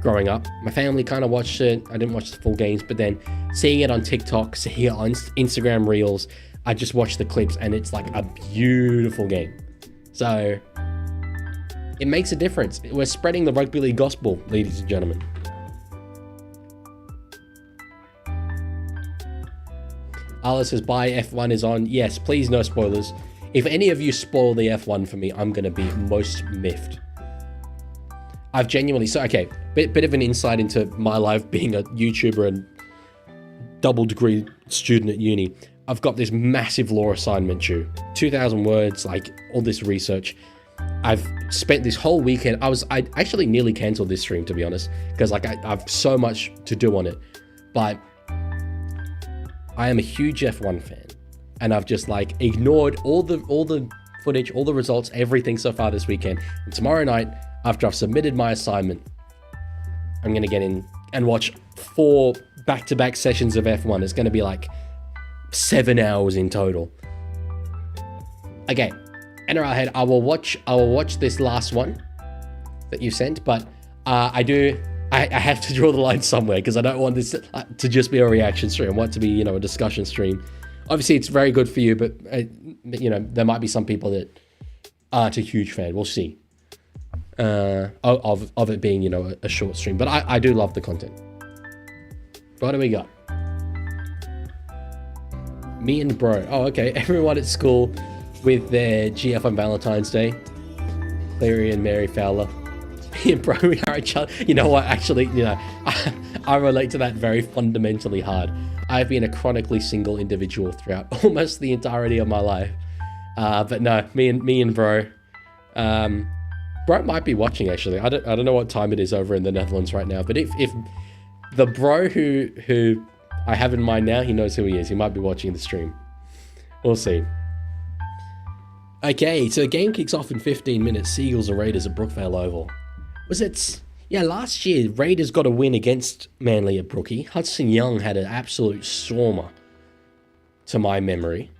growing up. My family kind of watched it. I didn't watch the full games, but then seeing it on TikTok, seeing it on Instagram Reels, I just watched the clips, and it's like a beautiful game. So it makes a difference. We're spreading the rugby league gospel, ladies and gentlemen. Alice says, bye, F1 is on. Yes, please, no spoilers. If any of you spoil the F1 for me, I'm going to be most miffed. I've genuinely... So, okay, bit of an insight into my life being a YouTuber and double degree student at uni. I've got this massive law assignment due. 2,000 words, like all this research. I've spent this whole weekend... I actually nearly cancelled this stream, to be honest, because like I've so much to do on it. But I am a huge F1 fan, and I've just like ignored all the footage, all the results, everything so far this weekend. And tomorrow night, after I've submitted my assignment, I'm gonna get in and watch 4 back-to-back sessions of F1. It's gonna be like 7 hours in total. Okay, NRL Head, I will watch this last one that you sent, but I have to draw the line somewhere, because I don't want this to just be a reaction stream. I want it to be, you know, a discussion stream. Obviously, it's very good for you, but, you know, there might be some people that aren't a huge fan. We'll see. Of it being, you know, a short stream. But I do love the content. What do we got? Me and bro. Oh, okay. Everyone at school with their GF on Valentine's Day. Cleary and Mary Fowler. Me and bro, we are each other. You know what? Actually, you know, I relate to that very fundamentally hard. I've been a chronically single individual throughout almost the entirety of my life. But no, me and bro. Bro might be watching actually. I don't know what time it is over in the Netherlands right now. But if the bro who I have in mind now, he knows who he is. He might be watching the stream. We'll see. Okay, so the game kicks off in 15 minutes. Sea Eagles and Raiders at Brookvale Oval. Yeah, last year, Raiders got a win against Manly at Brookie. Hudson Young had an absolute stormer, to my memory.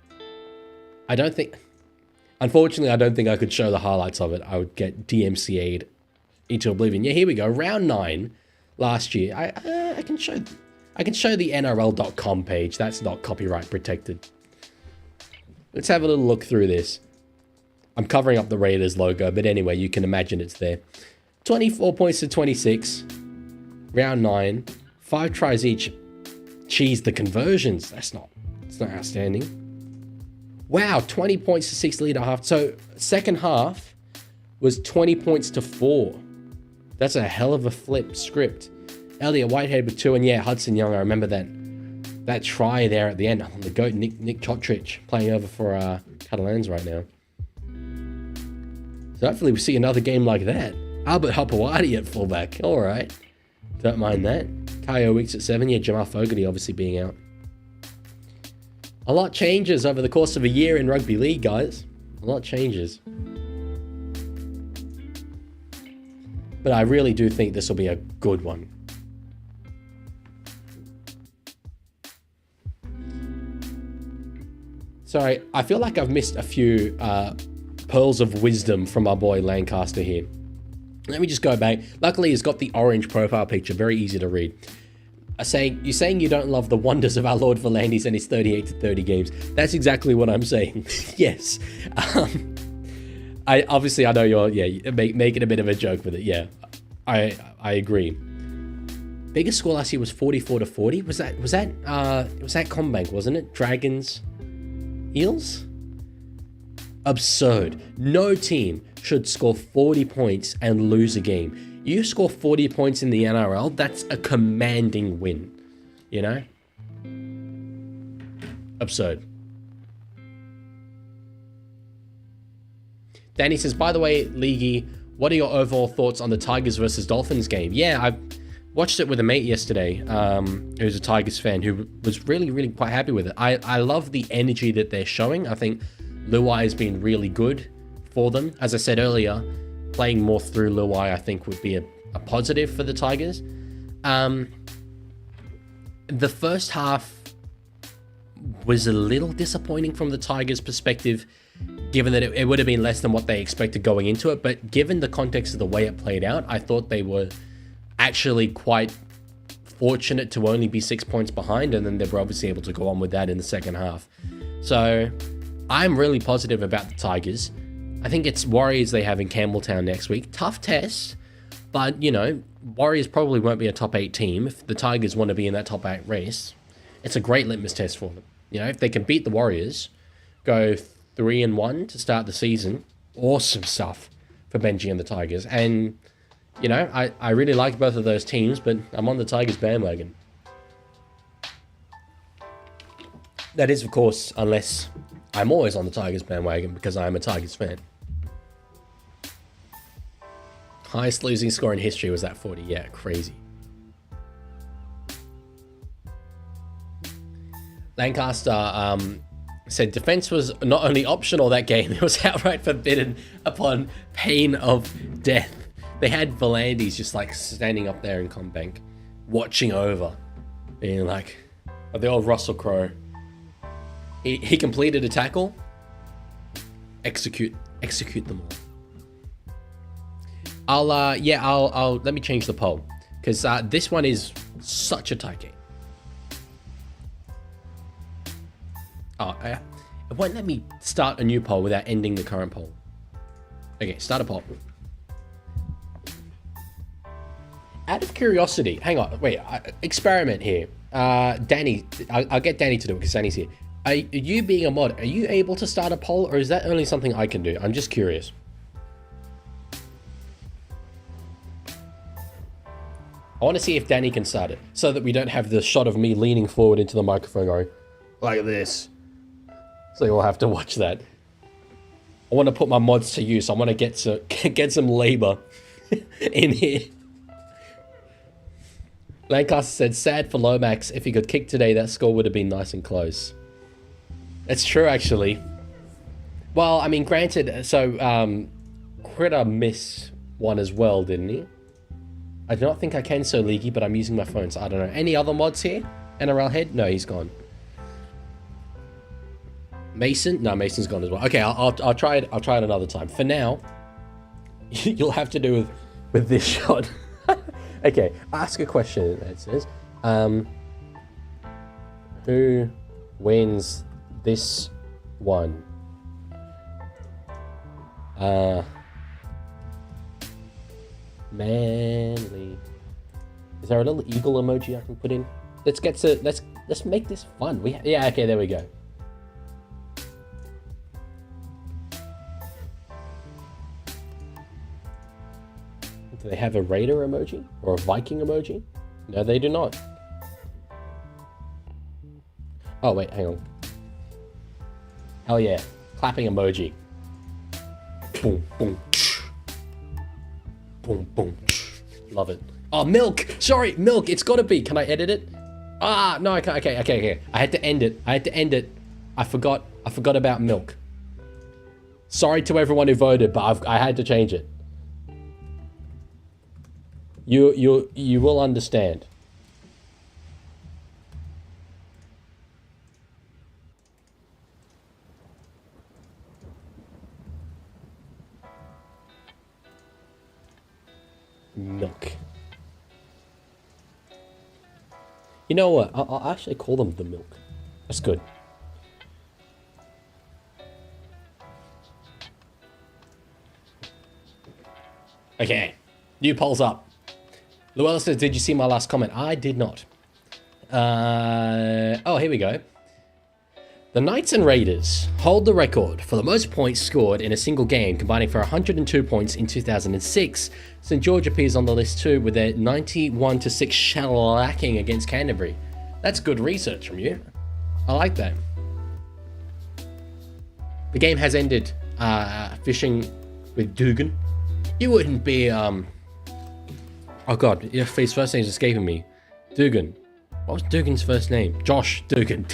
Unfortunately, I don't think I could show the highlights of it. I would get DMCA'd into oblivion. Yeah, here we go. Round 9 last year. I can show the NRL.com page. That's not copyright protected. Let's have a little look through this. I'm covering up the Raiders logo, but anyway, you can imagine it's there. 24 points to 26. Round 9. 5 tries each. Jeez, the conversions. It's not outstanding. Wow, 20 points to 6 lead at half. So, second half was 20 points to 4. That's a hell of a flip script. Elliot Whitehead with 2, and yeah, Hudson Young, I remember that try there at the end. The GOAT, Nick Chotrich, playing over for Catalans right now. So hopefully we see another game like that. Albert Hopewadi at fullback. All right. Don't mind that. Kaio Weeks at 7. Yeah, Jamal Fogarty obviously being out. A lot changes over the course of a year in rugby league, guys. A lot changes. But I really do think this will be a good one. Sorry, I feel like I've missed a few pearls of wisdom from our boy Lancaster here. Let me just go back. Luckily, he's got the orange profile picture. Very easy to read. You're saying you don't love the wonders of our Lord Volandis and his 38 to 30 games. That's exactly what I'm saying. Yes. I know you're making a bit of a joke with it. Yeah, I agree. Biggest score last year was 44 to 40. Was that Combank, wasn't it? Dragons, Eels. Absurd. No team should score 40 points and lose a game. You score 40 points in the NRL, that's a commanding win. You know? Absurd. Danny says, by the way, Leaguie, what are your overall thoughts on the Tigers versus Dolphins game? Yeah, I watched it with a mate yesterday, who's a Tigers fan, who was really, really quite happy with it. I love the energy that they're showing. I think Luai has been really good for them. As I said earlier, playing more through Luai, I think, would be a positive for the Tigers. The first half was a little disappointing from the Tigers' perspective, given that it would have been less than what they expected going into it. But given the context of the way it played out, I thought they were actually quite fortunate to only be 6 points behind, and then they were obviously able to go on with that in the second half. So I'm really positive about the Tigers. I think it's Warriors they have in Campbelltown next week. Tough test, but, you know, Warriors probably won't be a top 8 team. If the Tigers want to be in that top 8 race, it's a great litmus test for them. You know, if they can beat the Warriors, go 3-1 to start the season, awesome stuff for Benji and the Tigers. And, you know, I really like both of those teams, but I'm on the Tigers bandwagon. That is, of course, unless I'm always on the Tigers bandwagon because I am a Tigers fan. Highest losing score in history was that 40. Yeah, crazy. Lancaster said defense was not only optional that game, it was outright forbidden upon pain of death. They had Volandis just like standing up there in Combank, watching over, being like, the old Russell Crowe. He completed a tackle. Execute them all. I'll let me change the poll, because this one is such a tight game. It won't let me start a new poll without ending the current poll. Okay, start a poll. Out of curiosity, hang on, wait, experiment here. Danny, I'll get Danny to do it because Danny's here. Are you being a mod, are you able to start a poll, or is that only something I can do? I'm just curious. I want to see if Danny can start it, so that we don't have the shot of me leaning forward into the microphone going like this. So you'll have to watch that. I want to put my mods to use. I want to get some labor in here. Lancaster said, sad for Lomax. If he got kicked today, that score would have been nice and close. It's true, actually. Well, I mean, granted, so Critter missed one as well, didn't he? I do not think I can so Leaguie, but I'm using my phone, so I don't know. Any other mods here? NRL head? No, he's gone. Mason? No, Mason's gone as well. Okay, I'll try it. I'll try it another time. For now, you'll have to do with this shot. Okay, ask a question. It says, who wins this one? Manly. Is there a little eagle emoji I can put in? Let's make this fun. Yeah, okay, there we go. Do they have a Raider emoji or a Viking emoji? No, they do not. Oh wait, hang on. Hell yeah, clapping emoji. Boom, boom, boom, boom. Love it. Oh, milk. Sorry, milk. It's got to be. Can I edit it? Ah, no, I can't. Okay. I had to end it. I forgot about milk. Sorry to everyone who voted, but I had to change it. You will understand. Milk. You know what? I'll actually call them the milk. That's good. Okay. New polls up. Llewellyn says, did you see my last comment? I did not. Oh, here we go. The Knights and Raiders hold the record for the most points scored in a single game, combining for 102 points in 2006. St George appears on the list too, with their 91-6 shellacking against Canterbury. That's good research from you. I like that. The game has ended fishing with Dugan. You wouldn't be... Oh god, his first name is escaping me. Dugan. What was Dugan's first name? Josh Dugan.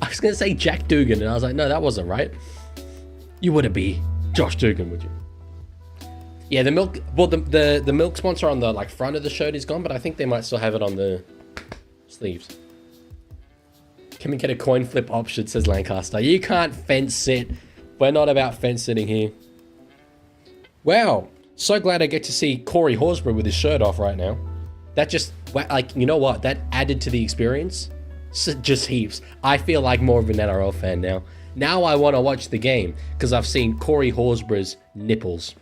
I was going to say Jack Dugan, and I was like, no, that wasn't right. You wouldn't be Josh Dugan, would you? Yeah, the milk... Well, the milk sponsor on the front of the shirt is gone, but I think they might still have it on the sleeves. Can we get a coin flip option, says Lancaster. You can't fence sit. We're not about fence sitting here. Wow. So glad I get to see Corey Horsburgh with his shirt off right now. That just, you know what? That added to the experience. Just heaps. I feel like more of an NRL fan now. Now I want to watch the game because I've seen Corey Horsburgh's nipples.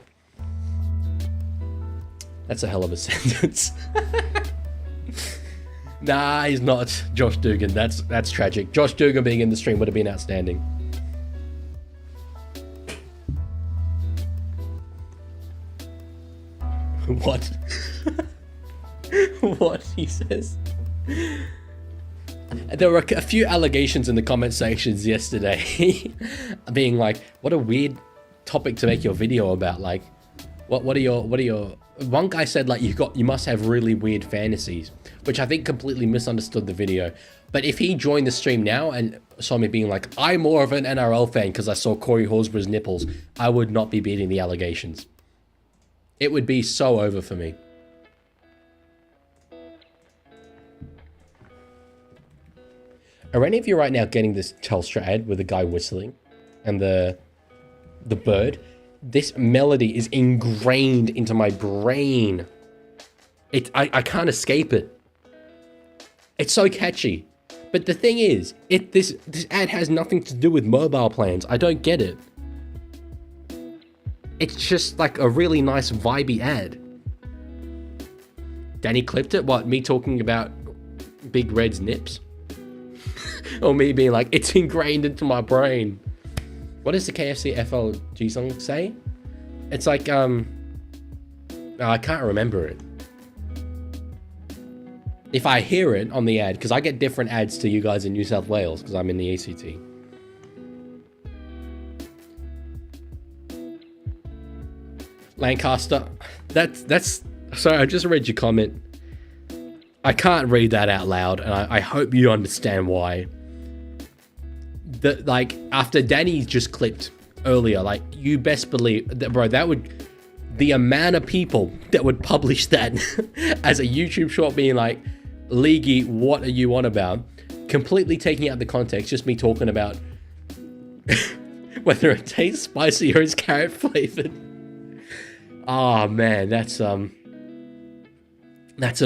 That's a hell of a sentence. Nah, he's not Josh Dugan. That's tragic. Josh Dugan being in the stream would have been outstanding. What? What, he says? There were a few allegations in the comment sections yesterday being like, what a weird topic to make your video about. Like, what are your one guy said like you must have really weird fantasies, which I think completely misunderstood the video. But if he joined the stream now and saw me being like, I'm more of an NRL fan because I saw Corey Horsburgh's nipples, I would not be beating the allegations. It would be so over for me. Are any of you right now getting this Telstra ad with the guy whistling and the bird? This melody is ingrained into my brain. I can't escape it. It's so catchy. But the thing is, this ad has nothing to do with mobile plans. I don't get it. It's just like a really nice vibey ad. Danny clipped it? What, me talking about Big Red's nips? Or me being like, it's ingrained into my brain. What does the KFC FLG song say? It's like, I can't remember it. If I hear it on the ad, because I get different ads to you guys in New South Wales, because I'm in the ACT. Lancaster, that's, sorry, I just read your comment. I can't read that out loud, and I hope you understand why. Like, after Danny just clipped earlier, like, you best believe that, bro, that would, the amount of people that would publish that as a YouTube short being like, Leaguie, what are you on about? Completely taking out the context, just me talking about whether it tastes spicy or is carrot flavored. Oh man, that's an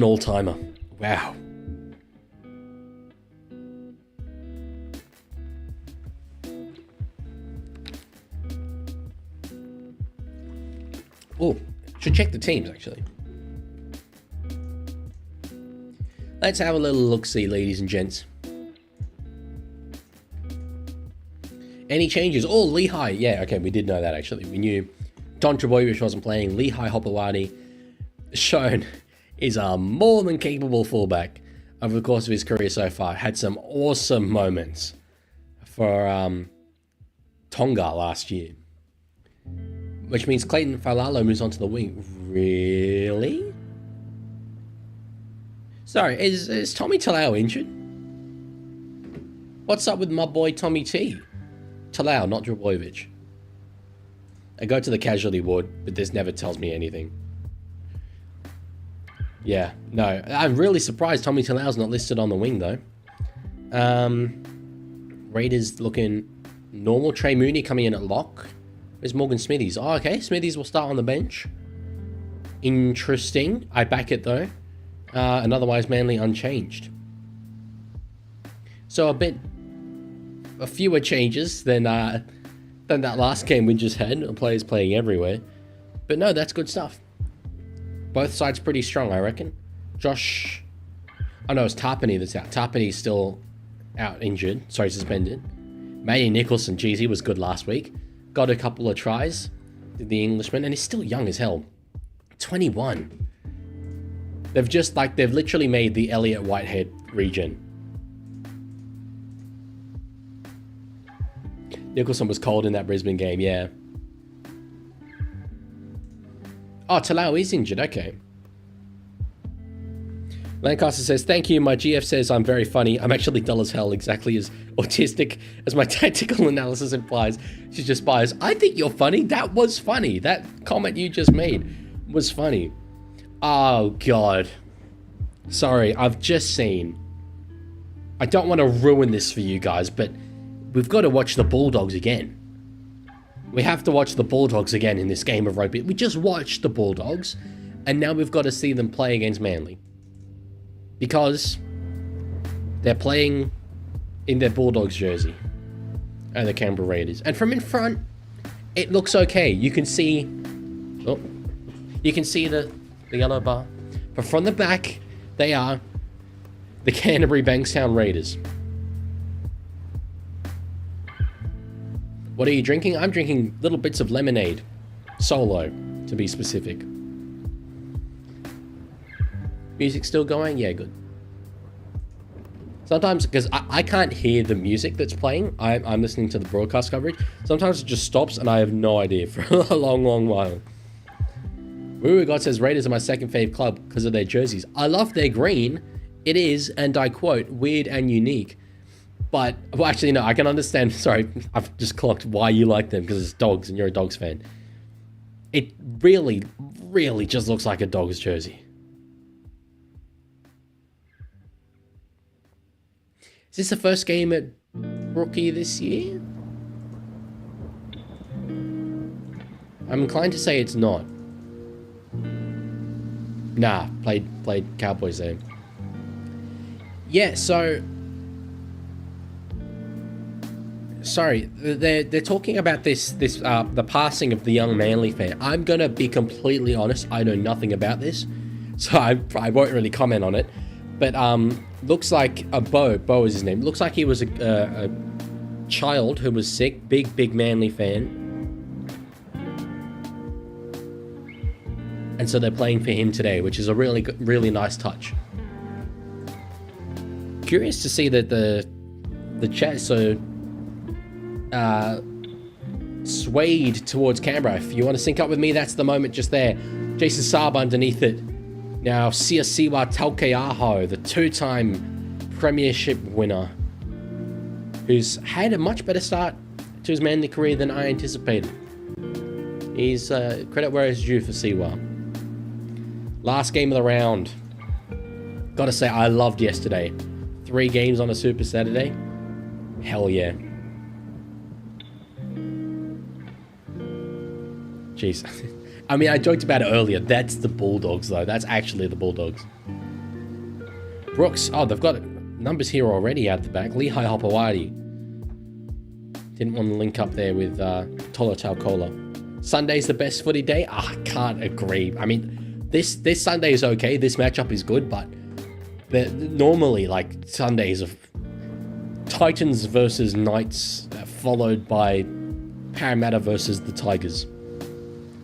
all-timer. Wow. Oh, should check the teams actually. Let's have a little look-see, ladies and gents. Any changes? Oh, Leaguie. Yeah, okay, we did know that actually. We knew Don Trebojevic wasn't playing. Leaguie Hopewadi, shown, is a more than capable fullback over the course of his career so far. Had some awesome moments for Tonga last year. Which means Clayton Falalo moves on to the wing. Really? Sorry, is Tommy Talau injured? What's up with my boy Tommy T? Talau, not Trebojevic. I go to the casualty ward, but this never tells me anything. Yeah, no. I'm really surprised Tommy Talau's not listed on the wing, though. Raiders looking normal. Trey Mooney coming in at lock. Where's Morgan Smithies? Oh, okay. Smithies will start on the bench. Interesting. I back it, though. And otherwise, Manly unchanged. So a fewer changes than that last game we just had. Players playing everywhere. But no, that's good stuff. Both sides pretty strong, I reckon. Josh... Oh no, it's Tarpany that's out. Tarpany's still out injured. Sorry, suspended. Matty Nicholson, geez, he was good last week. Got a couple of tries. Did the Englishman. And he's still young as hell. 21. They've literally made the Elliot Whitehead region. Nicholson was cold in that Brisbane game, yeah. Oh, Talau is injured, okay. Lancaster says, thank you, my GF says I'm very funny. I'm actually dull as hell, exactly as autistic as my tactical analysis implies. She just biased. I think you're funny. That was funny. That comment you just made was funny. Oh, God. Sorry, I've just seen... I don't want to ruin this for you guys, but we've got to watch the Bulldogs again. We have to watch the Bulldogs again in this game of rugby. We just watched the Bulldogs, and now we've got to see them play against Manly. Because they're playing in their Bulldogs jersey. And the Canberra Raiders. And from in front, it looks okay. You can see... Oh, you can see the yellow bar. But from the back, they are the Canterbury-Bankstown Raiders. What are you drinking? I'm drinking little bits of lemonade. Solo, to be specific. Music still going? Yeah, good. Sometimes, because I can't hear the music that's playing, I'm listening to the broadcast coverage. Sometimes it just stops and I have no idea for a long, long while. Woo God says, Raiders are my second fave club because of their jerseys. I love their green. It is, and I quote, weird and unique. But, well, actually, no, I can understand. Sorry, I've just clocked why you like them, because it's dogs and you're a Dogs fan. It really, really just looks like a Dogs jersey. Is this the first game at Rookie this year? I'm inclined to say it's not. Nah, played Cowboys there. Yeah, so... Sorry, they're talking about the passing of the young Manly fan. I'm gonna be completely honest, I know nothing about this, so I won't really comment on it. But looks like Bo is his name. Looks like he was a child who was sick. Big Manly fan. And so they're playing for him today, which is a really nice touch. Curious to see that the chat so swayed towards Canberra. If you want to sync up with me, that's the moment just there. Jason Saab underneath it. Now, Siasiwa Taukeaho, the two-time premiership winner, who's had a much better start to his Manly career than I anticipated. He's credit where it's due for Siwa. Last game of the round. Gotta say, I loved yesterday. 3 games on a Super Saturday. Hell yeah. Jeez. I mean, I joked about it earlier. That's the Bulldogs, though. That's actually the Bulldogs. Brooks. Oh, they've got numbers here already out the back. League Hopewadi. Didn't want to link up there with Tolo Taukola. Sunday's the best footy day? I can't agree. I mean, this Sunday is okay. This matchup is good, but normally, like, Sundays of Titans versus Knights, followed by Parramatta versus the Tigers.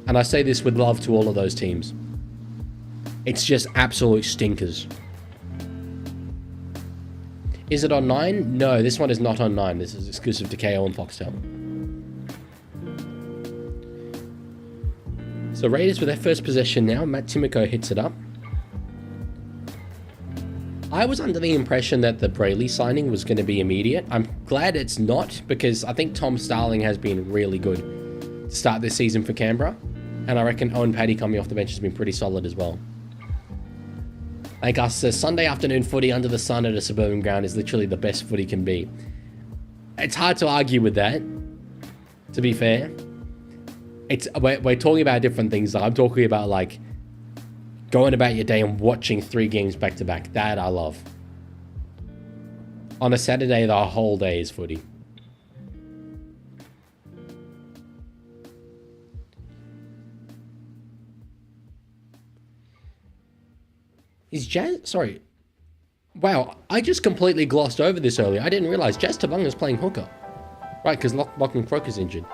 And I say this with love to all of those teams. It's just absolute stinkers. Is it on 9? No, this one is not on 9. This is exclusive to KO and Foxtel. So Raiders with their first possession now. Matt Timoko hits it up. I was under the impression that the Brayley signing was going to be immediate. I'm glad it's not, because I think Tom Starling has been really good to start this season for Canberra. And I reckon Owen Paddy coming off the bench has been pretty solid as well. Like us, Sunday afternoon footy under the sun at a suburban ground is literally the best footy can be. It's hard to argue with that, to be fair. We're talking about different things. I'm talking about, like, going about your day and watching 3 games back to back. That I love. On a Saturday, the whole day is footy. Is Jazz... Sorry. Wow, I just completely glossed over this earlier. I didn't realise Jazz Tabunga's playing hooker. Right, because Lachlan Croker's injured.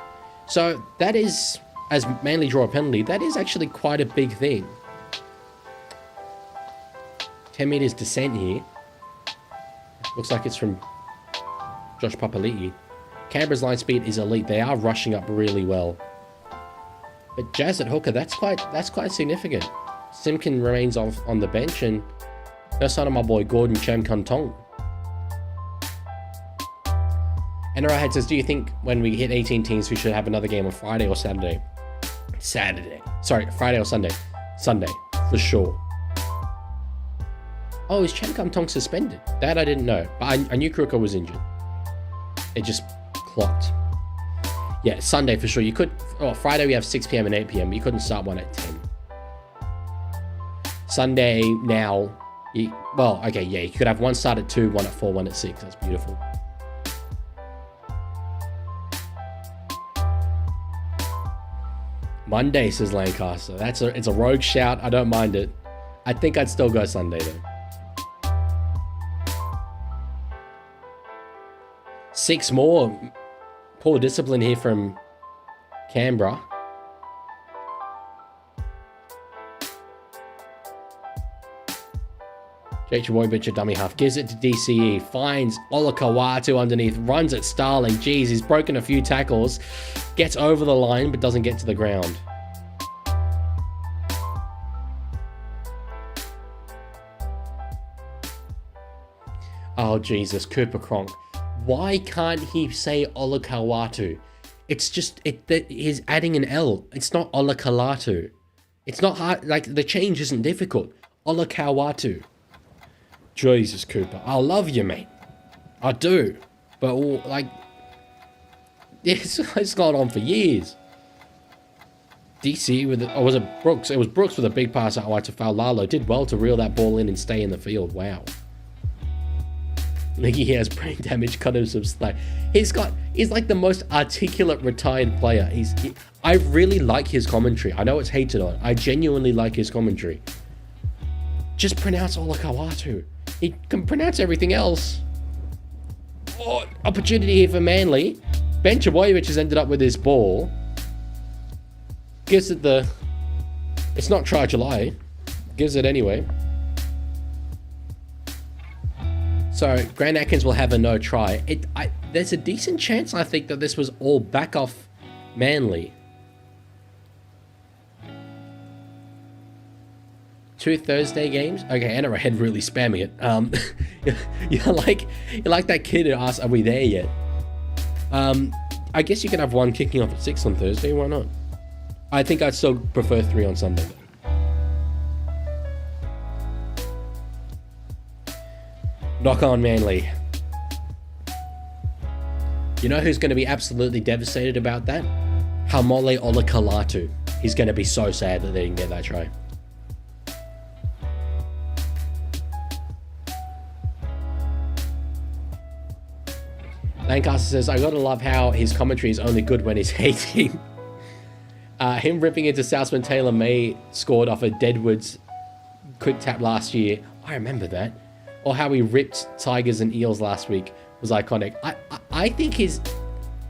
So, that is... As Manly draw a penalty, that is actually quite a big thing. 10 metres descent here. Looks like it's from Josh Papali'i. Canberra's line speed is elite. They are rushing up really well. But Jazz at hooker, that's quite significant. Simkin remains on the bench, and no sign of my boy Gordon Cham Kuntong. NRL Head says, do you think when we hit 18 teams we should have another game on Friday or Saturday? Sorry, Friday or Sunday? Sunday, for sure. Oh, is Cham Kuntong suspended? That I didn't know, but I knew Kruger was injured. It just clocked. Yeah, Sunday for sure. You could... Oh, Friday we have 6 p.m. and 8 p.m. You couldn't start one at 10. Sunday now, well, okay, yeah, you could have one start at 2, one at 4, one at 6. That's beautiful. Monday, says Lancaster. It's a rogue shout. I don't mind it. I think I'd still go Sunday though. 6 more. Poor discipline here from Canberra. Jake Chawoy, dummy half, gives it to DCE, finds Olakawatu underneath, runs at Starling. Jeez, he's broken a few tackles, gets over the line, but doesn't get to the ground. Oh, Jesus, Cooper Cronk. Why can't he say Olakawatu? It's just, he's adding an L. It's not Olakalatu. It's not hard, like, the change isn't difficult. Olakawatu. Jesus, Cooper. I love you, mate. I do. But, like, it's gone on for years. DC with it, or was it Brooks? It was Brooks with a big pass out wide to Faulalo. Did well to reel that ball in and stay in the field. Wow. Leaguie has brain damage, cut him some slack. He's like the most articulate retired player. I really like his commentary. I know it's hated on. I genuinely like his commentary. Just pronounce Olakawatu. He can pronounce everything else. Oh, opportunity here for Manly. Ben Chaboyevich has ended up with his ball. Gives it the... It's not try July. Gives it anyway. So, Grant Atkins will have a no try. There's a decent chance, I think, that this was all back off Manly. 2 Thursday games? Okay, NRL head really spamming it. You're like that kid who asks, are we there yet? I guess you can have one kicking off at 6 on Thursday, why not? I think I'd still prefer 3 on Sunday. Knock on Manly. You know who's going to be absolutely devastated about that? Haumole Olakalatu. He's going to be so sad that they didn't get that try. Lancaster says, I gotta love how his commentary is only good when he's hating. Him ripping into Southman Taylor May scored off a Deadwood's quick tap last year. I remember that. Or how he ripped Tigers and Eels last week was iconic. I think his...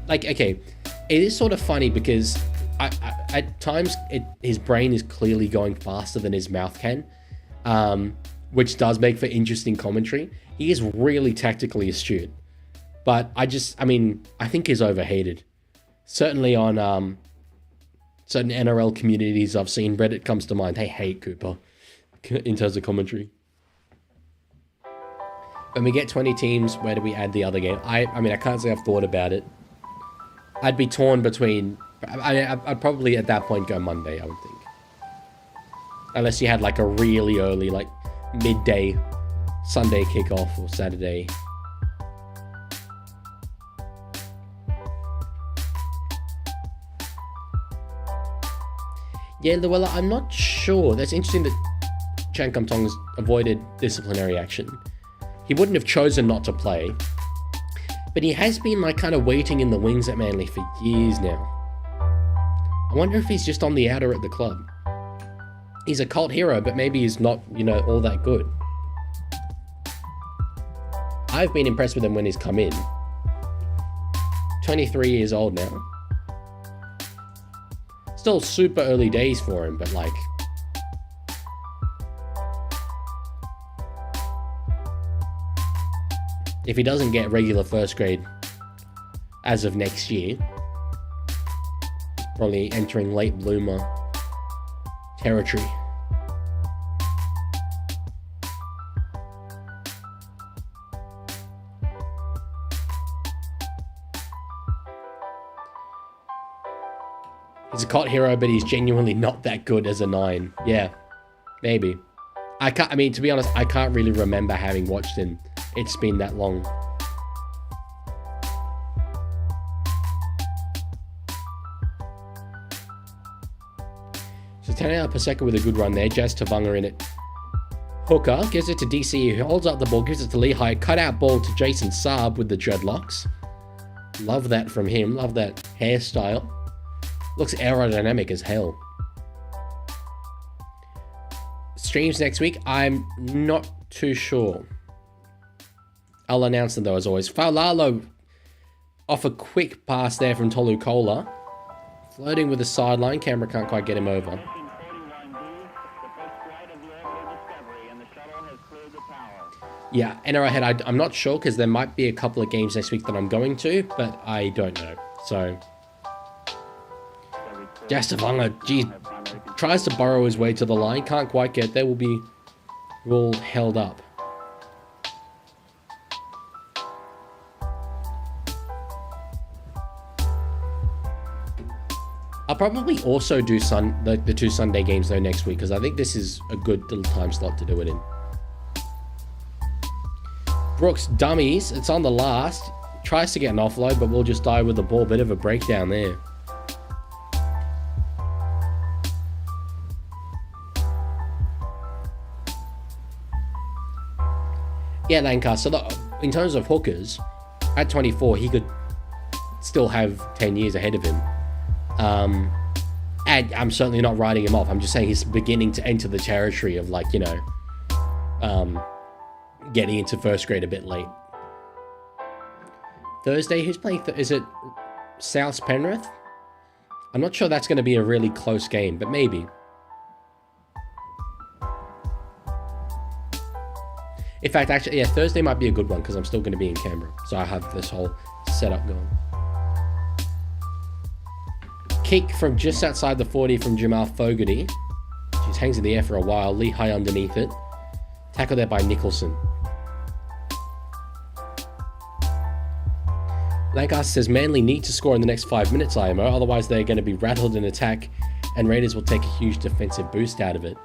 Like, okay, it is sort of funny because at times his brain is clearly going faster than his mouth can, which does make for interesting commentary. He is really tactically astute. But I think he's overhated. Certainly on certain NRL communities I've seen, Reddit comes to mind. They hate Cooper in terms of commentary. When we get 20 teams, where do we add the other game? I can't say I've thought about it. I'd be torn between... I'd probably at that point go Monday, I would think. Unless you had like a really early, like midday Sunday kickoff or Saturday. Yeah, Luella, I'm not sure. That's interesting that Chan Kum Tong's avoided disciplinary action. He wouldn't have chosen not to play. But he has been like kind of waiting in the wings at Manly for years now. I wonder if he's just on the outer at the club. He's a cult hero, but maybe he's not, all that good. I've been impressed with him when he's come in. 23 years old now. Still super early days for him, but like... If he doesn't get regular first grade as of next year, he's probably entering late bloomer territory. He's a cult hero, but he's genuinely not that good as a 9. Yeah, maybe. To be honest, I can't really remember having watched him. It's been that long. So 10 out per second with a good run there. Jazz Tavanga in it. Hooker gives it to DC, who holds up the ball, gives it to League. Cut out ball to Jason Saab with the dreadlocks. Love that from him. Love that hairstyle. Looks aerodynamic as hell. Streams next week? I'm not too sure. I'll announce them though, as always. Faulalo off a quick pass there from Tolu Kola. Floating with the sideline. Canberra can't quite get him over. Yeah, NRL head, I'm not sure because there might be a couple of games next week that I'm going to, but I don't know. So... Jastavanga, geez, tries to burrow his way to the line, can't quite get there, will be ruled held up. I'll probably also do the 2 Sunday games though next week, because I think this is a good little time slot to do it in. Brooks, dummies, it's on the last. Tries to get an offload, but will just die with the ball. Bit of a breakdown there. Yeah, Lancaster, look, in terms of hookers, at 24, he could still have 10 years ahead of him. And I'm certainly not writing him off. I'm just saying he's beginning to enter the territory of, like, getting into first grade a bit late. Thursday, who's playing? Is it South Penrith? I'm not sure that's going to be a really close game, but maybe. In fact, actually, yeah, Thursday might be a good one because I'm still going to be in Canberra. So I have this whole setup going. Kick from just outside the 40 from Jamal Fogarty. Just hangs in the air for a while. League underneath it. Tackle there by Nicholson. Lancaster says Manly need to score in the next 5 minutes, IMO. Otherwise, they're going to be rattled in attack and Raiders will take a huge defensive boost out of it.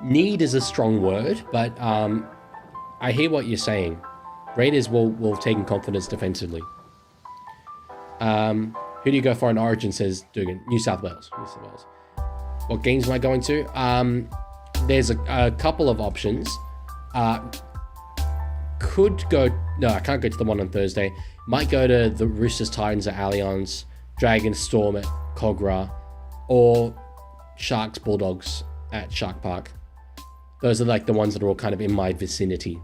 Need is a strong word, but I hear what you're saying. Raiders will take in confidence defensively. Who do you go for in Origin, says Dugan? New South Wales. What games am I going to? There's a couple of options. Could go... No, I can't go to the one on Thursday. Might go to the Roosters Titans at Allianz, Dragons Storm at Cogra, or Sharks Bulldogs at Shark Park. Those are like the ones that are all kind of in my vicinity.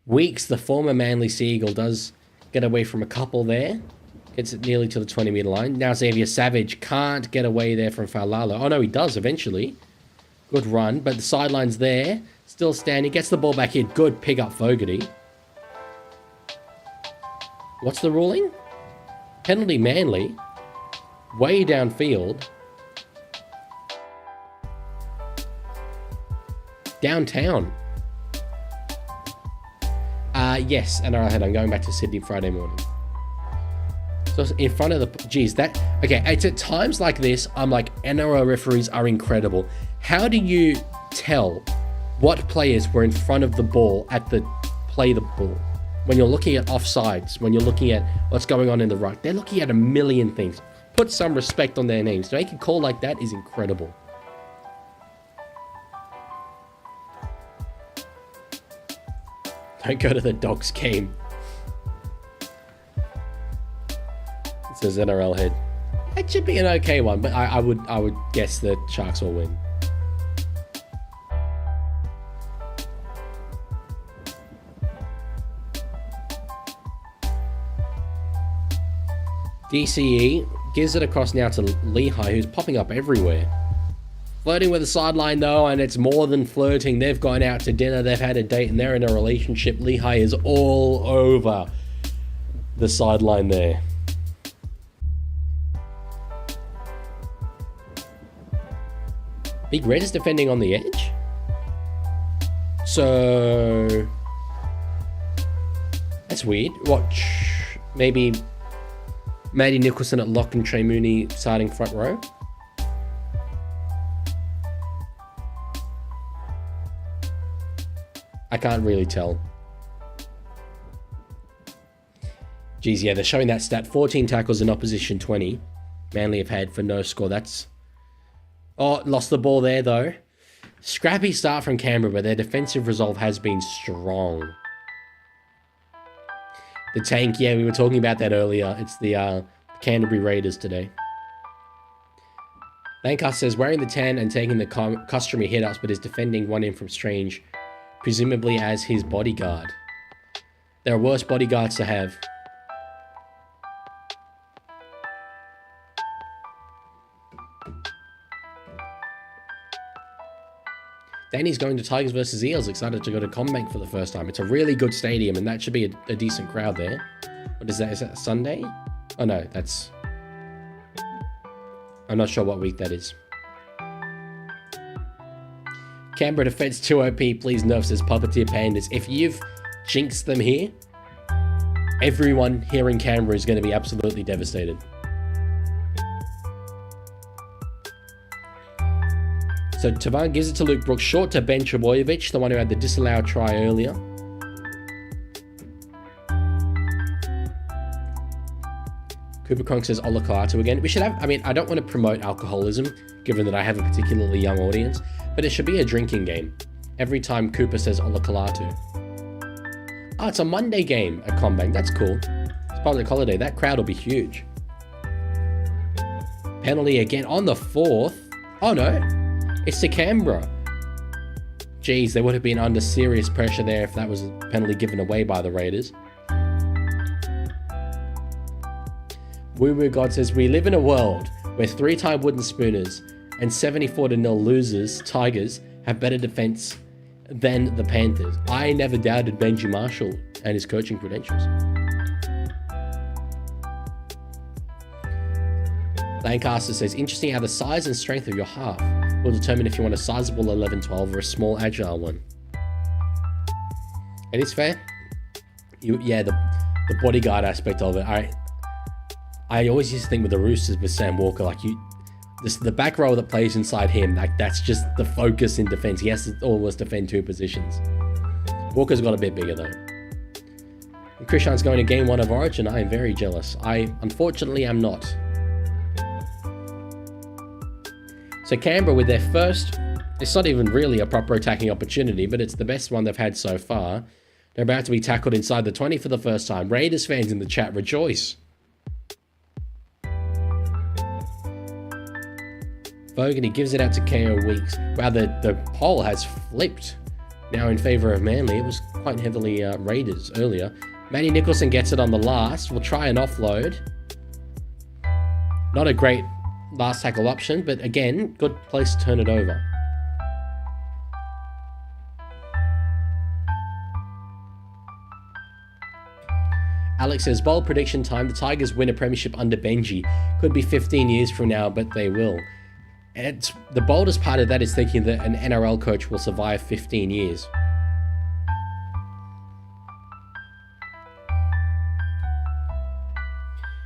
Weeks, the former Manly Sea Eagle, does get away from a couple there. Gets it nearly to the 20-metre line. Now Xavier Savage can't get away there from Faulala. Oh no, he does eventually. Good run, but the sideline's there. Still standing. Gets the ball back in. Good pick up Fogarty. What's the ruling? Penalty Manly. Way downfield. Downtown. Yes, NRL head. I'm going back to Sydney Friday morning. So it's in front of the... Geez, that... Okay, it's at times like this, I'm like, NRL referees are incredible. How do you tell what players were in front of the ball at the play the ball? When you're looking at offsides, when you're looking at what's going on in the ruck, they're looking at a million things. Put some respect on their names. To make a call like that is incredible. Don't go to the Dogs game. It says NRL head. It should be an okay one, but I would guess that Sharks will win. DCE gives it across now to League, who's popping up everywhere. Flirting with the sideline though, and it's more than flirting. They've gone out to dinner, they've had a date, and they're in a relationship. League is all over the sideline there. Big Red is defending on the edge. So... that's weird. Watch. Maybe Maddie Nicholson at lock and Trey Mooney starting front row. I can't really tell. Geez, yeah, they're showing that stat. 14 tackles in opposition 20. Manly have had for no score. That's... oh, lost the ball there, though. Scrappy start from Canberra, but their defensive resolve has been strong. The tank, yeah, we were talking about that earlier. It's the Canterbury Raiders today. Lancaster says, wearing the 10 and taking the customary hit-ups, but is defending one in from Strange, presumably as his bodyguard. There are worse bodyguards to have. Danny's going to Tigers versus Eels, excited to go to CommBank for the first time. It's a really good stadium, and that should be a decent crowd there. What is that? Is that Sunday? Oh no, that's... I'm not sure what week that is. Canberra defense 2 OP, please nerf, says Puppeteer Pandas. If you've jinxed them here, everyone here in Canberra is going to be absolutely devastated. So Tavan gives it to Luke Brooks, short to Ben Trebojevic, the one who had the disallowed try earlier. Cooper Cronk says Olakatu again. We should have, I mean, I don't want to promote alcoholism, given that I have a particularly young audience, but it should be a drinking game. Every time Cooper says Olakatu. Oh, it's a Monday game at CommBank. That's cool. It's public holiday. That crowd will be huge. Penalty again on the 4th. Oh no. It's to Canberra. Geez, they would have been under serious pressure there if that was a penalty given away by the Raiders. Woo Woo God says, we live in a world where 3-time wooden spooners and 74-0 losers, Tigers, have better defense than the Panthers. I never doubted Benji Marshall and his coaching credentials. Lancaster says, interesting how the size and strength of your half will determine if you want a sizable 11-12 or a small agile one. It is fair. Yeah, the bodyguard aspect of it. I always used to think with the Roosters with Sam Walker, like the back row that plays inside him, like that's just the focus in defense. He has to almost defend 2 positions. Walker's got a bit bigger though. And Krishan's going to game 1 of Origin. I am very jealous. I unfortunately am not. So Canberra with their first, it's not even really a proper attacking opportunity, but it's the best one they've had so far. They're about to be tackled inside the 20 for the first time. Raiders fans in the chat rejoice. Fogarty gives it out to KO Weeks. Wow, the poll has flipped now in favour of Manly. It was quite heavily Raiders earlier. Matty Nicholson gets it on the last. We'll try an offload. Not a great last tackle option, but again, good place to turn it over. Alex says, bold prediction time. The Tigers win a premiership under Benji. Could be 15 years from now, but they will. And the boldest part of that is thinking that an NRL coach will survive 15 years.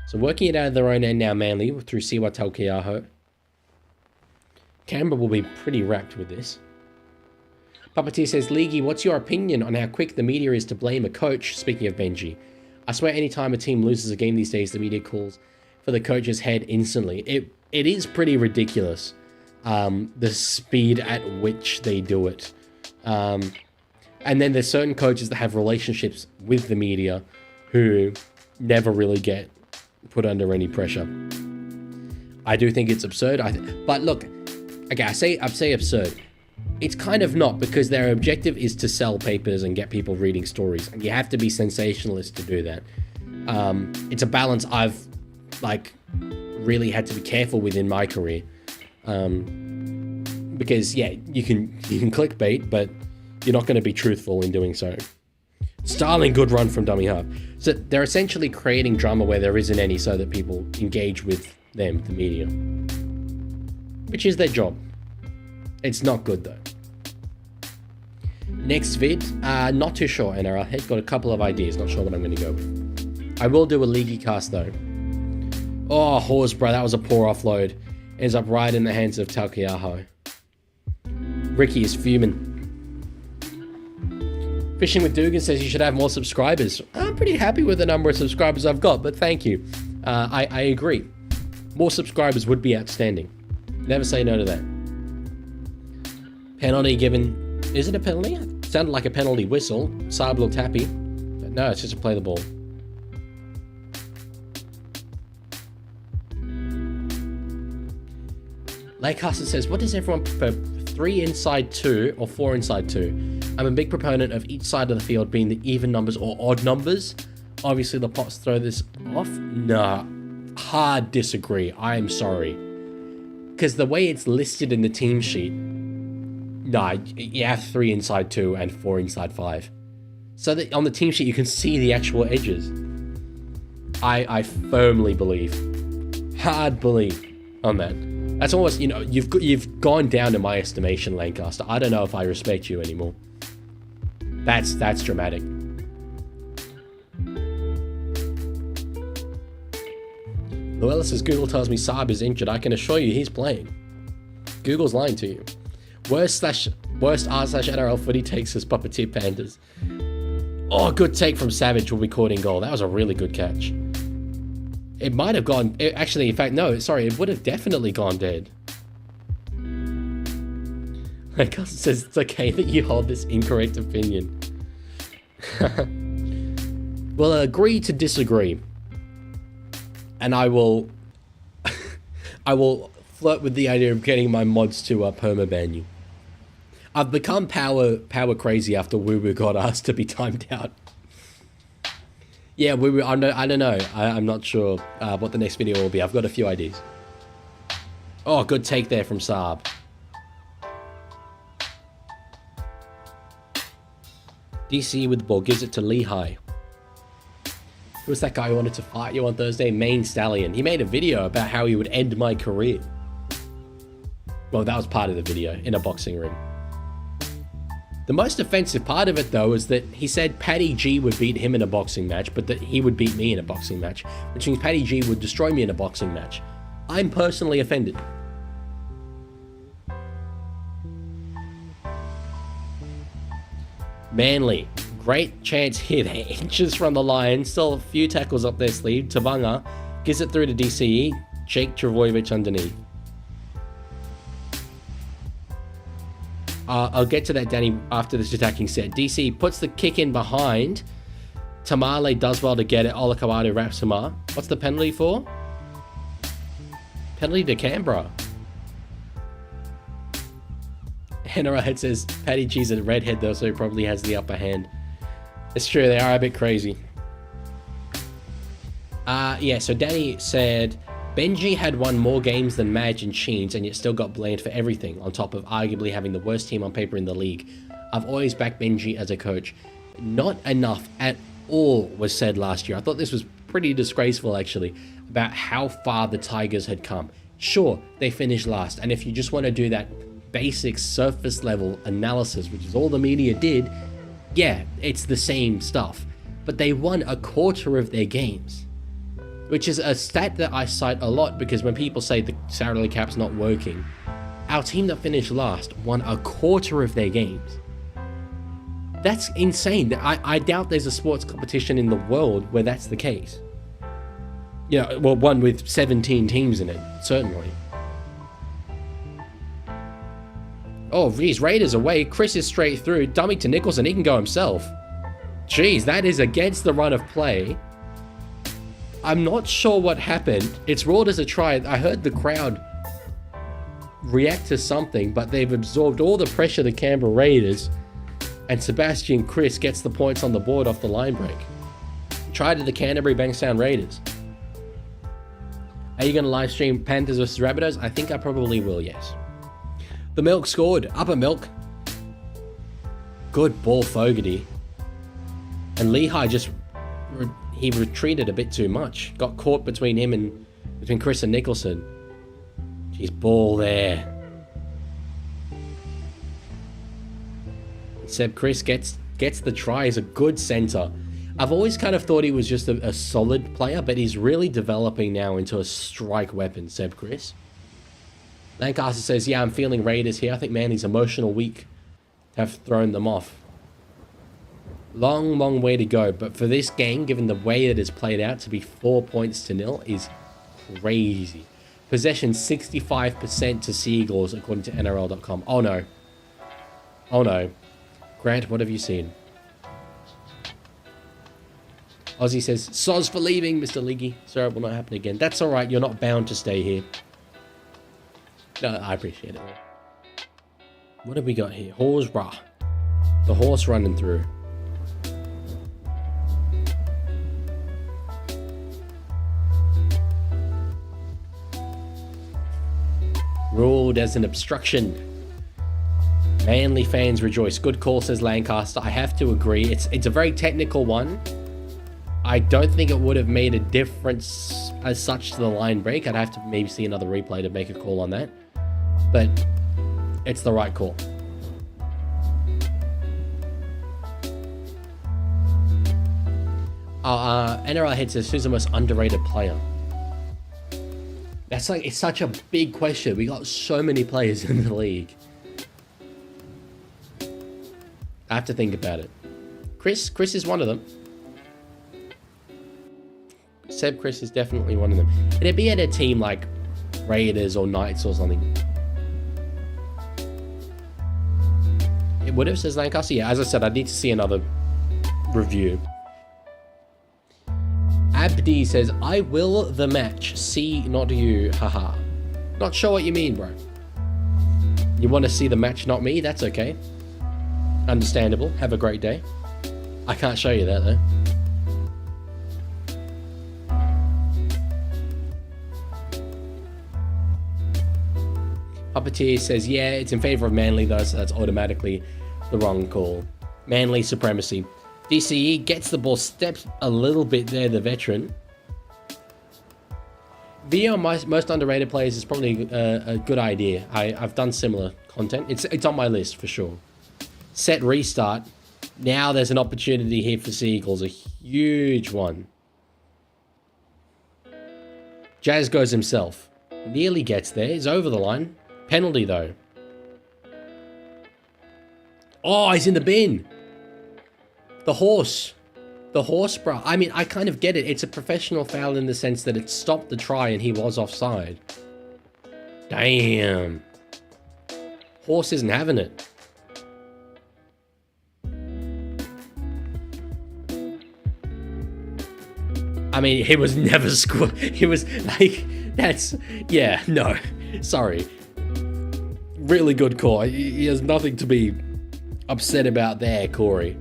So working it out of their own end now, Manly, through Siwa Taukeiaho. Canberra will be pretty wrapped with this. Puppeteer says, Leaguie, what's your opinion on how quick the media is to blame a coach, speaking of Benji? I swear anytime a team loses a game these days, the media calls for the coach's head instantly. It is pretty ridiculous, the speed at which they do it. And then there's certain coaches that have relationships with the media who never really get put under any pressure. I do think it's absurd. But look, okay, I say absurd. It's kind of not, because their objective is to sell papers and get people reading stories, and you have to be sensationalist to do that. It's a balance I've really had to be careful with in my career, because yeah, you can clickbait, but you're not going to be truthful in doing so. Starling, good run from dummy half. So they're essentially creating drama where there isn't any, so that people engage with them, the media, which is their job. It's not good though. Next vid, not too sure. NRL head, got a couple of ideas, not sure what I'm going to go with. I will do a Leaguie cast though. Oh, Horsburgh, that was a poor offload. Ends up right in the hands of Taukeiaho. Ricky is fuming. Fishing with Dugan says you should have more subscribers. I'm pretty happy with the number of subscribers I've got, but thank you. I agree. More subscribers would be outstanding. Never say no to that. Penalty given. Is it a penalty? It sounded like a penalty whistle. Saab looked happy. But no, it's just to play the ball. Lancaster says, what does everyone prefer? 3 inside 2 or 4 inside 2? I'm a big proponent of each side of the field being the even numbers or odd numbers. Obviously, the Pots throw this off. Nah, hard disagree. I am sorry. Because the way it's listed in the team sheet, nah, you have 3 inside 2 and 4 inside 5. So that on the team sheet, you can see the actual edges. I firmly believe, hard believe on that. That's almost, you've gone down in my estimation, Lancaster. I don't know if I respect you anymore. That's dramatic. Luella says, Google tells me Saab is injured. I can assure you he's playing. Google's lying to you. Worst r/NRL footy takes as Puppeteer Pandas. Oh, good take from Savage will be caught in goal. That was a really good catch. It might have gone... Actually, in fact, no. Sorry, it would have definitely gone dead. My cousin says it's okay that you hold this incorrect opinion. We'll agree to disagree. And I will... flirt with the idea of getting my mods to permaban you. I've become power crazy after Woo Woo got asked to be timed out. Yeah, Woo Woo, I don't know. I'm not sure what the next video will be. I've got a few ideas. Oh, good take there from Saab. DC with the ball, gives it to League. Who was that guy who wanted to fight you on Thursday? Main Stallion. He made a video about how he would end my career. Well, that was part of the video, in a boxing ring. The most offensive part of it, though, is that he said Paddy G would beat him in a boxing match, but that he would beat me in a boxing match, which means Paddy G would destroy me in a boxing match. I'm personally offended. Manly. Great chance here. They're inches from the line. Still a few tackles up their sleeve. Tabanga gives it through to DCE. Jake Travojevic underneath. I'll get to that, Danny, after this attacking set. DC puts the kick in behind. Tamale does well to get it. Olakawadu wraps him up. What's the penalty for? Penalty to Canberra. NRL says Paddy G's a redhead though, so he probably has the upper hand. It's true, they are a bit crazy. Yeah, so Danny said Benji had won more games than Madge and Sheens and yet still got blamed for everything, on top of arguably having the worst team on paper in the league. I've always backed Benji as a coach. Not enough at all was said last year. I thought this was pretty disgraceful, actually, about how far the Tigers had come. Sure, they finished last, and if you just want to do that basic surface level analysis, which is all the media did, yeah, it's the same stuff. But they won a quarter of their games, which is a stat that I cite a lot because when people say the salary cap's not working, our team that finished last won a quarter of their games. That's insane. I doubt there's a sports competition in the world where that's the case. You know, well, one with 17 teams in it, certainly. Oh, these Raiders away. Chris is straight through. Dummy to Nicholson. He can go himself. Jeez, that is against the run of play. I'm not sure what happened. It's ruled as a try. I heard the crowd react to something, but they've absorbed all the pressure of the Canberra Raiders, and Sebastian Chris gets the points on the board off the line break. Try to the Canterbury-Bankstown Raiders. Are you going to live stream Panthers versus Rabbitohs? I think I probably will, yes. The Milk scored. Upper Milk. Good ball, Fogarty. And League just... he retreated a bit too much. Got caught between him and... between Chris and Nicholson. Jeez, ball there. Seb Chris gets the try. He's a good centre. I've always kind of thought he was just a solid player, but he's really developing now into a strike weapon, Seb Chris. Lancaster says, yeah, I'm feeling Raiders here. I think Manly's emotional week have thrown them off. Long, long way to go. But for this game, given the way that it's played out, to be 4-0 is crazy. Possession 65% to Sea Eagles, according to NRL.com. Oh, no. Oh, no. Grant, what have you seen? Ozzy says, soz for leaving, Mr. Leaguie. Sir, it will not happen again. That's all right. You're not bound to stay here. No, I appreciate it. What have we got here? Horse Rah. The horse running through. Ruled as an obstruction. Manly fans rejoice. Good call, says Lancaster. I have to agree. It's a very technical one. I don't think it would have made a difference as such to the line break. I'd have to maybe see another replay to make a call on that. But it's the right call. NRL Head says, who's the most underrated player? That's like, it's such a big question. We got so many players in the league. I have to think about it. Chris is one of them. Seb Chris is definitely one of them. It'd be at a team like Raiders or Knights or something. It would have, says Lancaster. Yeah, as I said, I need to see another review. Abdi says, I will the match. See, not you. Haha. Not sure what you mean, bro. You want to see the match, not me? That's okay. Understandable. Have a great day. I can't show you that, though. Puppeteer says, yeah, it's in favour of Manly, though, so that's automatically the wrong call. Manly supremacy. DCE gets the ball, steps a little bit there, the veteran. Video on most underrated players is probably a good idea. I've done similar content. It's on my list for sure. Set restart. Now there's an opportunity here for Sea Eagles, a huge one. Jazz goes himself. Nearly gets there. He's over the line. Penalty though. Oh, he's in the bin. The horse. The horse, bro. I mean, I kind of get it. It's a professional foul in the sense that it stopped the try and he was offside. Damn. Horse isn't having it. I mean, he was never scored. He was like, that's, yeah, no. Sorry. Really good call. He has nothing to be upset about there, Corey.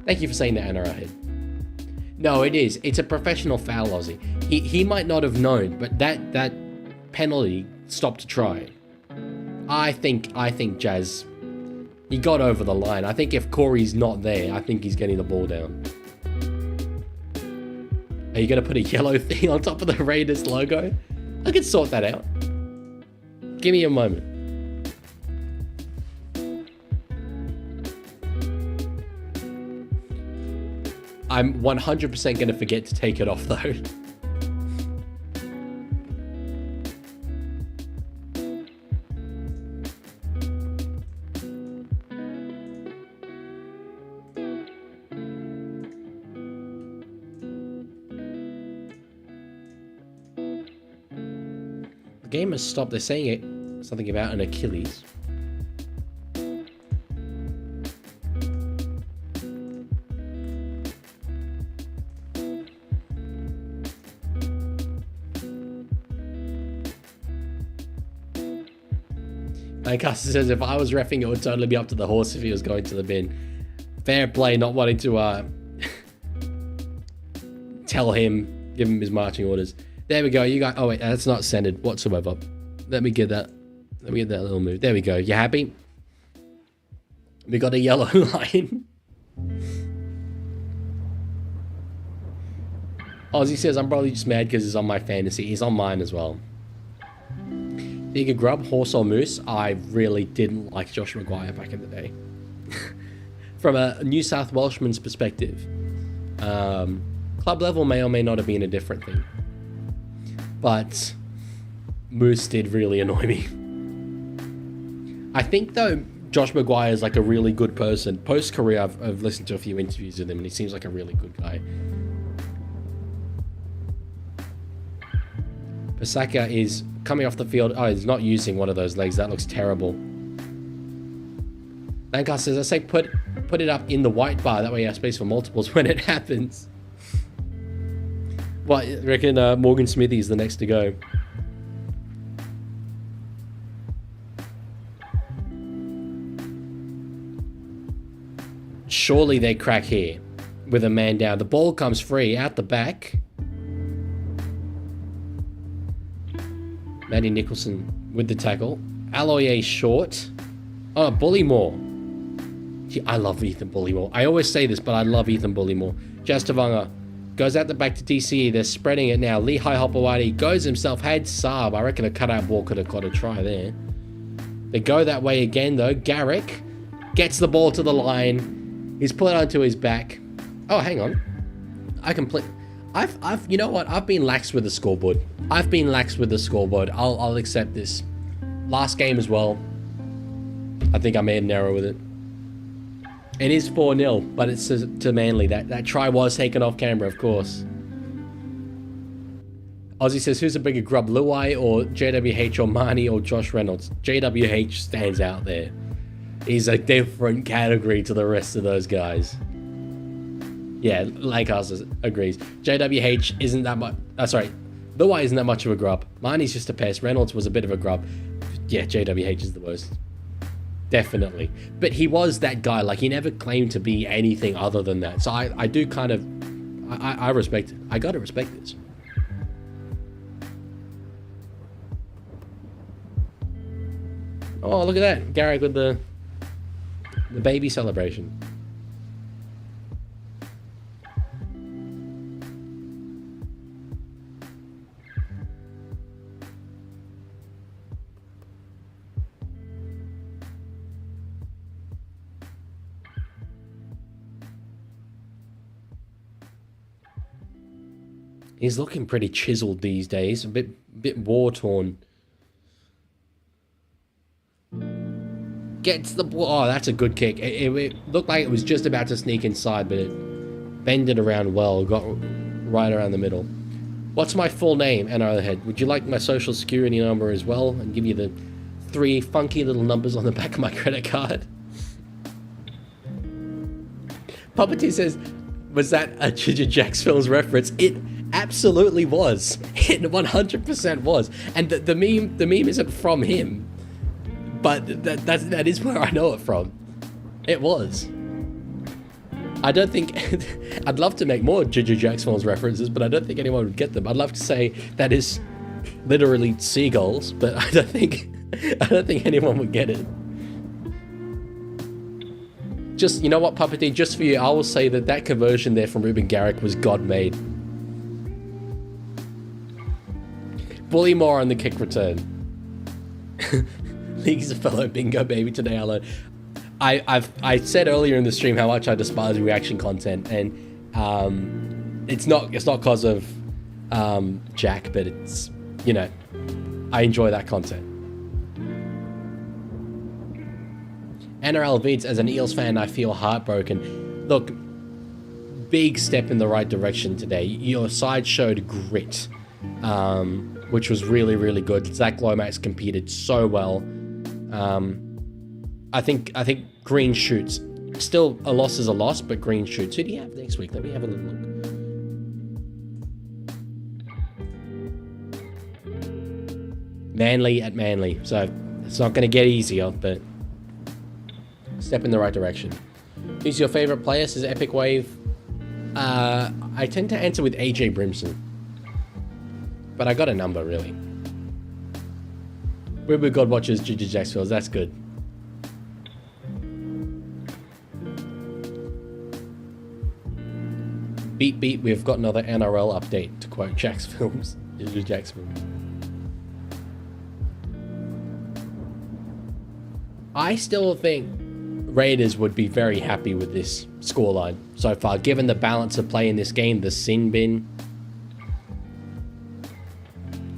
Thank you for saying that, NRL. No, it is. It's a professional foul, Aussie. He might not have known, but that penalty stopped a try. I think Jazz, he got over the line. I think if Corey's not there, I think he's getting the ball down. Are you going to put a yellow thing on top of the Raiders logo? I could sort that out. Give me a moment. I'm 100% going to forget to take it off though. The game has stopped. They're saying it something about an Achilles. Lancaster says, if I was reffing, it would totally be up to the horse if he was going to the bin. Fair play, not wanting to tell him, give him his marching orders. There we go. You got. Oh wait, that's not centered whatsoever. Let me get that. Let me get that little move. There we go. You happy? We got a yellow line. Ozzy says, I'm probably just mad because he's on my fantasy. He's on mine as well. Bigger grub, horse or moose? I really didn't like Josh Maguire back in the day. From a New South Welshman's perspective, club level may or may not have been a different thing. But Moose did really annoy me. I think though, Josh Maguire is like a really good person. Post-career, I've listened to a few interviews with him and he seems like a really good guy. Pasaka is coming off the field. Oh, he's not using one of those legs. That looks terrible. Lancaster says, I say put it up in the white bar. That way you have space for multiples when it happens. Well, I reckon Morgan Smithy's the next to go. Surely they crack here with a man down. The ball comes free out the back. Matty Nicholson with the tackle. Aloye short. Oh, Bullymore. I love Ethan Bullymore. I always say this, but I love Ethan Bullymore. Jazz Tavanga goes out the back to DCE. They're spreading it now. Lehigh Hopewadi goes himself. Had Saab. I reckon a cutout ball could have got a try there. They go that way again, though. Garrick gets the ball to the line. He's put it onto his back. Oh, hang on. You know what? I've been lax with the scoreboard. I'll accept this. Last game as well. I think I made an error with it. It is 4-0, but it's to Manly. That try was taken off camera, of course. Ozzy says, who's a bigger grub, Luai or JWH or Marnie or Josh Reynolds? JWH stands out there. He's a different category to the rest of those guys. Yeah, Lancaster agrees. JWH isn't that much. Sorry. Luai isn't that much of a grub. Marnie's just a pest. Reynolds was a bit of a grub. Yeah, JWH is the worst. Definitely. But he was that guy. Like, he never claimed to be anything other than that. So I do kind of... I respect it. I gotta respect this. Oh, look at that. Garrick with the baby celebration. He's looking pretty chiseled these days, a bit war-torn. Gets the ball. Oh, that's a good kick. It looked like it was just about to sneak inside, but it bended around well, got right around the middle. What's my full name, NRL Head? Would you like my social security number as well, and give you the 3 funky little numbers on the back of my credit card? Puppeteer says, was that a Ginger Jacks Films reference? It absolutely was. It 100% was. And the meme isn't from him, but that is where I know it from. It was. I don't think... I'd love to make more Ginger Jacks Films references, but I don't think anyone would get them. I'd love to say that is literally seagulls, but I don't think anyone would get it. Just, you know what, Puppeteer, just for you, I will say that conversion there from Ruben Garrick was God-made. Bully more on the kick return. League's a fellow bingo baby today, hello. I said earlier in the stream how much I despise reaction content, and it's not cause of Jack, but it's, you know, I enjoy that content. NRL Vids, as an Eels fan, I feel heartbroken. Look, big step in the right direction today. Your side showed grit, which was really, really good. Zach Lomax competed so well. I think green shoots. Still, a loss is a loss, but green shoots. Who do you have next week? Let me have a little look. Manly at Manly. So it's not going to get easier, but step in the right direction. Who's your favorite player? Says Epic Wave. I tend to answer with AJ Brimson, but I got a number, really. We're God watches Ginger Jacksfields. That's good. Beep beep, we've got another NRL update, to quote Jack's Films. Ginger Jack's Films. I still think Raiders would be very happy with this scoreline so far, given the balance of play in this game, the sin bin.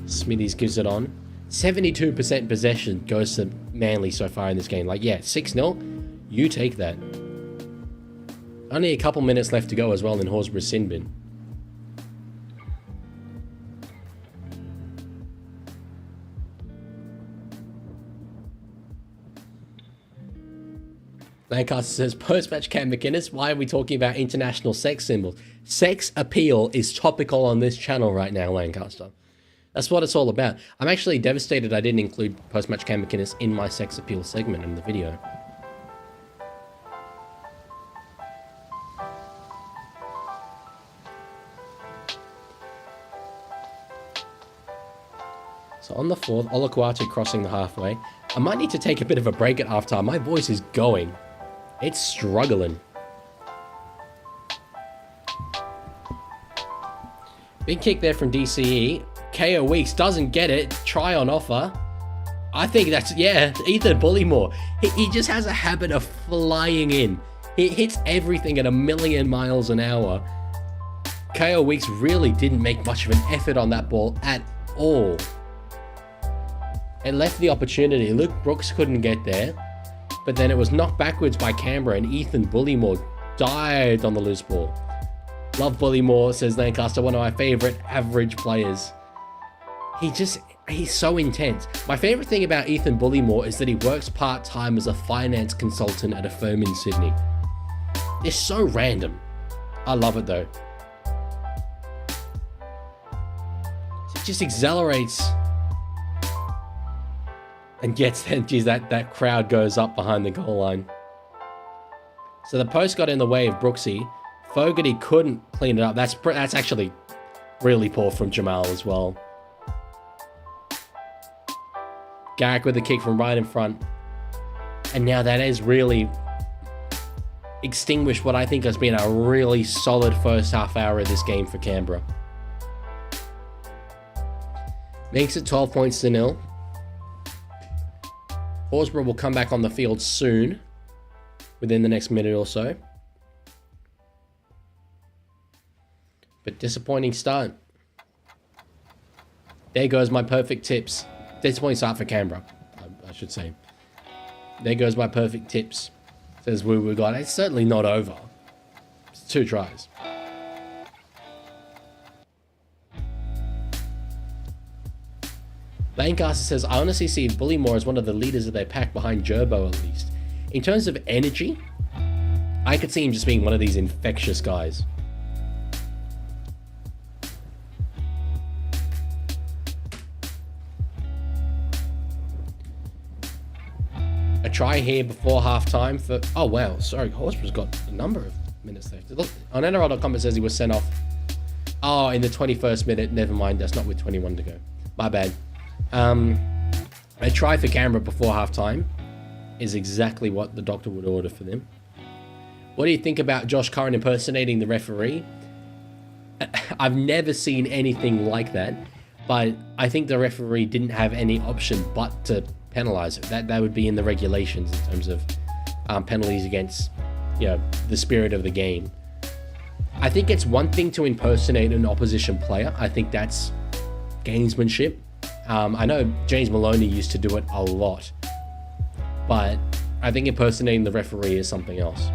Smithies gives it on. 72% possession goes to Manly so far in this game. Like, yeah, 6-0, you take that. Only a couple minutes left to go as well in Horsburgh's sin bin. Lancaster says, post-match Cam McInnes, why are we talking about international sex symbols? Sex appeal is topical on this channel right now, Lancaster. That's what it's all about. I'm actually devastated I didn't include post-match Cam McInnes in my sex appeal segment in the video. So on the 4th, Olakuatu crossing the halfway. I might need to take a bit of a break at halftime. My voice is going. It's struggling. Big kick there from DCE. KO Weeks doesn't get it. Try on offer. I think that's, yeah, Ethan Bullymore. He just has a habit of flying in. He hits everything at 1,000,000 miles an hour. KO Weeks really didn't make much of an effort on that ball at all. It left the opportunity. Luke Brooks couldn't get there, but then it was knocked backwards by Canberra, and Ethan Bullymore dived on the loose ball. Love Bullymore, says Lancaster, one of my favorite average players. He's so intense. My favorite thing about Ethan Bullymore is that he works part-time as a finance consultant at a firm in Sydney. It's so random. I love it though. just accelerates and gets then. Geez, that crowd goes up behind the goal line. So the post got in the way of Brooksy. Fogarty couldn't clean it up. That's actually really poor from Jamal as well. Garrick with the kick from right in front. And now that has really extinguished what I think has been a really solid first half hour of this game for Canberra. Makes it 12 points to 0. Horsburgh will come back on the field soon, within the next minute or so. But disappointing start. There goes my perfect tips. Disappointing start for Canberra, I should say. There goes my perfect tips. Says we got. It's certainly not over. It's 2 tries. Lancaster says, I honestly see Bullymore as one of the leaders of their pack behind Gerbo at least. In terms of energy, I could see him just being one of these infectious guys. A try here before half-time for... Oh, wow. Sorry, Horsburgh's got a number of minutes left. Look, on NRL.com it says he was sent off. Oh, in the 21st minute. Never mind. That's not with 21 to go. My bad. A try for Canberra before half-time is exactly what the doctor would order for them. What do you think about Josh Curran impersonating the referee? I've never seen anything like that, but I think the referee didn't have any option but to penalise it. That would be in the regulations in terms of penalties against, you know, the spirit of the game. I think it's one thing to impersonate an opposition player. I think that's gamesmanship. I know James Maloney used to do it a lot, but I think impersonating the referee is something else.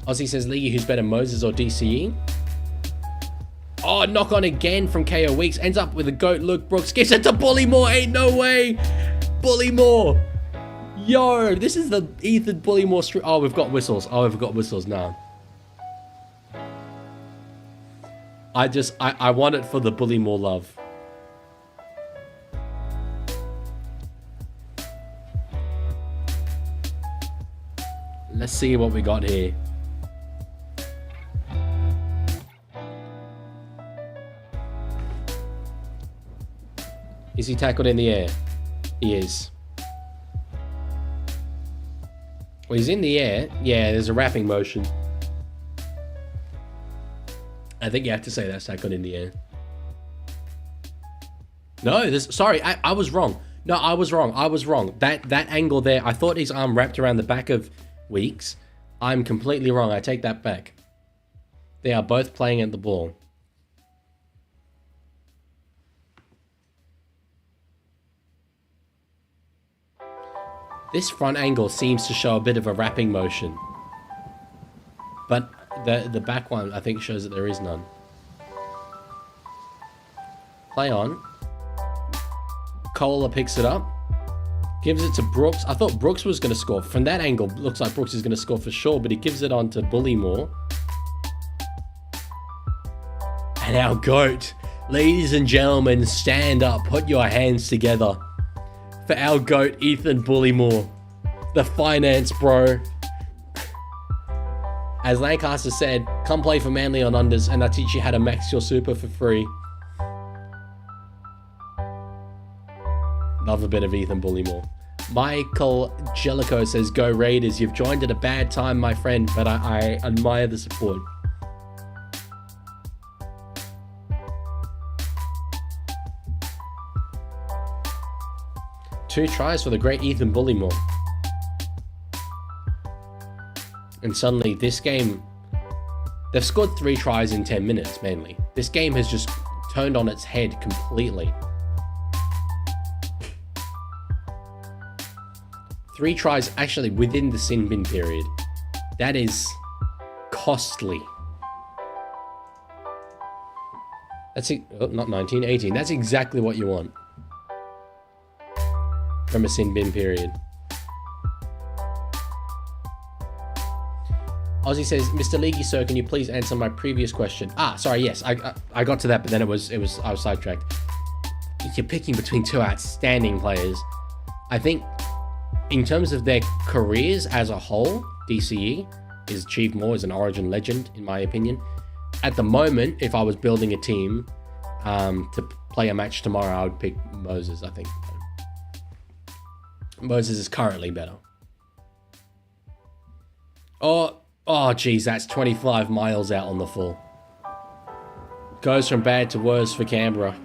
Aussie says, Leaguie, who's better, Moses or DCE? Oh, knock on again from KO Weeks. Ends up with a goat. Luke Brooks gives it to Bullymore. Ain't no way. Bullymore. Yo, this is the Ethan Bullymore streak. Oh, we've got whistles. Oh, we've got whistles now. I want it for the Bullymore love. Let's see what we got here. Is he tackled in the air? He is. Well, he's in the air. Yeah, there's a wrapping motion. I think you have to say that's tackled in the air. No, sorry, I was wrong. No, I was wrong. That angle there, I thought his arm wrapped around the back of Weeks. I'm completely wrong. I take that back. They are both playing at the ball. This front angle seems to show a bit of a wrapping motion. But the back one, I think, shows that there is none. Play on. Kohler picks it up. Gives it to Brooks. I thought Brooks was going to score. From that angle, looks like Brooks is going to score for sure, but he gives it on to Bullymore. And our GOAT. Ladies and gentlemen, stand up. Put your hands together for our GOAT, Ethan Bullymore. The finance bro. As Lancaster said, come play for Manly on unders and I'll teach you how to max your super for free. Love a bit of Ethan Bullymore. Michael Jellicoe says, go Raiders. You've joined at a bad time, my friend, but I admire the support. Two tries for the great Ethan Bullymore. And suddenly this game, they've scored 3 tries in 10 minutes, mainly. This game has just turned on its head completely. 3 tries actually within the sin bin period. That is costly. That's not 19, 18. That's exactly what you want from a sin bin period. Ozzy says, Mr. Leaguie, sir, can you please answer my previous question? Sorry, yes, I got to that, but then I was sidetracked. You're picking between two outstanding players. I think in terms of their careers as a whole, DCE has achieved more as an Origin legend, in my opinion. At the moment, if I was building a team to play a match tomorrow, I would pick Moses, I think. Moses is currently better. Oh, geez, that's 25 miles out on the full. Goes from bad to worse for Canberra.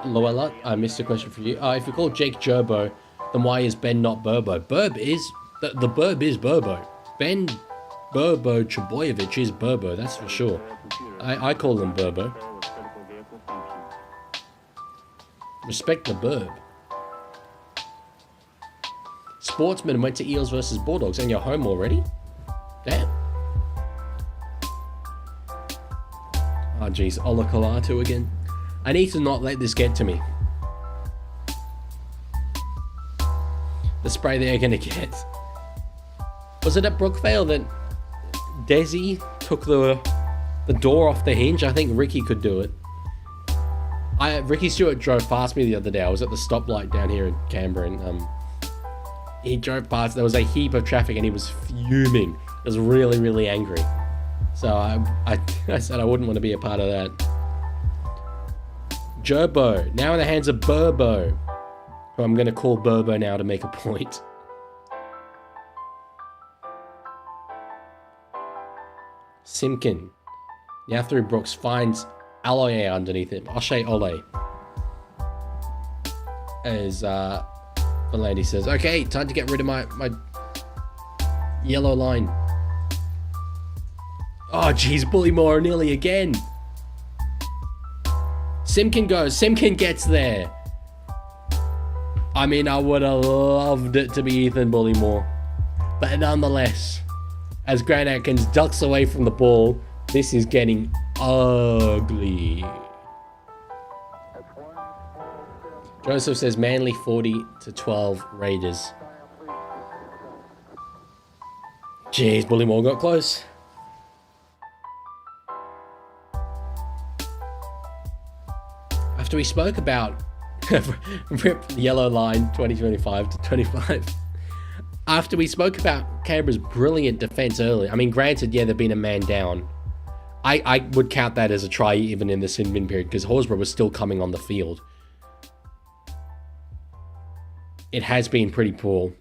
Luella, I missed a question for you. If you call Jake Gerbo, then why is Ben not Burbo? Burb is... The Burb is Burbo. Ben Burbo Chaboyevich is Burbo, that's for sure. I call him Burbo. Respect the Burb. Sportsman went to Eels versus Bulldogs, and you're home already? Damn. Oh, jeez. Ola Kalatu again. I need to not let this get to me. The spray they're going to get. Was it at Brookvale that Desi took the door off the hinge? I think Ricky could do it. Ricky Stewart drove past me the other day. I was at the stoplight down here in Canberra, and he drove past. There was a heap of traffic, and he was fuming. He was really, really angry. So I said I wouldn't want to be a part of that. Gerbo, now in the hands of Burbo, who I'm going to call Burbo now to make a point. Simkin, now through Brooks, finds Aloye underneath him. Oshay Ole. As Valandi says, okay, time to get rid of my yellow line. Oh, geez, Bullymore nearly again. Simkin goes. Simkin gets there. I mean, I would have loved it to be Ethan Bullymore. But nonetheless, as Grant Atkins ducks away from the ball, this is getting ugly. Joseph says Manly 40-12 Raiders. Jeez, Bullymore got close. After we spoke about rip yellow line 2025 to 25. After we spoke about Canberra's brilliant defense earlier, I mean, granted, yeah, they've been a man down. I would count that as a try even in the sin bin period because Horsburgh was still coming on the field. It has been pretty poor.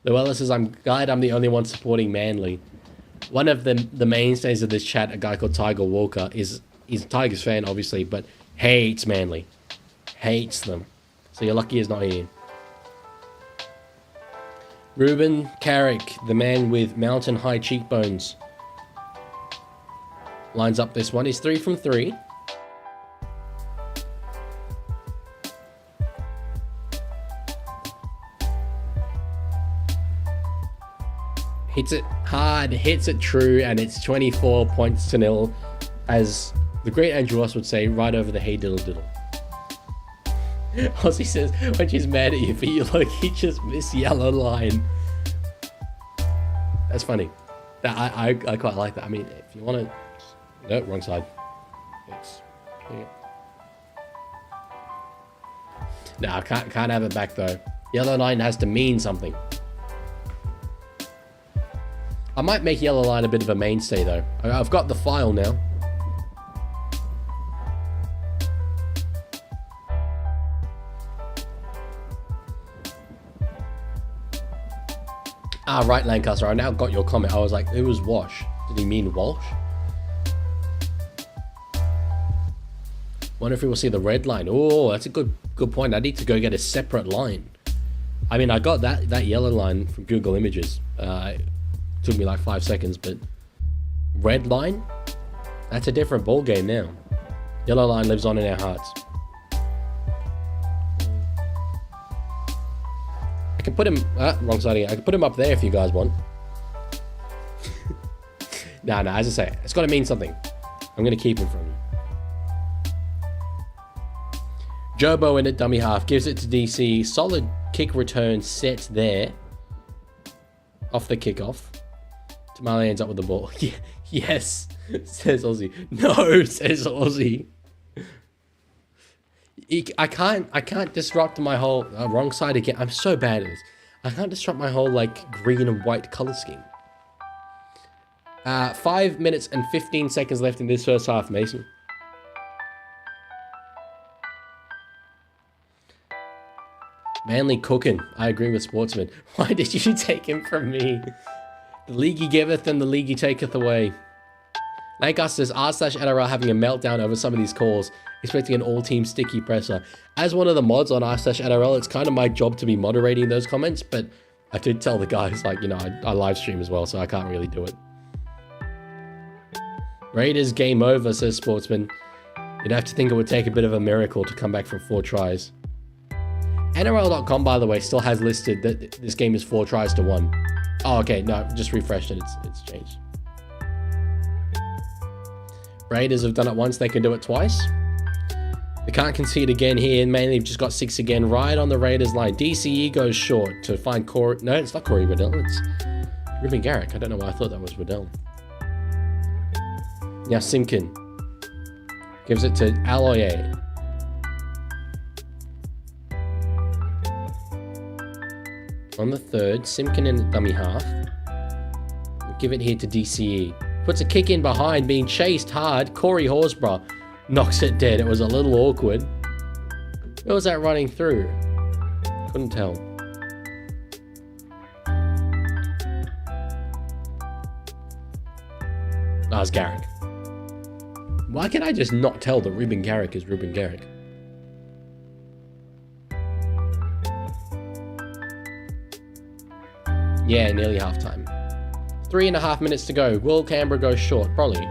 Luella says, I'm glad I'm the only one supporting Manly. One of the mainstays of this chat, a guy called Tiger Walker, he's a Tigers fan, obviously, but hates Manly. Hates them. So you're lucky he's not here. Ruben Carrick, the man with mountain high cheekbones, lines up this one. He's 3 from 3. Hits it hard, hits it true, and it's 24 points to 0. As the great Andrew Ross would say, right over the hey diddle diddle. Ozzy says, when she's mad at you for you, like, he just missed yellow line. That's funny. I quite like that. I mean, if you want to... No, wrong side. It's... Yeah. No, I can't have it back, though. Yellow line has to mean something. I might make yellow line a bit of a mainstay, though. I've got the file now. Right, Lancaster. I now got your comment. I was like, it was Wash. Did he mean Walsh? Wonder if we will see the red line. Oh, that's a good point. I need to go get a separate line. I mean, I got that yellow line from Google Images. It took me like 5 seconds, but red line? That's a different ball game now. Yellow line lives on in our hearts. I can put him... wrong side again. I can put him up there if you guys want. No, as I say, it's got to mean something. I'm going to keep him from you. Jobo in at dummy half. Gives it to DC. Solid kick return set there. Off the kickoff. Tamale ends up with the ball. Yes, says Aussie. No, says Aussie. I can't disrupt my whole wrong side again. I'm so bad at this. I can't disrupt my whole like green and white color scheme. 5 minutes and 15 seconds left in this first half, Mason. Manly cooking. I agree with Sportsman. Why did you take him from me? The Leaguie giveth and the Leaguie taketh away. Lancaster says r/NRL having a meltdown over some of these calls, expecting an all-team sticky presser. As one of the mods on r/NRL, it's kind of my job to be moderating those comments, but I did tell the guys, like, you know, I live stream as well, so I can't really do it. Raiders game over, says Sportsman. You'd have to think it would take a bit of a miracle to come back from 4 tries. NRL.com, by the way, still has listed that this game is 4 tries to 1. Oh, okay, no, just refreshed it. It's changed. Raiders have done it once, they can do it twice. They can't concede again here. Manly have just got 6 again, right on the Raiders line. DCE goes short to find Corey. No, it's not Corey Waddell, it's Ruben Garrick. I don't know why I thought that was Waddell. Now Simkin gives it to Aloye. On the third, Simkin in the dummy half. Give it here to DCE. Puts a kick in behind, being chased hard. Corey Horsburgh knocks it dead. It was a little awkward. Where was that running through? Couldn't tell. That was Garrick. Why can I just not tell that Ruben Garrick is Ruben Garrick? Yeah, nearly halftime. 3.5 minutes to go. Will Canberra go short? Probably.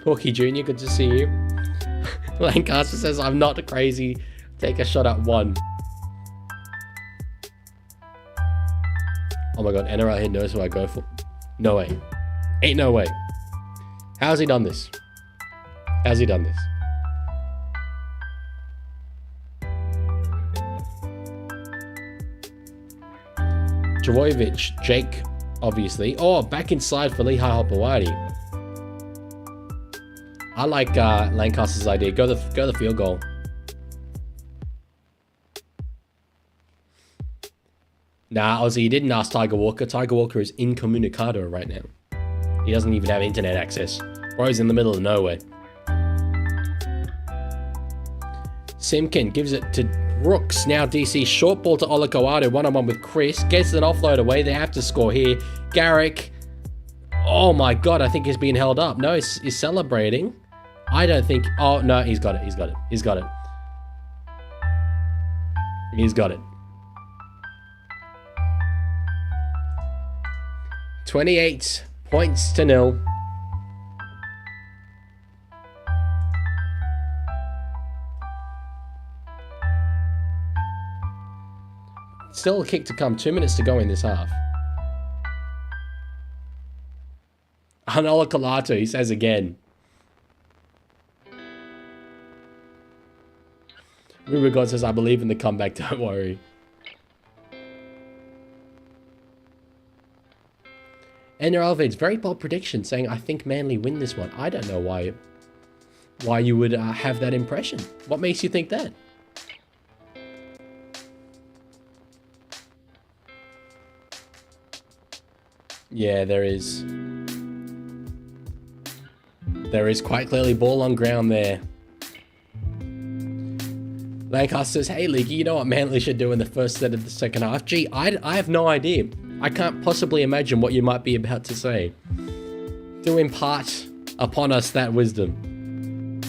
Hawkey Jr., good to see you. Lancaster says, I'm not crazy. Take a shot at 1. Oh my god, NRL here knows who I go for. No way. Ain't no way. How's he done this? How's he done this? Jawojevic, Jake, obviously. Oh, back inside for Lehi Hopewadi. I like Lancaster's idea. Go the field goal. Nah, Ozzy, you didn't ask Tiger Walker. Tiger Walker is incommunicado right now. He doesn't even have internet access. Bro's in the middle of nowhere. Simkin gives it to Brooks. Now DC short ball to Olakau'atu. One-on-one with Chris. Gets an offload away. They have to score here. Garrick. Oh my god, I think he's being held up. No, he's celebrating. I don't think... Oh, no, he's got it. He's got it. He's got it. He's got it. 28 points to 0. Still a kick to come. 2 minutes to go in this half. Anola Kalatu, he says again. Ruben God says, I believe in the comeback, don't worry. NRL Vids, very bold prediction, saying, I think Manly win this one. I don't know why you would have that impression. What makes you think that? Yeah, there is. There is quite clearly ball on ground there. Lancaster says, hey, Leaguie, you know what Manly should do in the first set of the second half? Gee, I have no idea. I can't possibly imagine what you might be about to say. To impart upon us that wisdom.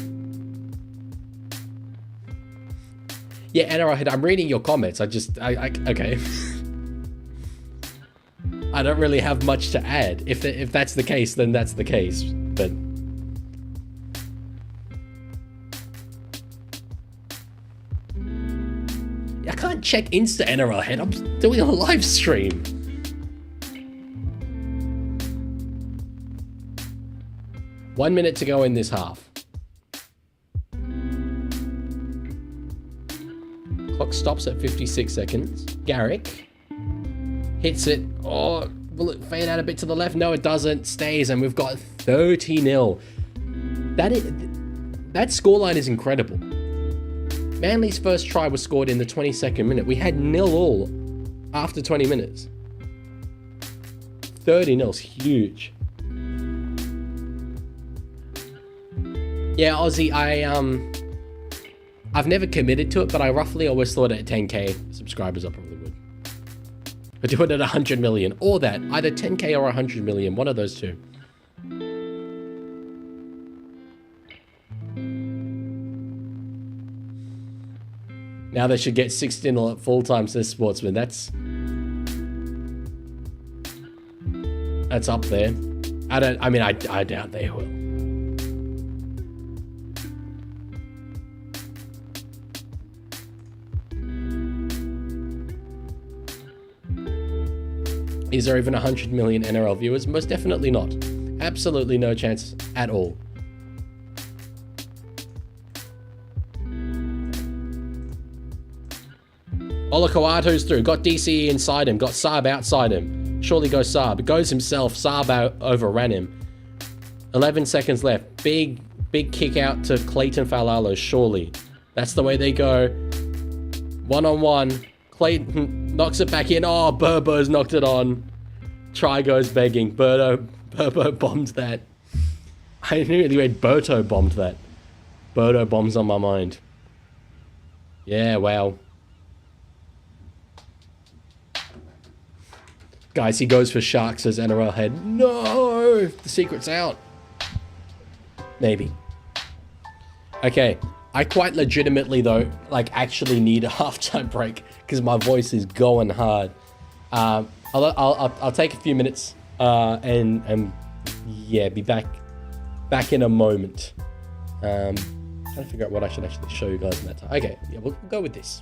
Yeah, Anna, I'm reading your comments. Okay. I don't really have much to add. If that's the case, then that's the case. But I can't check Insta NRL head. I'm doing a live stream. One minute to go in this half. Clock stops at 56 seconds. Garrick hits it. Oh, will it fade out a bit to the left? No, it doesn't. Stays, and we've got 30-0. That scoreline is incredible. Manly's first try was scored in the 22nd minute. We had 0-0 after 20 minutes. 30-0 is huge. Yeah, Aussie, I've never committed to it, but I roughly always thought at 10k subscribers I probably would. But do it at 100 million or that, either 10k or 100 million, one of those two. Now they should get 16 at full time, says Sportsman. That's up there. I doubt they will. Is there even 100 million NRL viewers? Most definitely not. Absolutely no chance at all. Olakawatu's through. Got DCE inside him. Got Saab outside him. Surely goes Saab. Goes himself. Saab overran him. 11 seconds left. Big kick out to Clayton Falalo. Surely. That's the way they go. 1-on-1. Clayton knocks it back in. Oh, Burbo's knocked it on. Try goes begging. Burbo bombed that. I nearly read Berto bombed that. Berto bombs on my mind. Yeah, wow. Guys, he goes for Sharks as NRL head. No! The secret's out. Maybe. Okay. I quite legitimately, though, actually need a halftime break because my voice is going hard. I'll take a few minutes and yeah, be back in a moment. Trying to figure out what I should actually show you guys in that time. Okay, yeah, we'll go with this.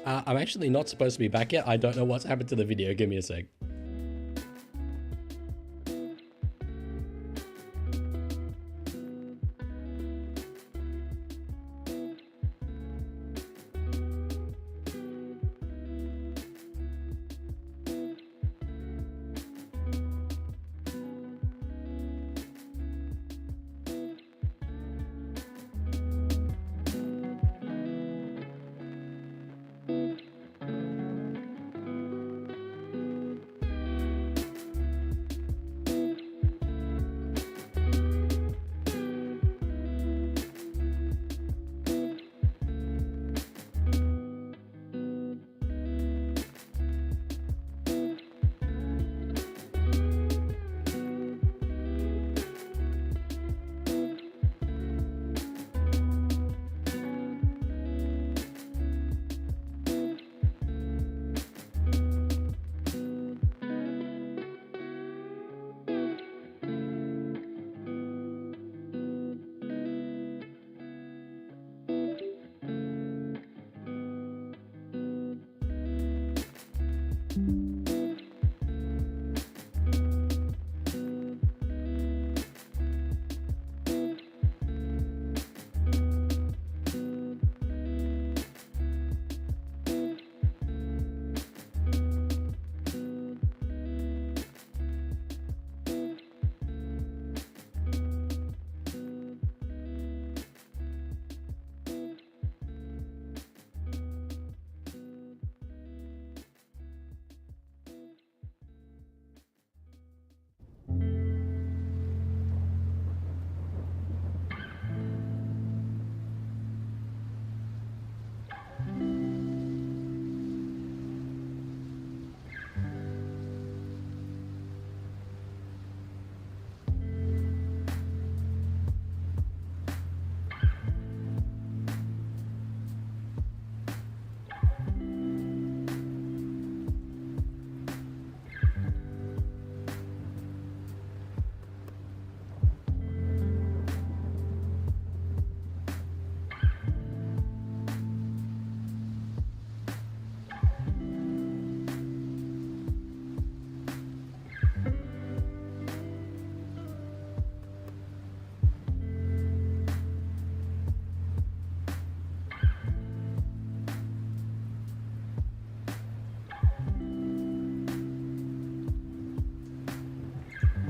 I'm actually not supposed to be back yet. I don't know what's happened to the video. Give me a sec.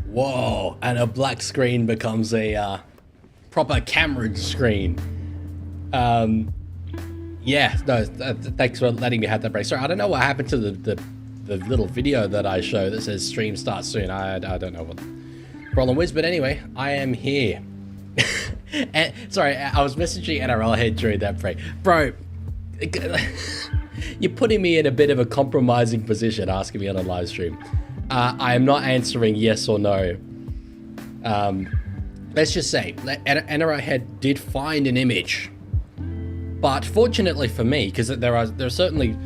Whoa, and a black screen becomes a proper camera screen. Yeah, no, thanks for letting me have that break. Sorry, I don't know what happened to the little video that I show that says stream starts soon. I don't know what the problem is, but anyway, I am here. And, sorry, I was messaging NRL head during that break. Bro, you're putting me in a bit of a compromising position asking me on a live stream. I am not answering yes or no. Let's just say, NRL head did find an image. But fortunately for me, because there are certainly,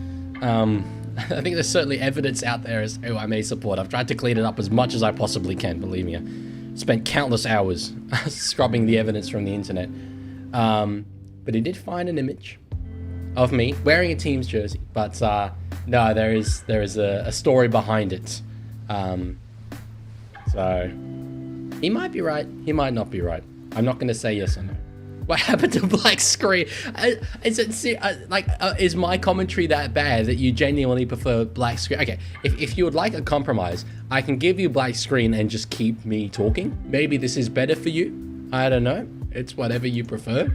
I think there's certainly evidence out there as who I may support. I've tried to clean it up as much as I possibly can, believe me. I spent countless hours scrubbing the evidence from the internet. But he did find an image of me wearing a team's jersey. But no, there is a story behind it. So he might be right. He might not be right. I'm not going to say yes or no. What happened to black screen? Is my commentary that bad that you genuinely prefer black screen? Okay, if you would like a compromise, I can give you black screen and just keep me talking. Maybe this is better for you. I don't know. It's whatever you prefer.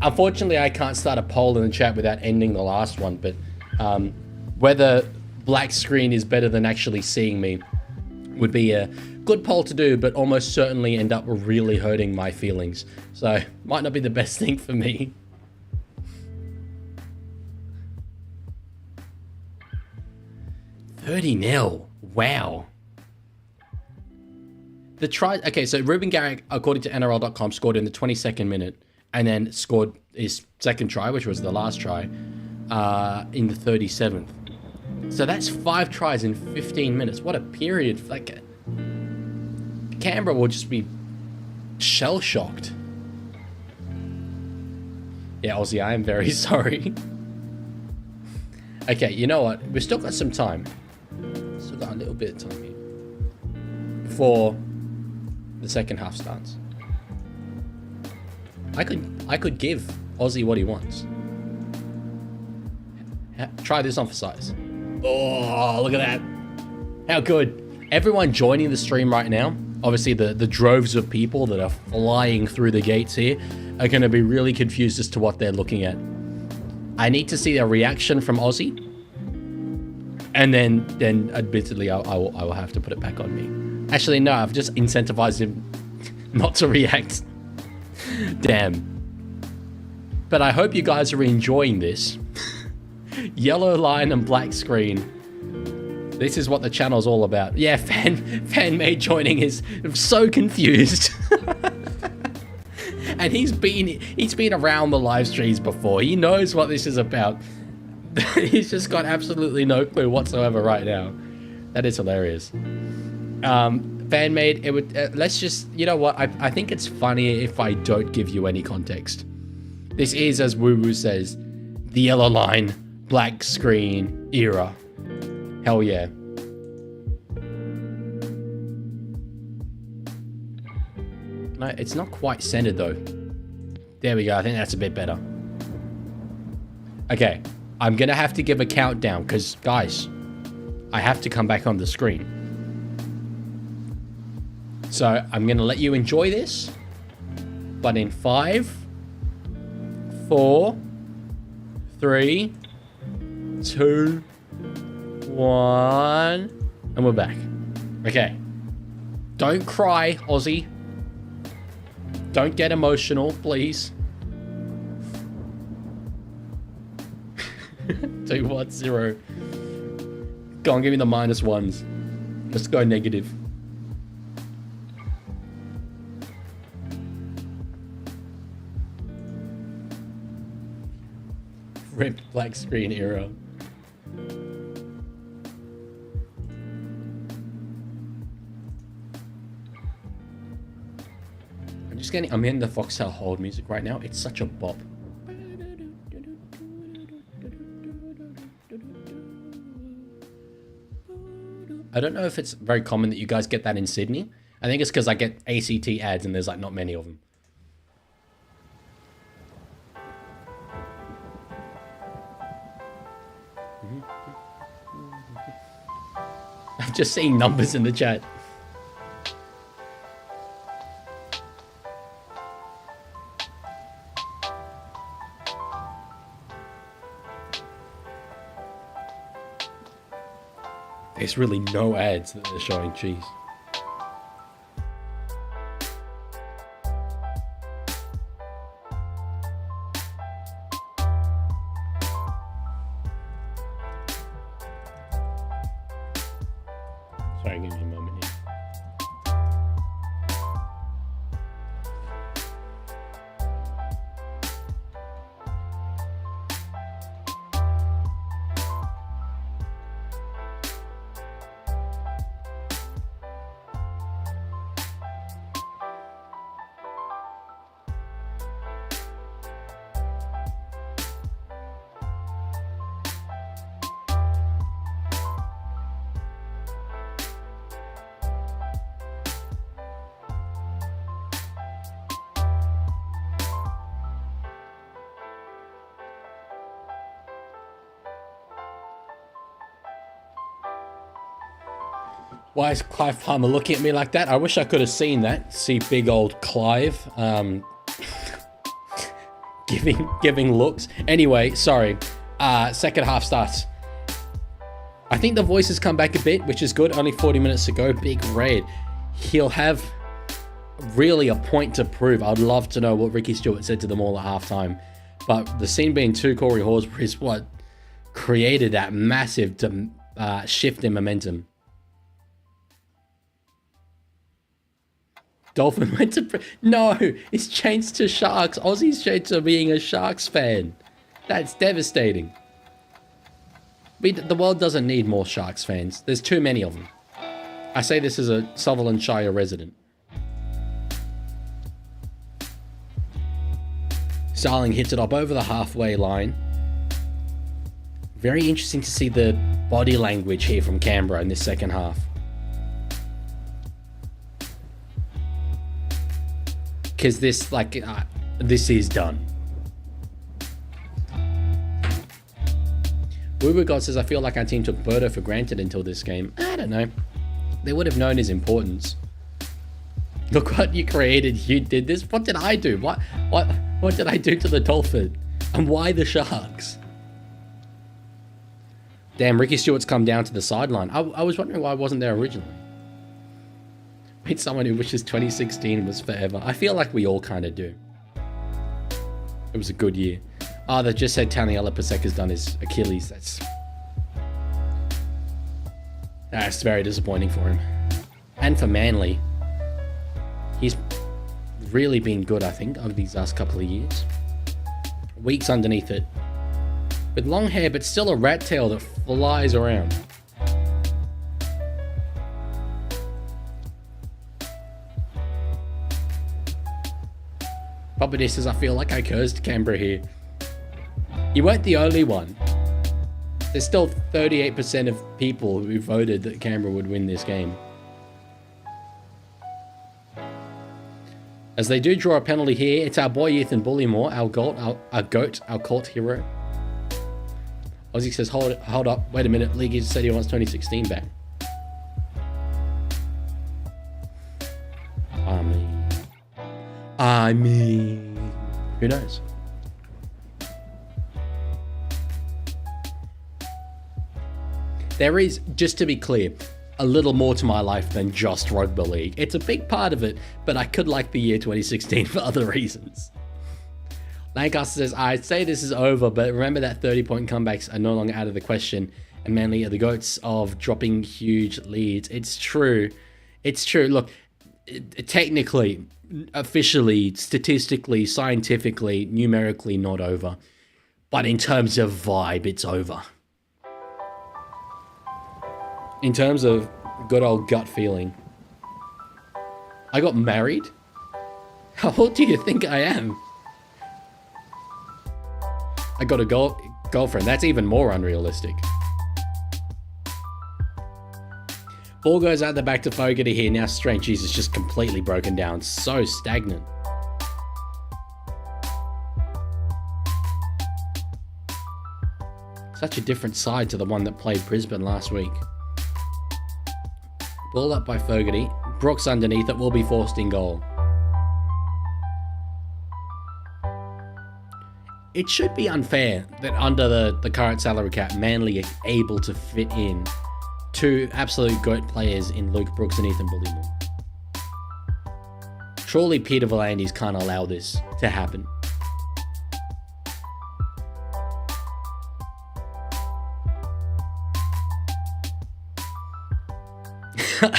Unfortunately, I can't start a poll in the chat without ending the last one, but whether black screen is better than actually seeing me would be a good poll to do, but almost certainly end up really hurting my feelings. So might not be the best thing for me. $30-0. Wow. The try. Okay, so Ruben Garrick, according to NRL.com, scored in the 22nd minute and then scored his second try, which was the last try, in the 37th. So that's 5 tries in 15 minutes. What a period. Like, Canberra will just be shell-shocked. Yeah, Aussie, I am very sorry. Okay, you know what? We've still got some time. Still got a little bit of time here before the second half starts. I could give Aussie what he wants. Try this on for size. Oh, look at that. How good. Everyone joining the stream right now, obviously the droves of people that are flying through the gates here are going to be really confused as to what they're looking at. I need to see a reaction from Aussie. And then admittedly, I will have to put it back on me. Actually, no, I've just incentivized him not to react. Damn. But I hope you guys are enjoying this. Yellow line and black screen. This is what the channel's all about. Yeah, fan-made joining is so confused. And he's been around the live streams before. He knows what this is about. He's just got absolutely no clue whatsoever right now. That is hilarious. Fan-made, it would let's just, you know what? I think it's funnier if I don't give you any context. This is, as Woo Woo says, the yellow line, black screen era. Hell yeah. No, it's not quite centered though. There we go. I think that's a bit better. Okay. I'm going to have to give a countdown because, guys, I have to come back on the screen. So I'm going to let you enjoy this. But in 5, 4, 3, 2, 1, and we're back. Okay. Don't cry, Aussie. Don't get emotional, please. 2, 1, 0. Go on, give me the -1s. Let's go negative. Rip black screen era. I'm in the Foxtel hold music right now. It's such a bop. I don't know if it's very common that you guys get that in Sydney. I think it's because I get ACT ads and there's like not many of them. I'm just seeing numbers in the chat. There's really no ads that they're showing. Jeez. Sorry, give me a moment here. Why is Clive Palmer looking at me like that? I wish I could have seen that. See big old Clive giving looks. Anyway, sorry. Second half starts. I think the voices come back a bit, which is good. Only 40 minutes to go. Big Red. He'll have really a point to prove. I'd love to know what Ricky Stewart said to them all at halftime. But the scene being 2 Corey Horsburgh is what created that massive shift in momentum. Dolphin went to... No, it's changed to Sharks. Aussie's changed to being a Sharks fan. That's devastating. The world doesn't need more Sharks fans. There's too many of them. I say this as a Sutherland Shire resident. Starling hits it up over the halfway line. Very interesting to see the body language here from Canberra in this second half. Because this, this is done. Woober says, I feel like our team took Birdo for granted until this game. I don't know. They would have known his importance. Look what you created. You did this. What did I do? What did I do to the Dolphin? And why the Sharks? Damn, Ricky Stewart's come down to the sideline. I was wondering why I wasn't there originally. Meet someone who wishes 2016 was forever. I feel like we all kind of do. It was a good year. Oh, they just said Taniela Paseka's done his Achilles. That's very disappointing for him. And for Manly. He's really been good, I think, over these last couple of years. Weeks underneath it. With long hair, but still a rat tail that flies around. Papa says, I feel like I cursed Canberra here. You weren't the only one. There's still 38% of people who voted that Canberra would win this game. As they do draw a penalty here, it's our boy Ethan Bullymore, our GOAT, our cult hero. Ozzy says, hold up, wait a minute, Leaguie said he wants 2016 back. I mean, who knows? There is, just to be clear, a little more to my life than just rugby league. It's a big part of it, but I could like the year 2016 for other reasons. Lancaster says, I'd say this is over, but remember that 30-point comebacks are no longer out of the question, and Manly are the GOATs of dropping huge leads. It's true. It's true. Look, technically, officially, statistically, scientifically, numerically not over. But in terms of vibe, it's over. In terms of good old gut feeling. I got married? How old do you think I am? I got a girlfriend. That's even more unrealistic. Ball goes out the back to Fogarty here. Now Strange Jesus just completely broken down. So stagnant. Such a different side to the one that played Brisbane last week. Ball up by Fogarty. Brooks underneath it, will be forced in goal. It should be unfair that under the current salary cap, Manly are able to fit in two absolute GOAT players in Luke Brooks and Ethan Bullymore. Surely Peter V'landys can't allow this to happen.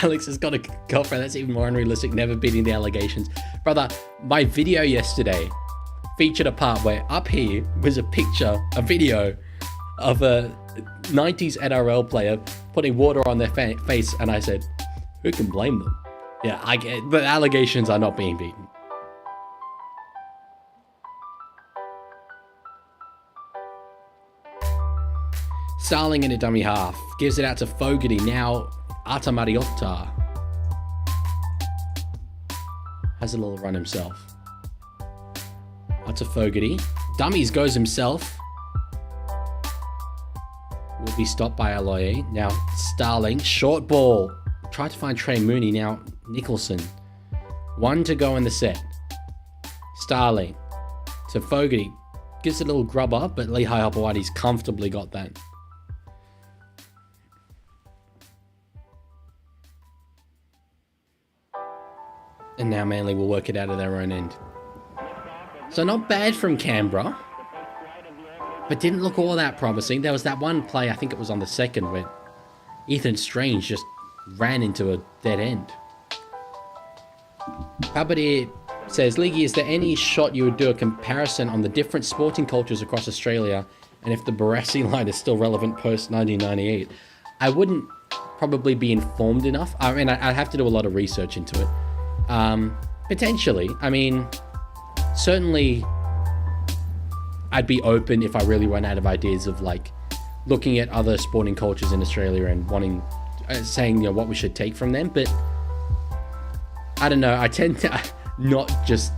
Alex has got a girlfriend. That's even more unrealistic. Never beating the allegations. Brother, my video yesterday featured a part where up here was a video of a 90s NRL player putting water on their face, and I said, who can blame them? Yeah, I get, but allegations are not being beaten. Starling in a dummy half. Gives it out to Fogarty. Now Ata Mariota has a little run himself. Out to Fogarty. Dummies goes himself. Will be stopped by Aloye. Now Starling. Short ball. Try to find Trey Mooney. Now Nicholson. One to go in the set. Starling to Fogarty. Gives a little grub up, but Lehigh Hopewadi's comfortably got that. And now Manly will work it out of their own end. So not bad from Canberra, but didn't look all that promising. There was that one play, I think it was on the second, where Ethan Strange just ran into a dead end. Babadi says, Leaguie, is there any shot you would do a comparison on the different sporting cultures across Australia, and if the Barassi line is still relevant post-1998? I wouldn't probably be informed enough. I mean, I'd have to do a lot of research into it. Potentially. I mean, certainly I'd be open if I really run out of ideas of like looking at other sporting cultures in Australia and wanting, saying, you know, what we should take from them. But I don't know. I tend to just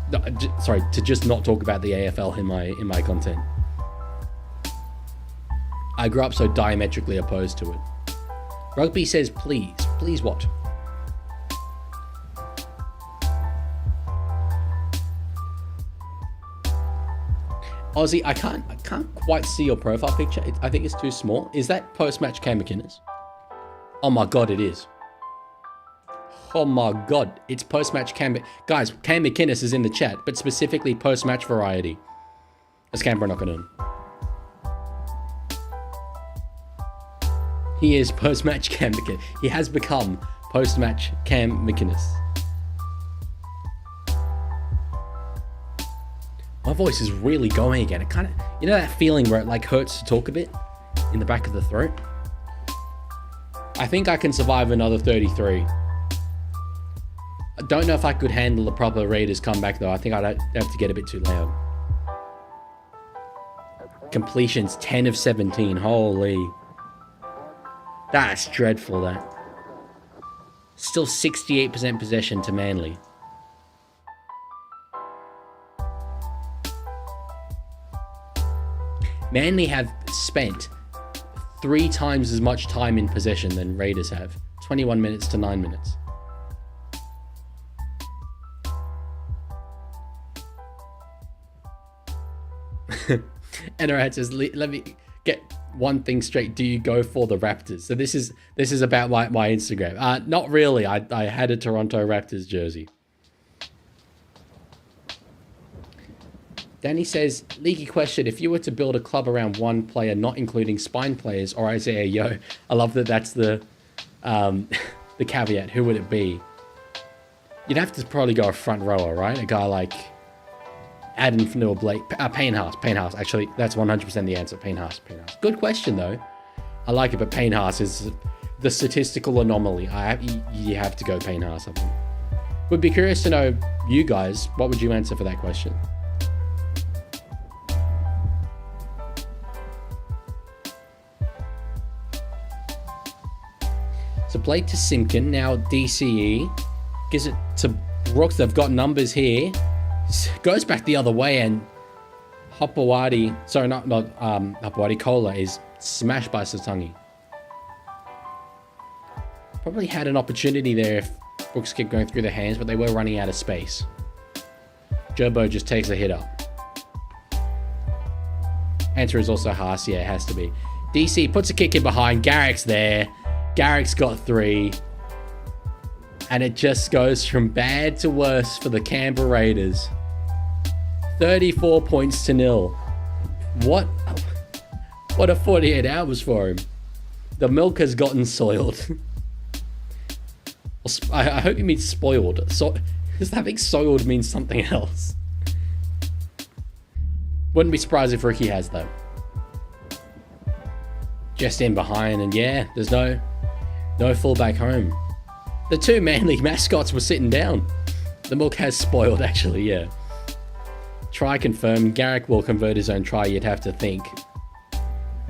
not talk about the AFL in my content. I grew up so diametrically opposed to it. Rugby says, please what? Aussie, I can't quite see your profile picture. I think it's too small. Is that post-match Cam McInnes? Oh my God, it is. Oh my God, it's post-match Cam. Guys, Cam McInnes is in the chat, but specifically post-match variety. As Canberra not gonna. He is post-match Cam McInnes. He has become post-match Cam McInnes. My voice is really going again. It kind of, you know that feeling where it like hurts to talk a bit in the back of the throat? I think I can survive another 33. I don't know if I could handle the proper Raiders comeback though. I think I'd have to get a bit too loud. Completions 10 of 17. Holy. That's dreadful, that. Still 68% possession to Manly. Manly have spent 3 times as much time in possession than Raiders have. 21 minutes to 9 minutes. NRL says, let me get one thing straight. Do you go for the Raptors? So this is about my Instagram. Not really. I had a Toronto Raptors jersey. Danny says, Leaguie question, if you were to build a club around one player, not including spine players or Isaiah Yo, I love that that's the caveat. Who would it be? You'd have to probably go a front rower, right? A guy like Adam Fanua-Blake, Payne Haas. Actually, that's 100% the answer. Payne Haas. Good question, though. I like it, but Payne Haas is the statistical anomaly. You have to go Payne Haas, I think. Would be curious to know, you guys, what would you answer for that question? So Blake to Simpkin, now DCE. Gives it to Brooks. They've got numbers here. Goes back the other way and Hopewadi, sorry, not Hopewadi, Kola is smashed by Satangi. Probably had an opportunity there if Brooks kept going through the hands, but they were running out of space. Gerbo just takes a hit up. Answer is also Haas. Yeah, it has to be. DC puts a kick in behind. Garrick's there. Garrick's got 3. And it just goes from bad to worse for the Canberra Raiders. 34 points to 0. What a 48 hours for him. The milk has gotten soiled. I hope you mean spoiled. So, because having soiled means something else. Wouldn't be surprised if Ricky has, though. Just in behind, and yeah, there's no fullback home. The 2 Manly mascots were sitting down. The milk has spoiled, actually, yeah. Try confirm. Garrick will convert his own try, you'd have to think.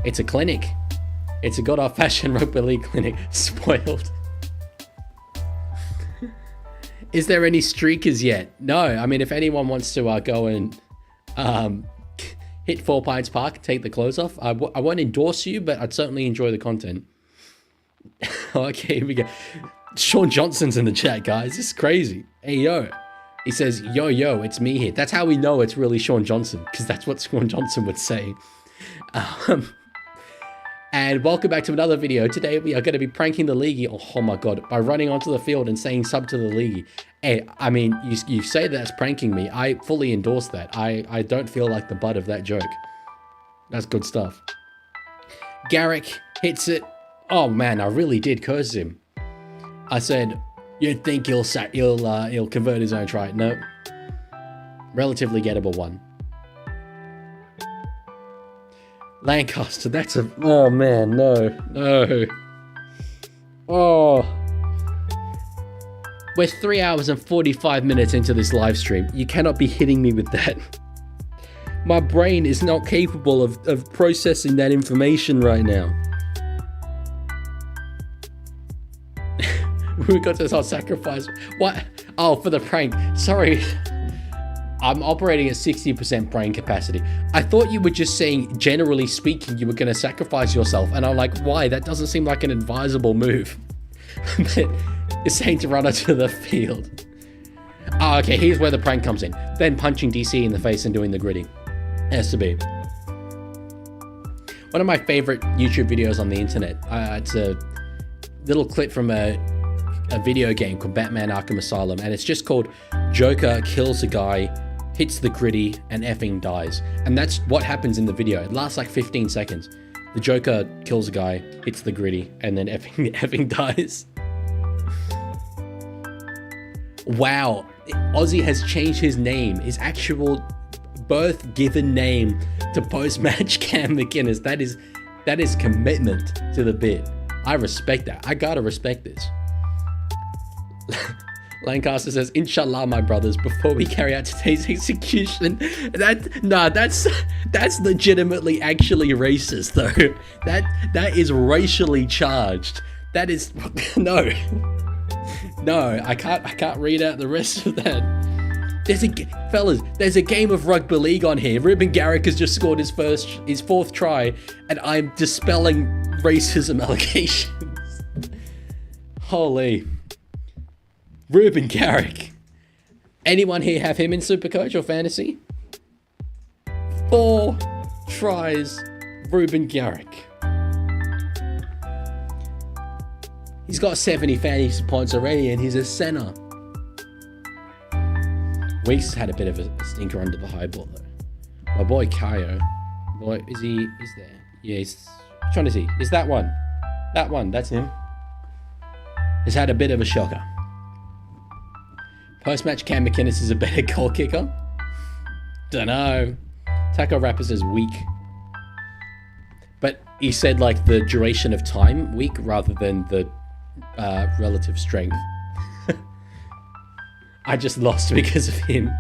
It's a clinic. It's a good old-fashioned rugby league clinic. Spoiled. Is there any streakers yet? No. I mean, if anyone wants to go and hit 4 Pines Park and take the clothes off, I won't endorse you, but I'd certainly enjoy the content. Okay, here we go. Sean Johnson's in the chat, guys. This is crazy. Hey, yo. He says, yo, it's me here. That's how we know it's really Sean Johnson, because that's what Sean Johnson would say. And welcome back to another video. Today we are going to be pranking the Leaguie. Oh my God, by running onto the field and saying sub to the Leaguie. Hey, I mean, you say that's pranking me. I fully endorse that. I don't feel like the butt of that joke. That's good stuff. Garrick hits it. Oh man, I really did curse him. I said, you'd think he'll convert his own try. No. Relatively gettable one. Lancaster, that's a... Oh man, no. Oh. We're 3 hours and 45 minutes into this live stream. You cannot be hitting me with that. My brain is not capable of processing that information right now. We got this whole sacrifice. What? Oh, for the prank. Sorry. I'm operating at 60% brain capacity. I thought you were just saying, generally speaking, you were going to sacrifice yourself. And I'm like, why? That doesn't seem like an advisable move. But you're saying to run onto the field. Oh, okay, here's where the prank comes in. Then punching DC in the face and doing the gritty. Has to be. One of my favorite YouTube videos on the internet. It's a little clip from a video game called Batman Arkham Asylum. And it's just called Joker kills a guy, hits the gritty, and effing dies. And that's what happens in the video. It lasts like 15 seconds. The Joker kills a guy, hits the gritty, and then effing dies. Wow. Aussie has changed his name, his actual birth given name, to post-match Cam McInnes. That is commitment to the bit. I respect that. I gotta respect this. Lancaster says, Inshallah, my brothers, before we carry out today's execution. That's legitimately actually racist, though. That is racially charged. That is no, I can't read out the rest of that. There's a game of rugby league on here. Ruben Garrick has just scored his fourth try, and I'm dispelling racism allegations. Holy. Ruben Garrick. Anyone here have him in Supercoach or Fantasy? 4 tries, Ruben Garrick. He's got 70 fantasy points already, and he's a center. Weeks has had a bit of a stinker under the high ball, though. My boy Kayo. Boy, is there? Yeah, which one is he? Is that one? That one, that's him. Has had a bit of a shocker. Post-match Cam McInnes is a better goal kicker? Dunno. Taco Rapper says weak. But he said like the duration of time weak rather than the relative strength. I just lost because of him.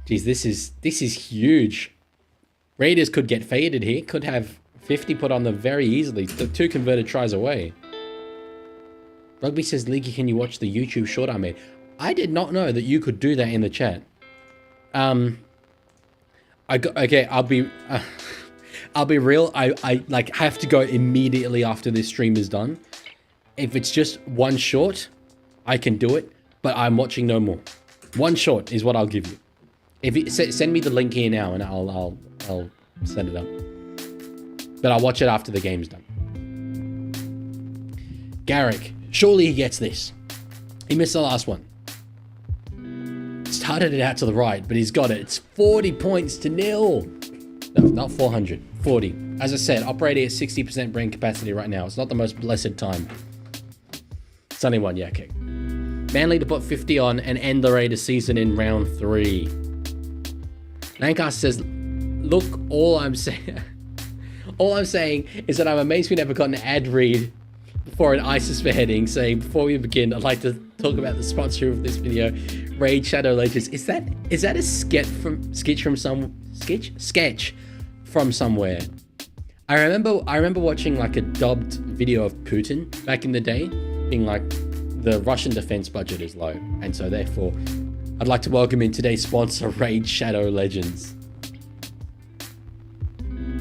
Jeez, this is huge. Raiders could get faded here. Could have 50 put on them very easily. The 2 converted tries away. Rugby says, Leaguie, can you watch the YouTube short I made? I did not know that you could do that in the chat. Okay, I'll be real. I like have to go immediately after this stream is done. If it's just one short, I can do it, but I'm watching no more. One short is what I'll give you. If you send me the link here now, and I'll set it up. But I'll watch it after the game's done. Garrick. Surely he gets this. He missed the last one. Started it out to the right, but he's got it. It's 40 points to 0. No, not 400. 40. As I said, operating at 60% brain capacity right now. It's not the most blessed time. Sunny one, yeah, okay. Manly to put 50 on and end the Raiders season in round 3. Lancaster says, look, all I'm saying is that I'm amazed we never got an ad read for an ISIS beheading, saying, before we begin, I'd like to talk about the sponsor of this video, Raid Shadow Legends. Is that a sketch from somewhere? I remember watching like a dubbed video of Putin back in the day, being like, the Russian defense budget is low, and so therefore, I'd like to welcome in today's sponsor, Raid Shadow Legends.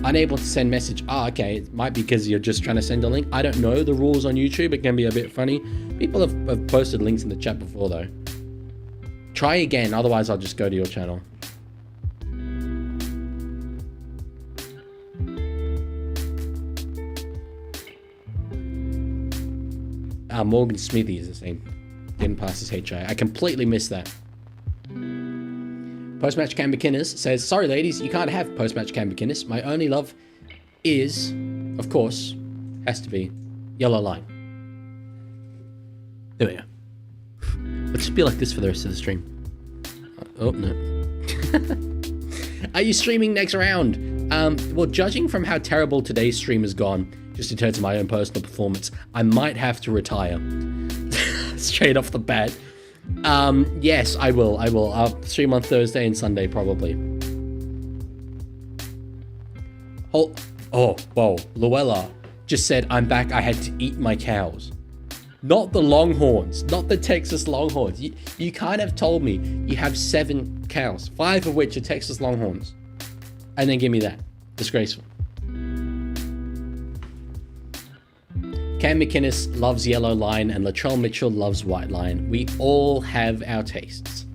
Unable to send message. Okay, it might be because you're just trying to send a link. I don't know the rules on YouTube. It can be a bit funny. People have posted links in the chat before though. Try again, otherwise I'll just go to your channel. Morgan Smithy is the same. Didn't pass his HI. I completely missed that. Post-match Cam McInnes says, sorry ladies, you can't have post-match Cam McInnes. My only love is, of course, has to be yellow line. There we go. Let's just be like this for the rest of the stream. Oh, no. Are you streaming next round? Well, judging from how terrible today's stream has gone, just in terms of my own personal performance, I might have to retire. Straight off the bat. Yes, I will. I'll stream on Thursday and Sunday, probably. Oh, whoa. Luella just said, I'm back. I had to eat my cows. Not the Longhorns. Not the Texas Longhorns. You kind of told me you have 7 cows, 5 of which are Texas Longhorns. And then give me that. Disgraceful. Cam McInnes loves yellow line and Latrell Mitchell loves white line. We all have our tastes.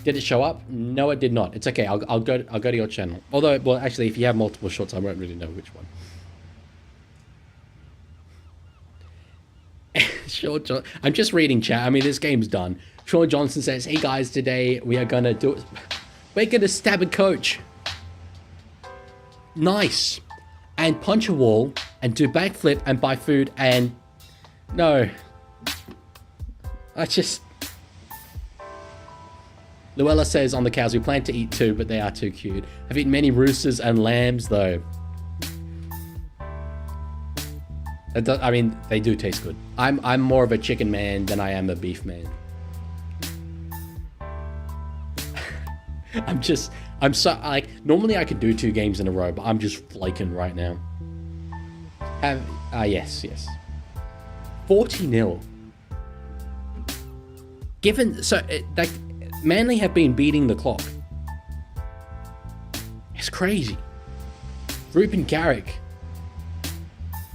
Did it show up? No, it did not. It's okay. I'll go to your channel. Although, well, actually, if you have multiple shots, I won't really know which one. I'm just reading chat. I mean, this game's done. Sean Johnson says, "Hey guys, today we are gonna do it. We're gonna stab a coach. Nice. And punch a wall and do backflip and buy food and no. Luella says on the cows, we plan to eat 2, but they are too cute. I've eaten many roosters and lambs though. I mean, they do taste good. I'm more of a chicken man than I am a beef man. I'm so, like, normally I could do 2 games in a row, but I'm just flaking right now. Yes. 40-0. Like, Manly have been beating the clock. It's crazy. Ruben Garrick.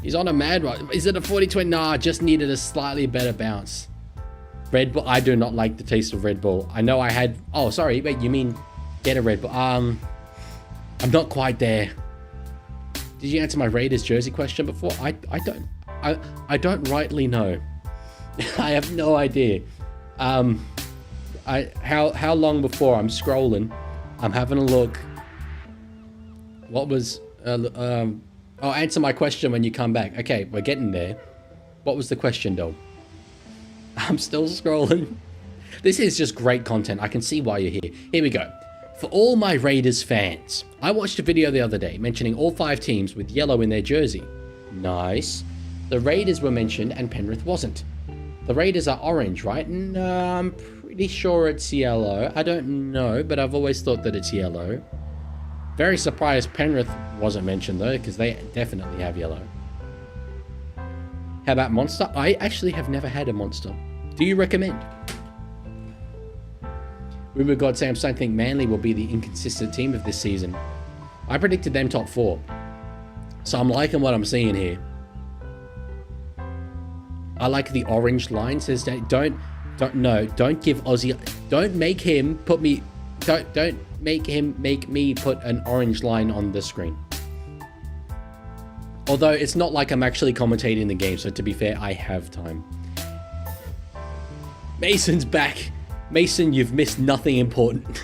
He's on a mad run. Is it a 40-20? Nah, just needed a slightly better bounce. Red Bull. I do not like the taste of Red Bull. I know I had... Oh, sorry. Wait, you mean get a Red Bull? I'm not quite there. Did you answer my Raiders jersey question before? I don't. I don't rightly know. I have no idea. How long before? I'm scrolling. I'm having a look. What was... Oh, answer my question when you come back. Okay, we're getting there. What was the question, though? I'm still scrolling. This is just great content. I can see why you're here. Here we go. For all my Raiders fans, I watched a video the other day mentioning all 5 teams with yellow in their jersey. Nice. The Raiders were mentioned and Penrith wasn't. The Raiders are orange, right? No, I'm pretty sure it's yellow. I don't know, but I've always thought that it's yellow. Very surprised Penrith wasn't mentioned though, because they definitely have yellow. How about Monster? I actually have never had a Monster. Do you recommend? Ruben God Sam's, I think Manly will be the inconsistent team of this season. I predicted them top 4. So I'm liking what I'm seeing here. I like the orange line, says that. Don't give Aussie, don't make him put me, don't make him make me put an orange line on the screen. Although it's not like I'm actually commentating the game, so to be fair, I have time. Mason's back. Mason, you've missed nothing important.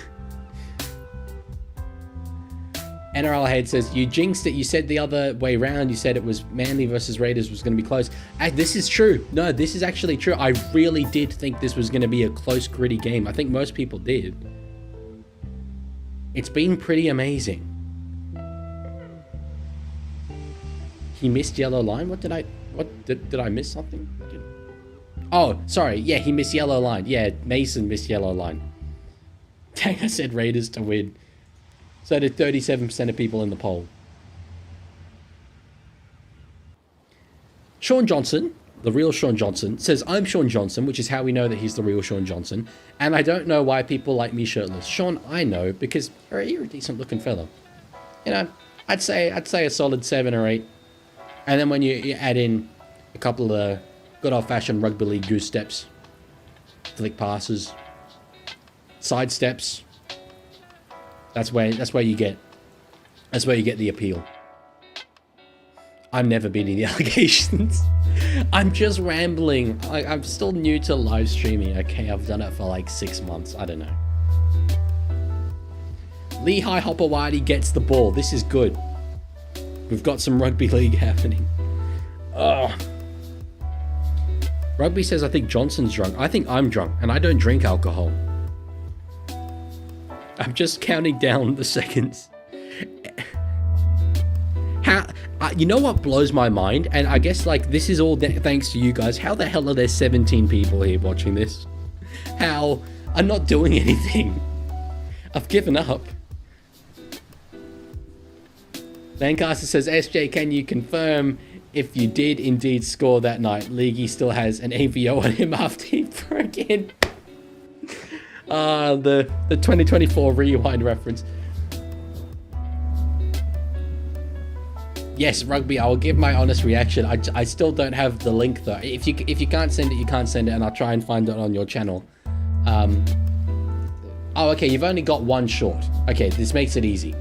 NRL Head says, you jinxed it. You said the other way around. You said it was Manly versus Raiders was going to be close. This is true. No, this is actually true. I really did think this was going to be a close, gritty game. I think most people did. It's been pretty amazing. He missed yellow line? Did I miss something? Oh, sorry. Yeah, he missed yellow line. Yeah, Mason missed yellow line. Dang, I said Raiders to win. So did 37% of people in the poll. Sean Johnson, the real Sean Johnson, says, I'm Sean Johnson, which is how we know that he's the real Sean Johnson. And I don't know why people like me shirtless. Sean, I know, because you're a decent looking fella. You know, I'd say a solid 7 or 8. And then when you add in a couple of good old-fashioned rugby league goose steps, flick passes, side steps, that's where you get the appeal. I'm never beating the allegations. I'm just rambling. I'm still new to live streaming. Okay, I've done it for like 6 months. I don't know. Lehigh Hopper Whitey gets the ball. This is good. We've got some rugby league happening. Oh. Rugby says I think Johnson's drunk. I think I'm drunk, and I don't drink alcohol. I'm just counting down the seconds. You know what blows my mind? And I guess like this is all thanks to you guys. How the hell are there 17 people here watching this? How? I'm not doing anything. I've given up. Lancaster says, SJ, can you confirm if you did indeed score that night? Leaguie still has an AVO on him after he broke in. The 2024 rewind reference. Yes, Rugby, I will give my honest reaction. I still don't have the link though. If you can't send it, you can't send it, and I'll try and find it on your channel. Oh, okay, you've only got one short. Okay, this makes it easy.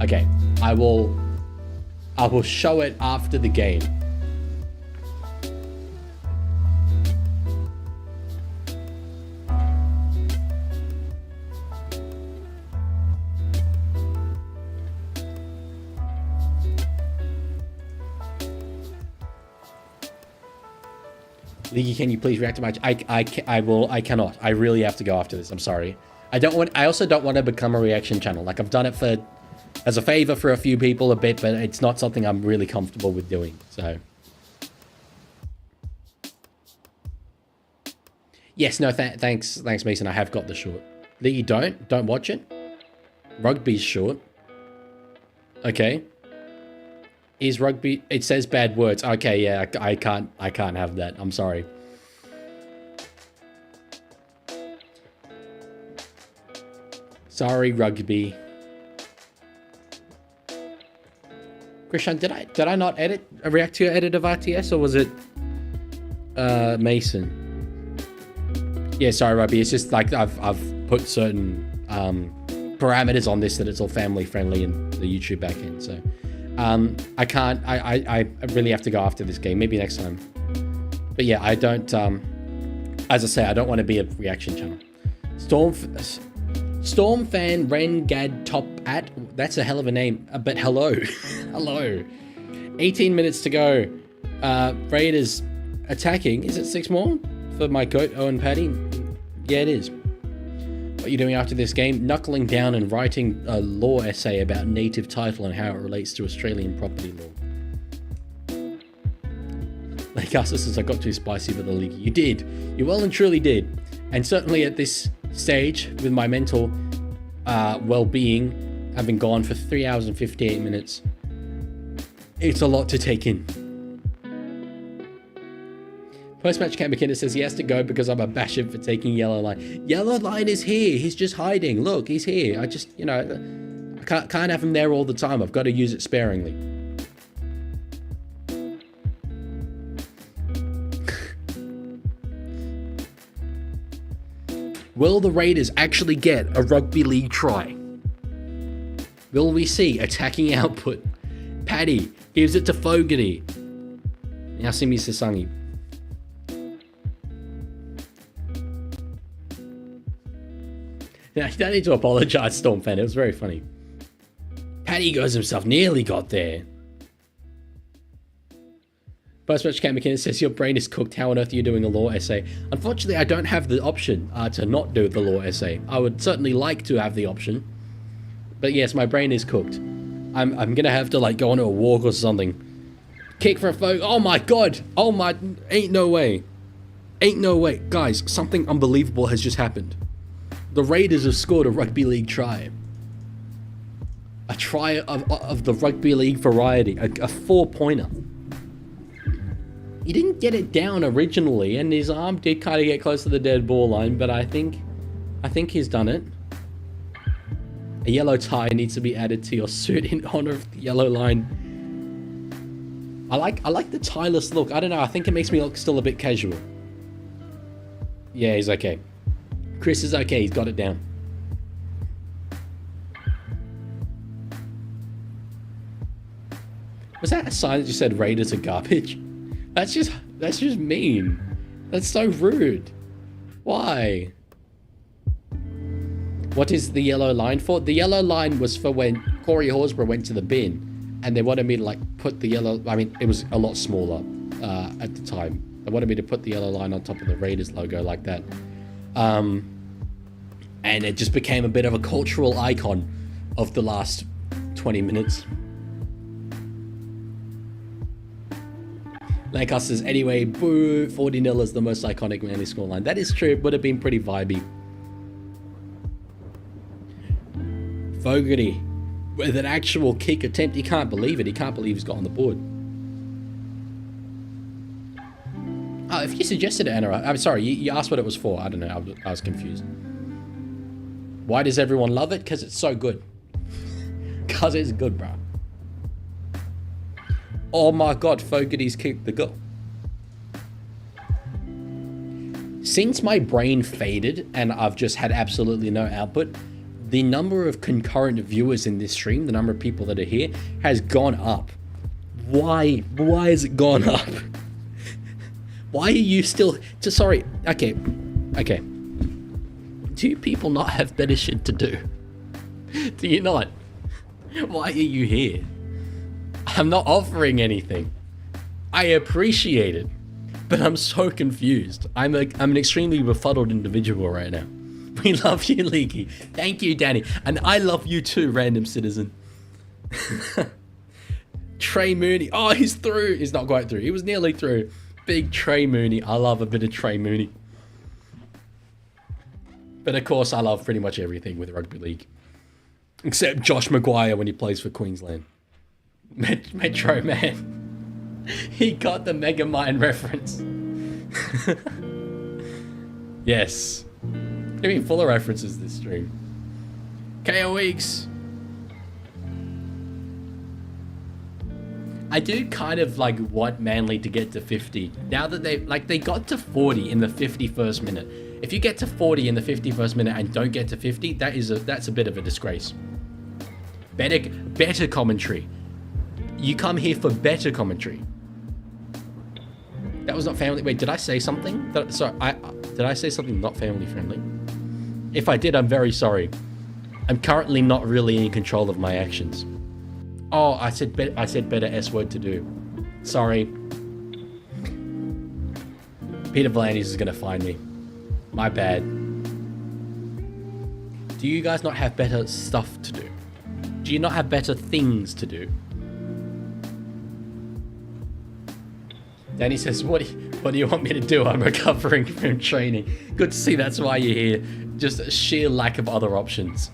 Okay, I will show it after the game. Leaguie, can you please react to match? I cannot. I really have to go after this. I'm sorry. I also don't want to become a reaction channel. Like, I've done it as a favor for a few people a bit, but it's not something I'm really comfortable with doing. So yes, no, thanks Mason. I have got the short. Leaguie, don't watch it. Rugby's short. Okay. Is rugby? It says bad words. Okay, yeah, I can't have that. I'm sorry. Sorry, Rugby. Christian, did I not react to your edit of RTS, or was it Mason? Yeah, sorry, Rugby. It's just like I've put certain parameters on this that it's all family friendly in the YouTube backend. So I can't. I really have to go after this game. Maybe next time. But yeah, I don't. As I say, I don't want to be a reaction channel. Storm fan Rengad Top at. That's a hell of a name. But hello, hello. 18 minutes to go. Raiders attacking. Is it 6 more for my goat Owen Paddy? Yeah, it is. What are you doing after this game? Knuckling down and writing a law essay about native title and how it relates to Australian property law. Like us, since I got too spicy with the league. You did. You well and truly did. And certainly at this stage, with my mental well-being having gone for 3 hours and 58 minutes, it's a lot to take in. Post-match Cam McKinnon says he has to go because I'm a basher for taking yellow line. Yellow line is here. He's just hiding. Look, he's here. I just, I can't have him there all the time. I've got to use it sparingly. Will the Raiders actually get a rugby league try? Will we see attacking output? Paddy gives it to Fogarty. Now Simi Sasangi. Now, you don't need to apologise, Storm fan. It was very funny. Paddy goes himself. Nearly got there. Post-match Cam McKinnon says, your brain is cooked. How on earth are you doing a law essay? Unfortunately, I don't have the option to not do the law essay. I would certainly like to have the option. But yes, my brain is cooked. I'm going to have to go on a walk or something. Kick for a folk. Oh my god. Oh my. Ain't no way. Ain't no way. Guys, something unbelievable has just happened. The Raiders have scored a rugby league try. A try of the rugby league variety. A 4-pointer. He didn't get it down originally, and his arm did kind of get close to the dead ball line, but I think he's done it. A yellow tie needs to be added to your suit in honor of the yellow line. I like the tieless look. I don't know. I think it makes me look still a bit casual. Yeah, he's okay. Chris is okay. He's got it down. Was that a sign that just said Raiders are garbage? That's just mean. That's so rude. Why? What is the yellow line for? The yellow line was for when Corey Horsburgh went to the bin, and they wanted me to put the yellow. I mean, it was a lot smaller at the time. They wanted me to put the yellow line on top of the Raiders logo like that. And it just became a bit of a cultural icon of the last 20 minutes. Lancaster says, anyway, boo, 40-0 is the most iconic Manly scoreline. That is true. It would have been pretty vibey. Fogarty with an actual kick attempt. He can't believe it. He can't believe he's got on the board. Oh, if you suggested it, NRL, I'm sorry, you asked what it was for. I don't know. I was confused. Why does everyone love it? Because it's so good. Because it's good, bro. Oh my God, Fogarty's kicked the goal. Since my brain faded and I've just had absolutely no output, the number of concurrent viewers in this stream, the number of people that are here, has gone up. Why? Why has it gone up? Why are you still... Sorry, okay. Do you people not have better shit to do? Do you not? Why are you here? I'm not offering anything. I appreciate it, but I'm so confused. I'm an extremely befuddled individual right now. We love you, Leaguie. Thank you, Danny. And I love you too, random citizen. Trey Mooney. Oh, he's through. He's not quite through. He was nearly through. Big Trey Mooney. I love a bit of Trey Mooney. But of course, I love pretty much everything with rugby league. Except Josh Maguire when he plays for Queensland. Metro Man. He got the Megamind reference. Yes. Giving fuller references this stream. KO Weeks. I do kind of like want Manly to get to 50. Now that they got to 40 in the 51st minute. If you get to 40 in the 51st minute and don't get to 50, that's a bit of a disgrace. Better commentary. You come here for better commentary. That was not family. Wait, did I say something? Did I say something not family friendly? If I did, I'm very sorry. I'm currently not really in control of my actions. Oh, I said better S word to do. Sorry. Peter Vlandis is gonna find me. My bad. Do you guys not have better stuff to do? Do you not have better things to do? Danny says, what do you want me to do? I'm recovering from training. Good to see that's why you're here. Just a sheer lack of other options.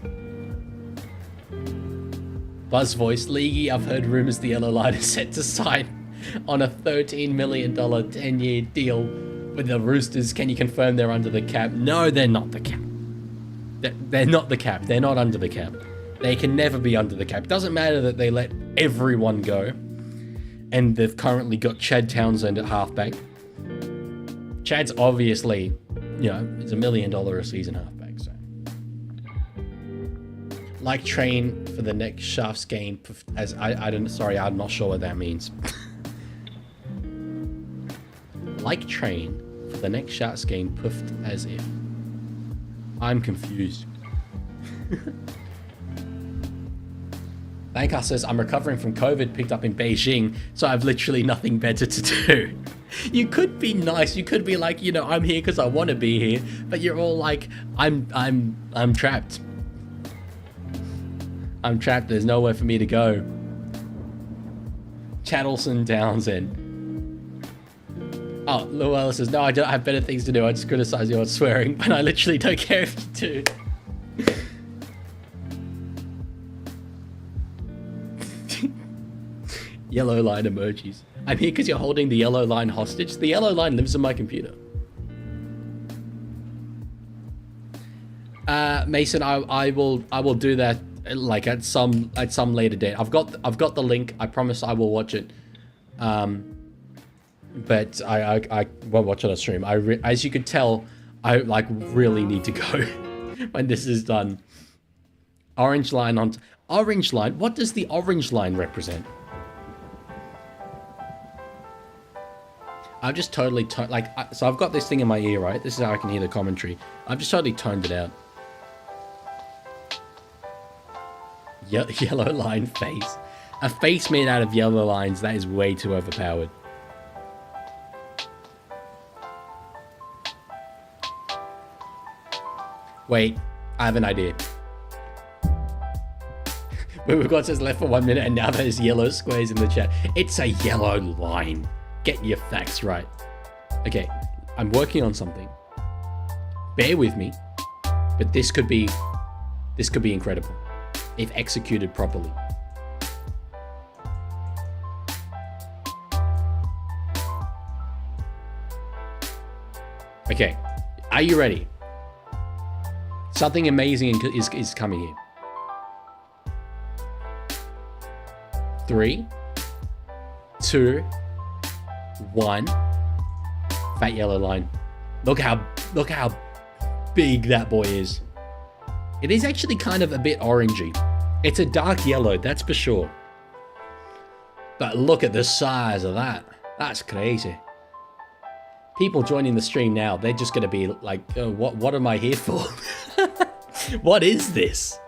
Buzz voice, Leaguie, I've heard rumors the Yellow Line is set to sign on a $13 million 10-year deal with the Roosters. Can you confirm they're under the cap? No, they're not the cap. They're not the cap. They're not under the cap. They can never be under the cap. Doesn't matter that they let everyone go. And they've currently got Chad Townsend at halfback. Chad's obviously, you know, it's $1 million a season halfback. So, like train for the next Shafts game. As I'm not sure what that means. Like train for the next Shafts game. Puffed as if. I'm confused. Bankar says, I'm recovering from COVID picked up in Beijing, so I have literally nothing better to do. You could be nice. You could be like, you know, I'm here because I want to be here, but you're all like, I'm trapped. I'm trapped. There's nowhere for me to go. Chattelson Townsend. Oh, Llewellyn says, no, I don't have better things to do. I just criticize you on swearing, but I literally don't care if you do. Yellow line emojis. I'm here because you're holding the yellow line hostage. The yellow line lives on my computer. Mason, I will do that like at some later date. I've got the link. I promise I will watch it. But I won't watch it on stream. As you could tell, I like really need to go when this is done. Orange line on orange line. What does the orange line represent? I've just totally so I've got this thing in my ear, right? This is how I can hear the commentary. I've just totally toned it out. Yellow line face. A face made out of yellow lines, that is way too overpowered. Wait, I have an idea. We've got says left for 1 minute and now there's yellow squares in the chat. It's a yellow line. Get your facts right. Okay, I'm working on something. Bear with me, but this could be incredible. if executed properly. Okay, are you ready? Something amazing is coming here. 3, 2, 1. Fat yellow line. Look how big that boy is. It is actually kind of a bit orangey. It's a dark yellow, that's for sure. But look at the size of that. That's crazy. People joining the stream now, they're just going to be like, oh, what am I here for? What is this?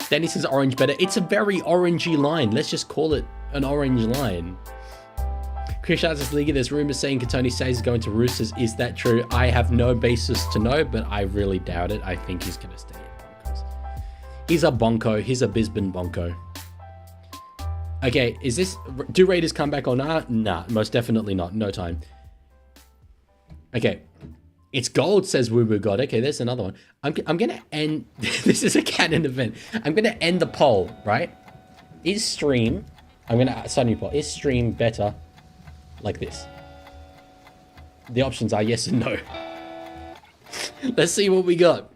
Danny says orange better. It's a very orangey line. Let's just call it an orange line. Chris Shouts says, Leaguie, there's rumors saying Katoni says he's going to Roosters. Is that true? I have no basis to know, but I really doubt it. I think he's going to stay at Broncos. He's a Bonko. He's a Bisbee Bonko. Okay, is this... Do Raiders come back or not? Nah, most definitely not. No time. Okay. It's gold, says Woo Woo God. Okay, there's another one. I'm going to end... This is a canon event. I'm going to end the poll, right? Is stream... I'm going to start a new poll. Is stream better like this? The options are yes and no. Let's see what we got.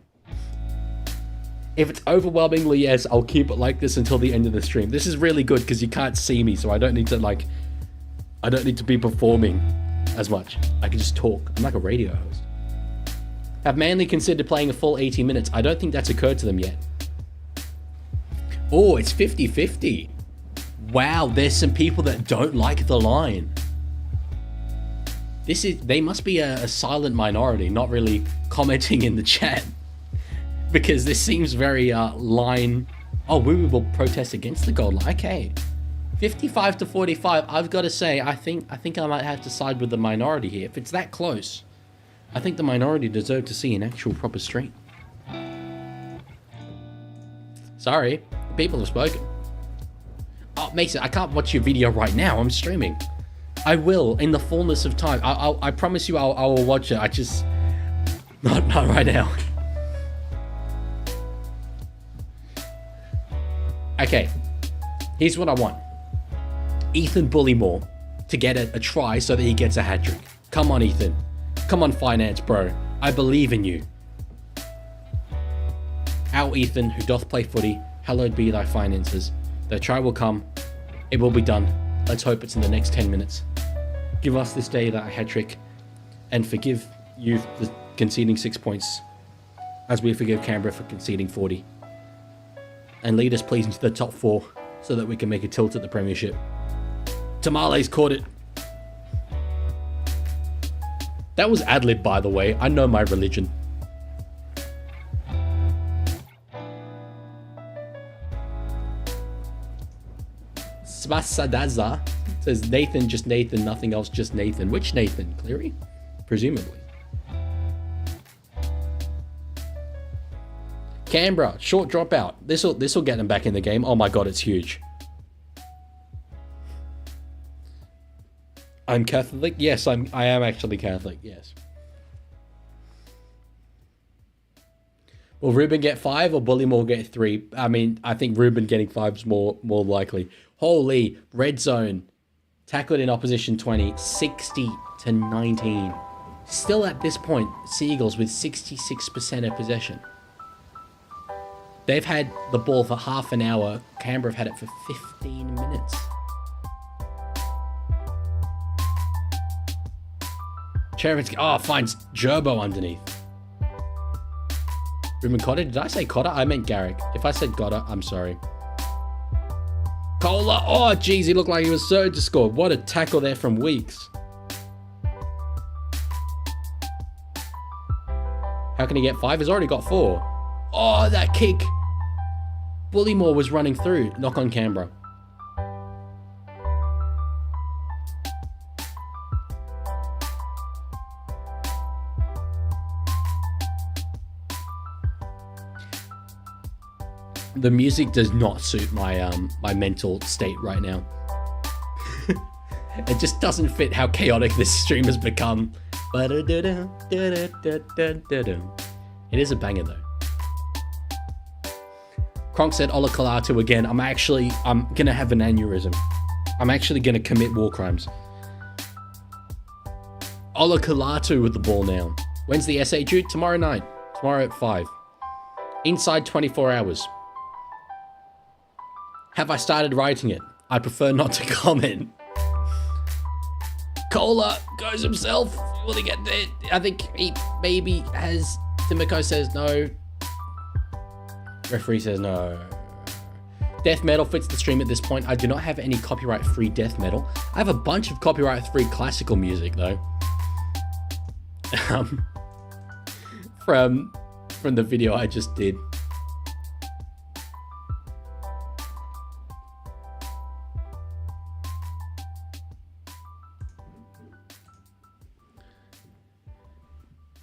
If it's overwhelmingly yes, I'll keep it like this until the end of the stream. This is really good because you can't see me, so I don't need to like... I don't need to be performing as much. I can just talk. I'm like a radio host. Have Manly considered playing a full 80 minutes? I don't think that's occurred to them yet. Oh, it's 50-50. Wow, there's some people that don't like the line. They must be a silent minority, not really commenting in the chat. Because this seems very line... Oh, we will protest against the gold line. Okay. 55-45. I've got to say, I think I might have to side with the minority here. If it's that close, I think the minority deserve to see an actual proper stream. Sorry, the people have spoken. Oh, Mason, I can't watch your video right now. I'm streaming. I will in the fullness of time. I promise you, I will watch it. I just not right now. Okay, here's what I want. Ethan Bullymore to get a try so that he gets a hat-trick. Come on, Ethan. Come on, finance bro. I believe in you. Our Ethan, who doth play footy, hallowed be thy finances. The try will come. It will be done. Let's hope it's in the next 10 minutes. Give us this day that hat-trick and forgive you for conceding 6 points as we forgive Canberra for conceding 40. And lead us please into the top 4 so that we can make a tilt at the premiership. Tamale's caught it. That was ad-lib, by the way. I know my religion. Svasadaza says Nathan, just Nathan, nothing else, just Nathan. Which Nathan? Cleary? Presumably. Canberra, short dropout. This'll get them back in the game. Oh my god, it's huge. I'm Catholic? Yes, I am actually Catholic, yes. Will Ruben get 5 or Bullymore get 3? I mean, I think Ruben getting 5 is more likely. Holy, red zone. Tackled in opposition 20, 60-19. Still at this point, Sea Eagles with 66% of possession. They've had the ball for half an hour. Canberra have had it for 15 minutes. Cherevitz, finds Gerbo underneath. Ruben Cotter? Did I say Cotter? I meant Garrick. If I said Cotter, I'm sorry. Kohler. Oh, geez, he looked like he was so to score. What a tackle there from Weeks. How can he get 5? He's already got 4. Oh, that kick. Bullymore was running through. Knock on Canberra. The music does not suit my my mental state right now. It just doesn't fit how chaotic this stream has become. It is a banger though. Kronk said Ola Kalatu again. I'm going to have an aneurysm. I'm actually going to commit war crimes. Ola Kalatu with the ball now. When's the essay due? Tomorrow night. Tomorrow at 5. Inside 24 hours. Have I started writing it? I prefer not to comment. Cola goes himself. Will he get there? I think he maybe has. Timoko says no. Referee says no. Death metal fits the stream at this point. I do not have any copyright-free death metal. I have a bunch of copyright-free classical music though. From the video I just did.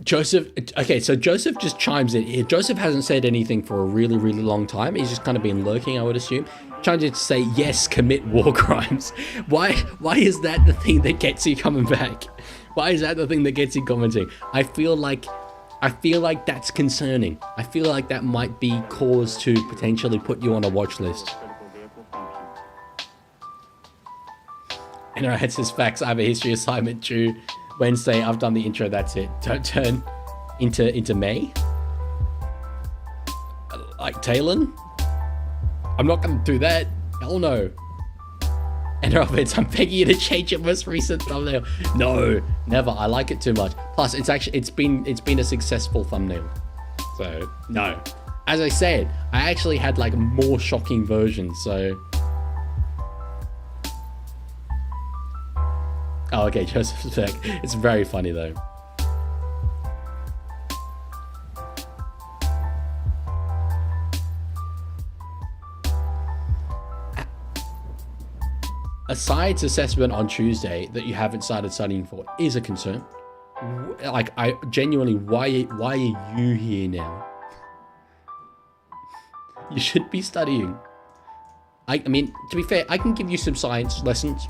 Joseph, okay, so Joseph just chimes in here. Joseph hasn't said anything for a really, really long time. He's just kind of been lurking, I would assume. Chimes in to say, yes, commit war crimes. Why is that the thing that gets you coming back? Why is that the thing that gets you commenting? I feel like that's concerning. I feel like that might be cause to potentially put you on a watch list. And I had says facts. I have a history assignment due Wednesday. I've done the intro. That's it. Don't turn into May. Like Talon. I'm not going to do that. Hell no. And Roberts, I'm begging you to change your most recent thumbnail. No, never. I like it too much. Plus, it's been a successful thumbnail. So no. As I said, I actually had like more shocking versions. So. Oh, okay, Joseph's back. It's very funny though. A science assessment on Tuesday that you haven't started studying for is a concern. Like, I genuinely, why are you here now? You should be studying. I mean, to be fair, I can give you some science lessons.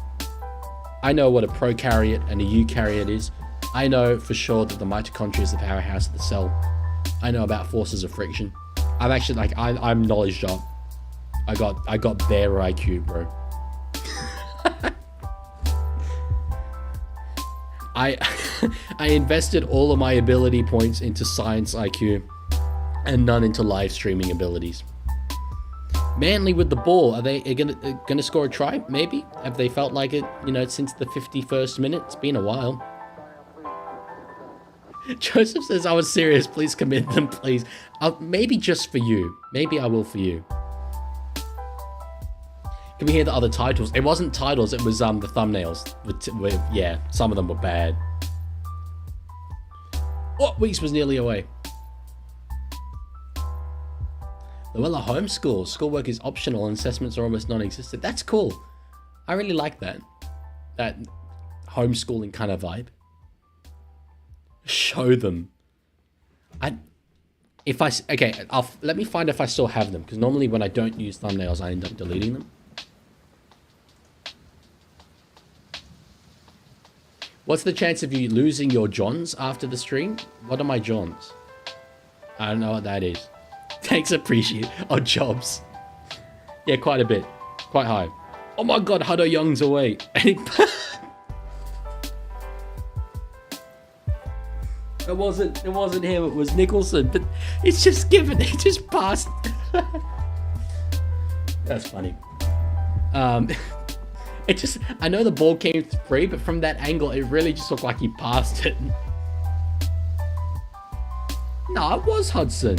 I know what a prokaryote and a eukaryote is. I know for sure that the mitochondria is the powerhouse of the cell. I know about forces of friction. I'm actually like, I'm knowledge up. I got bare IQ, bro. I invested all of my ability points into science IQ and none into live streaming abilities. Manly with the ball. Are they gonna score a try? Maybe. Have they felt like it? You know, since the 51st minute. It's been a while. Joseph says, "I was serious. Please commit them, please." Maybe just for you. Maybe I will for you. Can we hear the other titles? It wasn't titles. It was the thumbnails. Yeah, some of them were bad. What Weeks was nearly away. Luella homeschool. Schoolwork is optional and assessments are almost non-existent. That's cool. I really like that. That homeschooling kind of vibe. Show them. Let me find if I still have them, because normally when I don't use thumbnails, I end up deleting them. What's the chance of you losing your Johns after the stream? What are my Johns? I don't know what that is. Thanks, appreciate. Oh, jobs. Yeah, quite a bit. Quite high. Oh my god, Huddo Young's away. It wasn't him, it was Nicholson, but it's just given, it just passed. That's funny. I know the ball came free, but from that angle, it really just looked like he passed it. No, it was Hudson.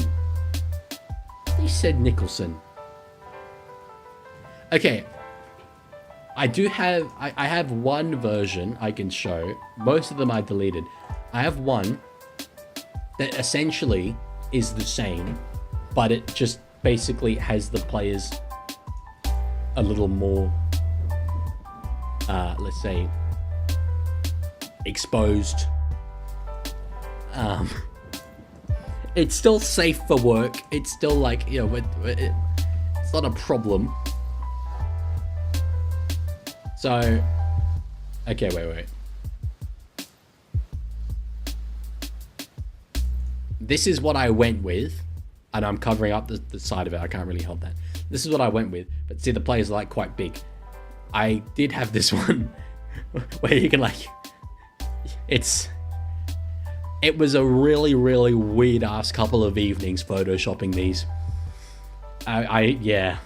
He said Nicholson. Okay. I have one version I can show. Most of them I deleted. I have one that essentially is the same, but it just basically has the players a little more, let's say, exposed. It's still safe for work. It's still like, you know, it's not a problem. So, okay, wait. This is what I went with And I'm covering up the side of it. I can't really hold that. This is what I went with. But see, the players are like quite big. I did have this one where you can like, it was a really, really weird ass couple of evenings photoshopping these. Yeah.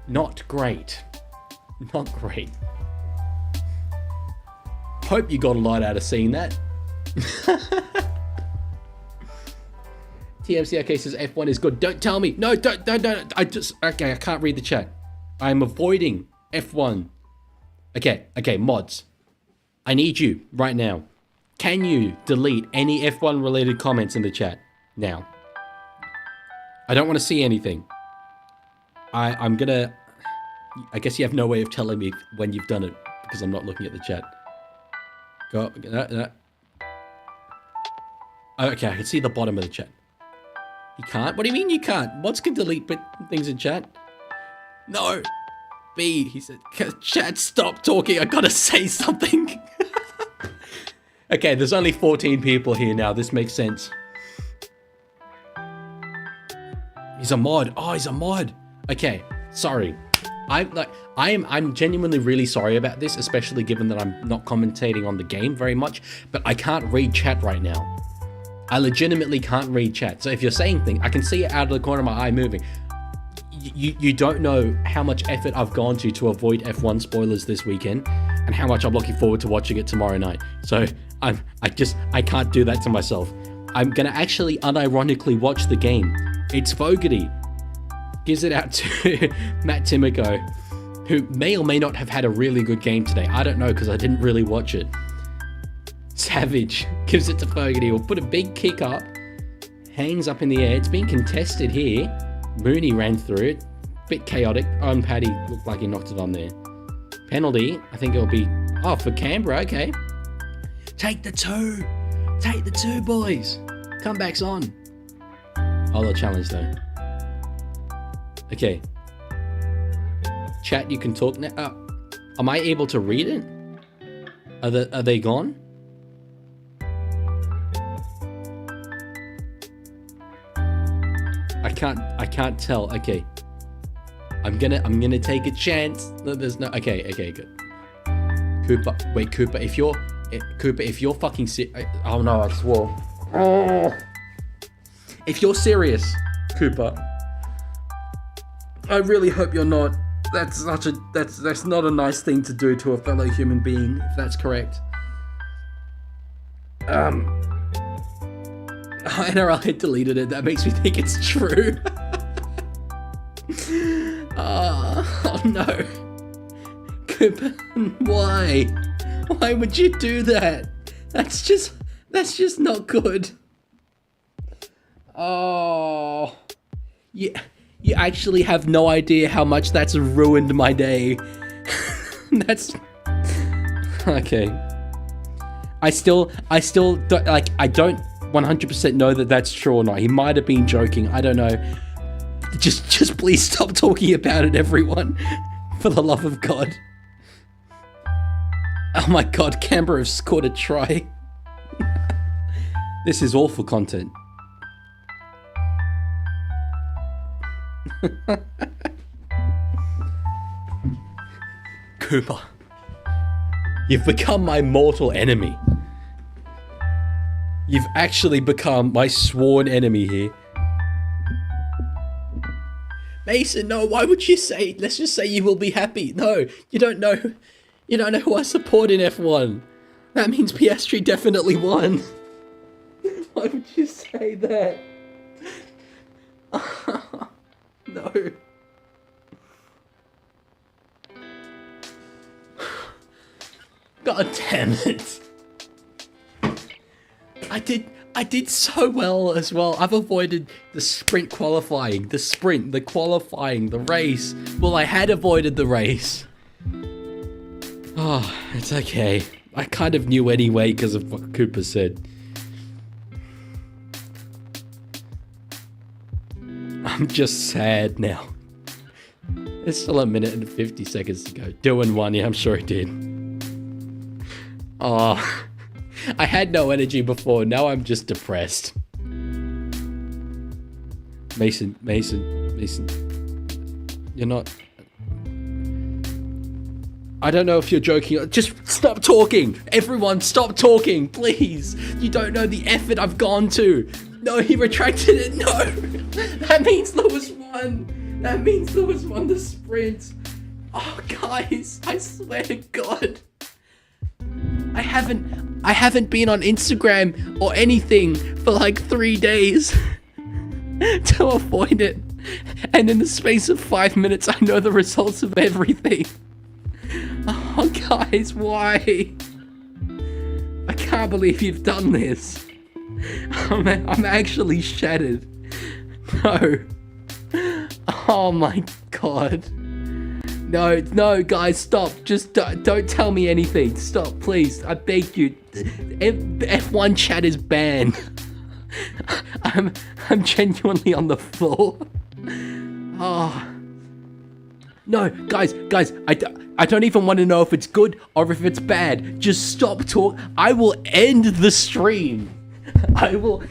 Not great. Not great. Hope you got a lot out of seeing that. TMCRK says F1 is good. Don't tell me. No, don't. Okay, I can't read the chat. I'm avoiding F1. Okay, mods. I need you right now. Can you delete any F1 related comments in the chat now? I don't want to see anything. I'm gonna... I guess you have no way of telling me when you've done it because I'm not looking at the chat. Go. Okay, I can see the bottom of the chat. You can't? What do you mean you can't? Mods can delete things in chat. No. B, he said, chat, stop talking. I gotta say something. Okay, there's only 14 people here now. This makes sense. He's a mod. Oh, he's a mod. Okay, sorry. I'm genuinely really sorry about this, especially given that I'm not commentating on the game very much, but I can't read chat right now. I legitimately can't read chat. So if you're saying things, I can see it out of the corner of my eye moving. You don't know how much effort I've gone to avoid F1 spoilers this weekend and how much I'm looking forward to watching it tomorrow night. So I can't do that to myself. I'm gonna actually unironically watch the game. It's Fogarty. Gives it out to Matt Timoko, who may or may not have had a really good game today. I don't know because I didn't really watch it. Savage gives it to Fogarty. Will put a big kick up, hangs up in the air. It's being contested here. Mooney ran through it. Bit chaotic. Owen Paddy looked like he knocked it on there. Penalty. I think it'll be... Oh, for Canberra. Okay. Take the two. Take the two, boys. Comeback's on. Oh, they'll challenge though. Okay. Chat, you can talk now. Am I able to read it? Are they gone? I can't tell. Okay. I'm gonna take a chance. No, there's no. Okay, good. Cooper, wait, Cooper. If you're fucking oh no, I swore. Oh. If you're serious, Cooper, I really hope you're not. That's not a nice thing to do to a fellow human being, if that's correct. NRL had deleted it. That makes me think it's true. Oh no. Cooper, why? Why would you do that? That's just not good. Oh. You actually have no idea how much that's ruined my day. That's... Okay. I still don't, like, I don't 100% know that that's true or not. He might have been joking. I don't know. Just please stop talking about it, everyone. For the love of God. Oh my God, Canberra have scored a try. This is awful content. Cooper, you've become my mortal enemy. You've actually become my sworn enemy here. Mason, no, why would you say, let's just say you will be happy. No, you don't know who I support in F1. That means Piastri definitely won. Why would you say that? No. God damn it. I did so well as well. I've avoided the sprint qualifying, the qualifying, the race. Well, I had avoided the race. Oh, it's okay. I kind of knew anyway because of what Cooper said. I'm just sad now. There's still a minute and 50 seconds to go. Doing one, yeah, I'm sure it did. Oh, I had no energy before. Now I'm just depressed. Mason, you're not... I don't know if you're joking. Just stop talking. Everyone, stop talking, please. You don't know the effort I've gone to. No, he retracted it. No. That means Lewis won. That means Lewis won the sprint. Oh, guys, I swear to God. I haven't been on Instagram or anything for like 3 days to avoid it. And in the space of 5 minutes, I know the results of everything. Oh, guys, why? I can't believe you've done this. I'm actually shattered. No. Oh my God. No, guys, stop. Just don't tell me anything. Stop, please. I beg you. F1 chat is banned. I'm genuinely on the floor. Oh. No, guys, I don't even want to know if it's good or if it's bad. Just stop talk. I will end the stream. I will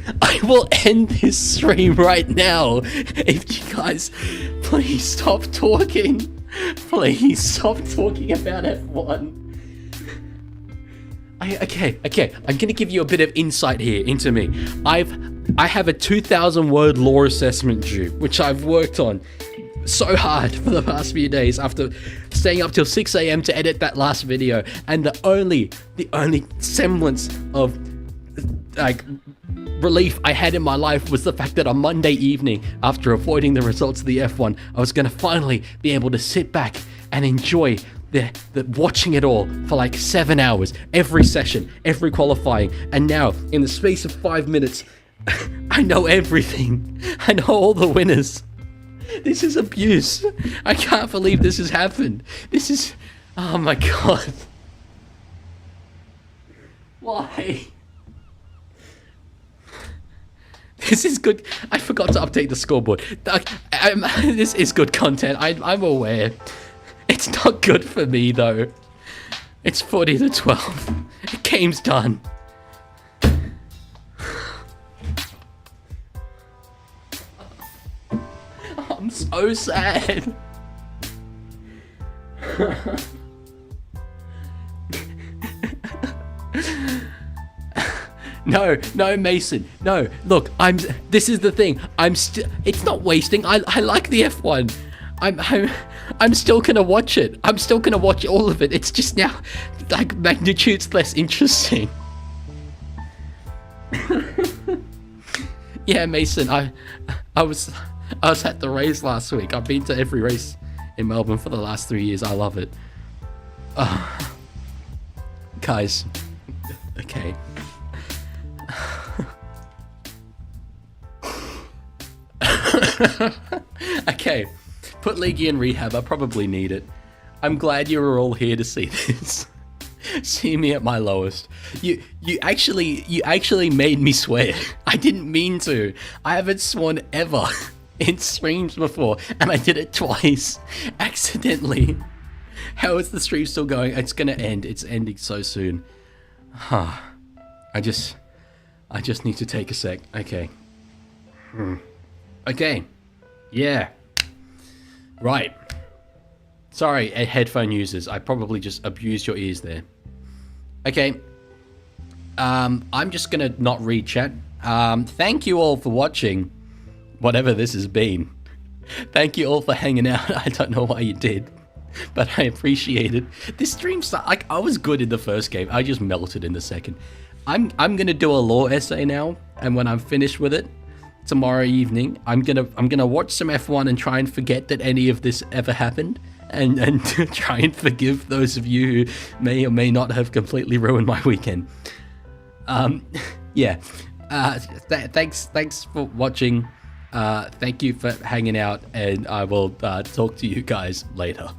end this stream right now. If you guys, please stop talking. Please stop talking about F1. Okay, I'm gonna give you a bit of insight here into me. I have a 2,000 word law assessment due, which I've worked on so hard for the past few days after staying up till 6 a.m. to edit that last video, and the only semblance of like relief I had in my life was the fact that on Monday evening, after avoiding the results of the F1, I was gonna finally be able to sit back and enjoy the watching it all for like 7 hours, every session, every qualifying, and now in the space of 5 minutes, I know everything. I know all the winners. This is abuse. I can't believe this has happened. This is... Oh my God. Why? This is good. I forgot to update the scoreboard. This is good content. I'm aware. It's not good for me though. It's 40-12. The game's done. I'm so sad. No, Mason. No, look, this is the thing. It's not wasting. I like the F1. I'm still gonna watch it. I'm still gonna watch all of it. It's just now, like, magnitude's less interesting. Yeah, Mason, I was at the race last week. I've been to every race in Melbourne for the last 3 years. I love it. Guys, okay. Okay, put Leaguie in rehab. I probably need it. I'm glad you were all here to see this. See me at my lowest. You actually made me swear. I didn't mean to. I haven't sworn ever in streams before, and I did it twice accidentally. How is the stream still going? It's gonna end. It's ending so soon. I just need to take a sec. Okay. Okay. Yeah. Right. Sorry, headphone users. I probably just abused your ears there. Okay. I'm just gonna not read chat. Thank you all for watching, whatever this has been. Thank you all for hanging out. I don't know why you did, but I appreciate it. This stream like, I was good in the first game. I just melted in the second. I'm gonna do a law essay now, and when I'm finished with it tomorrow evening, I'm gonna watch some F1 and try and forget that any of this ever happened, and try and forgive those of you who may or may not have completely ruined my weekend. Yeah. Thanks for watching. Thank you for hanging out, and I will talk to you guys later.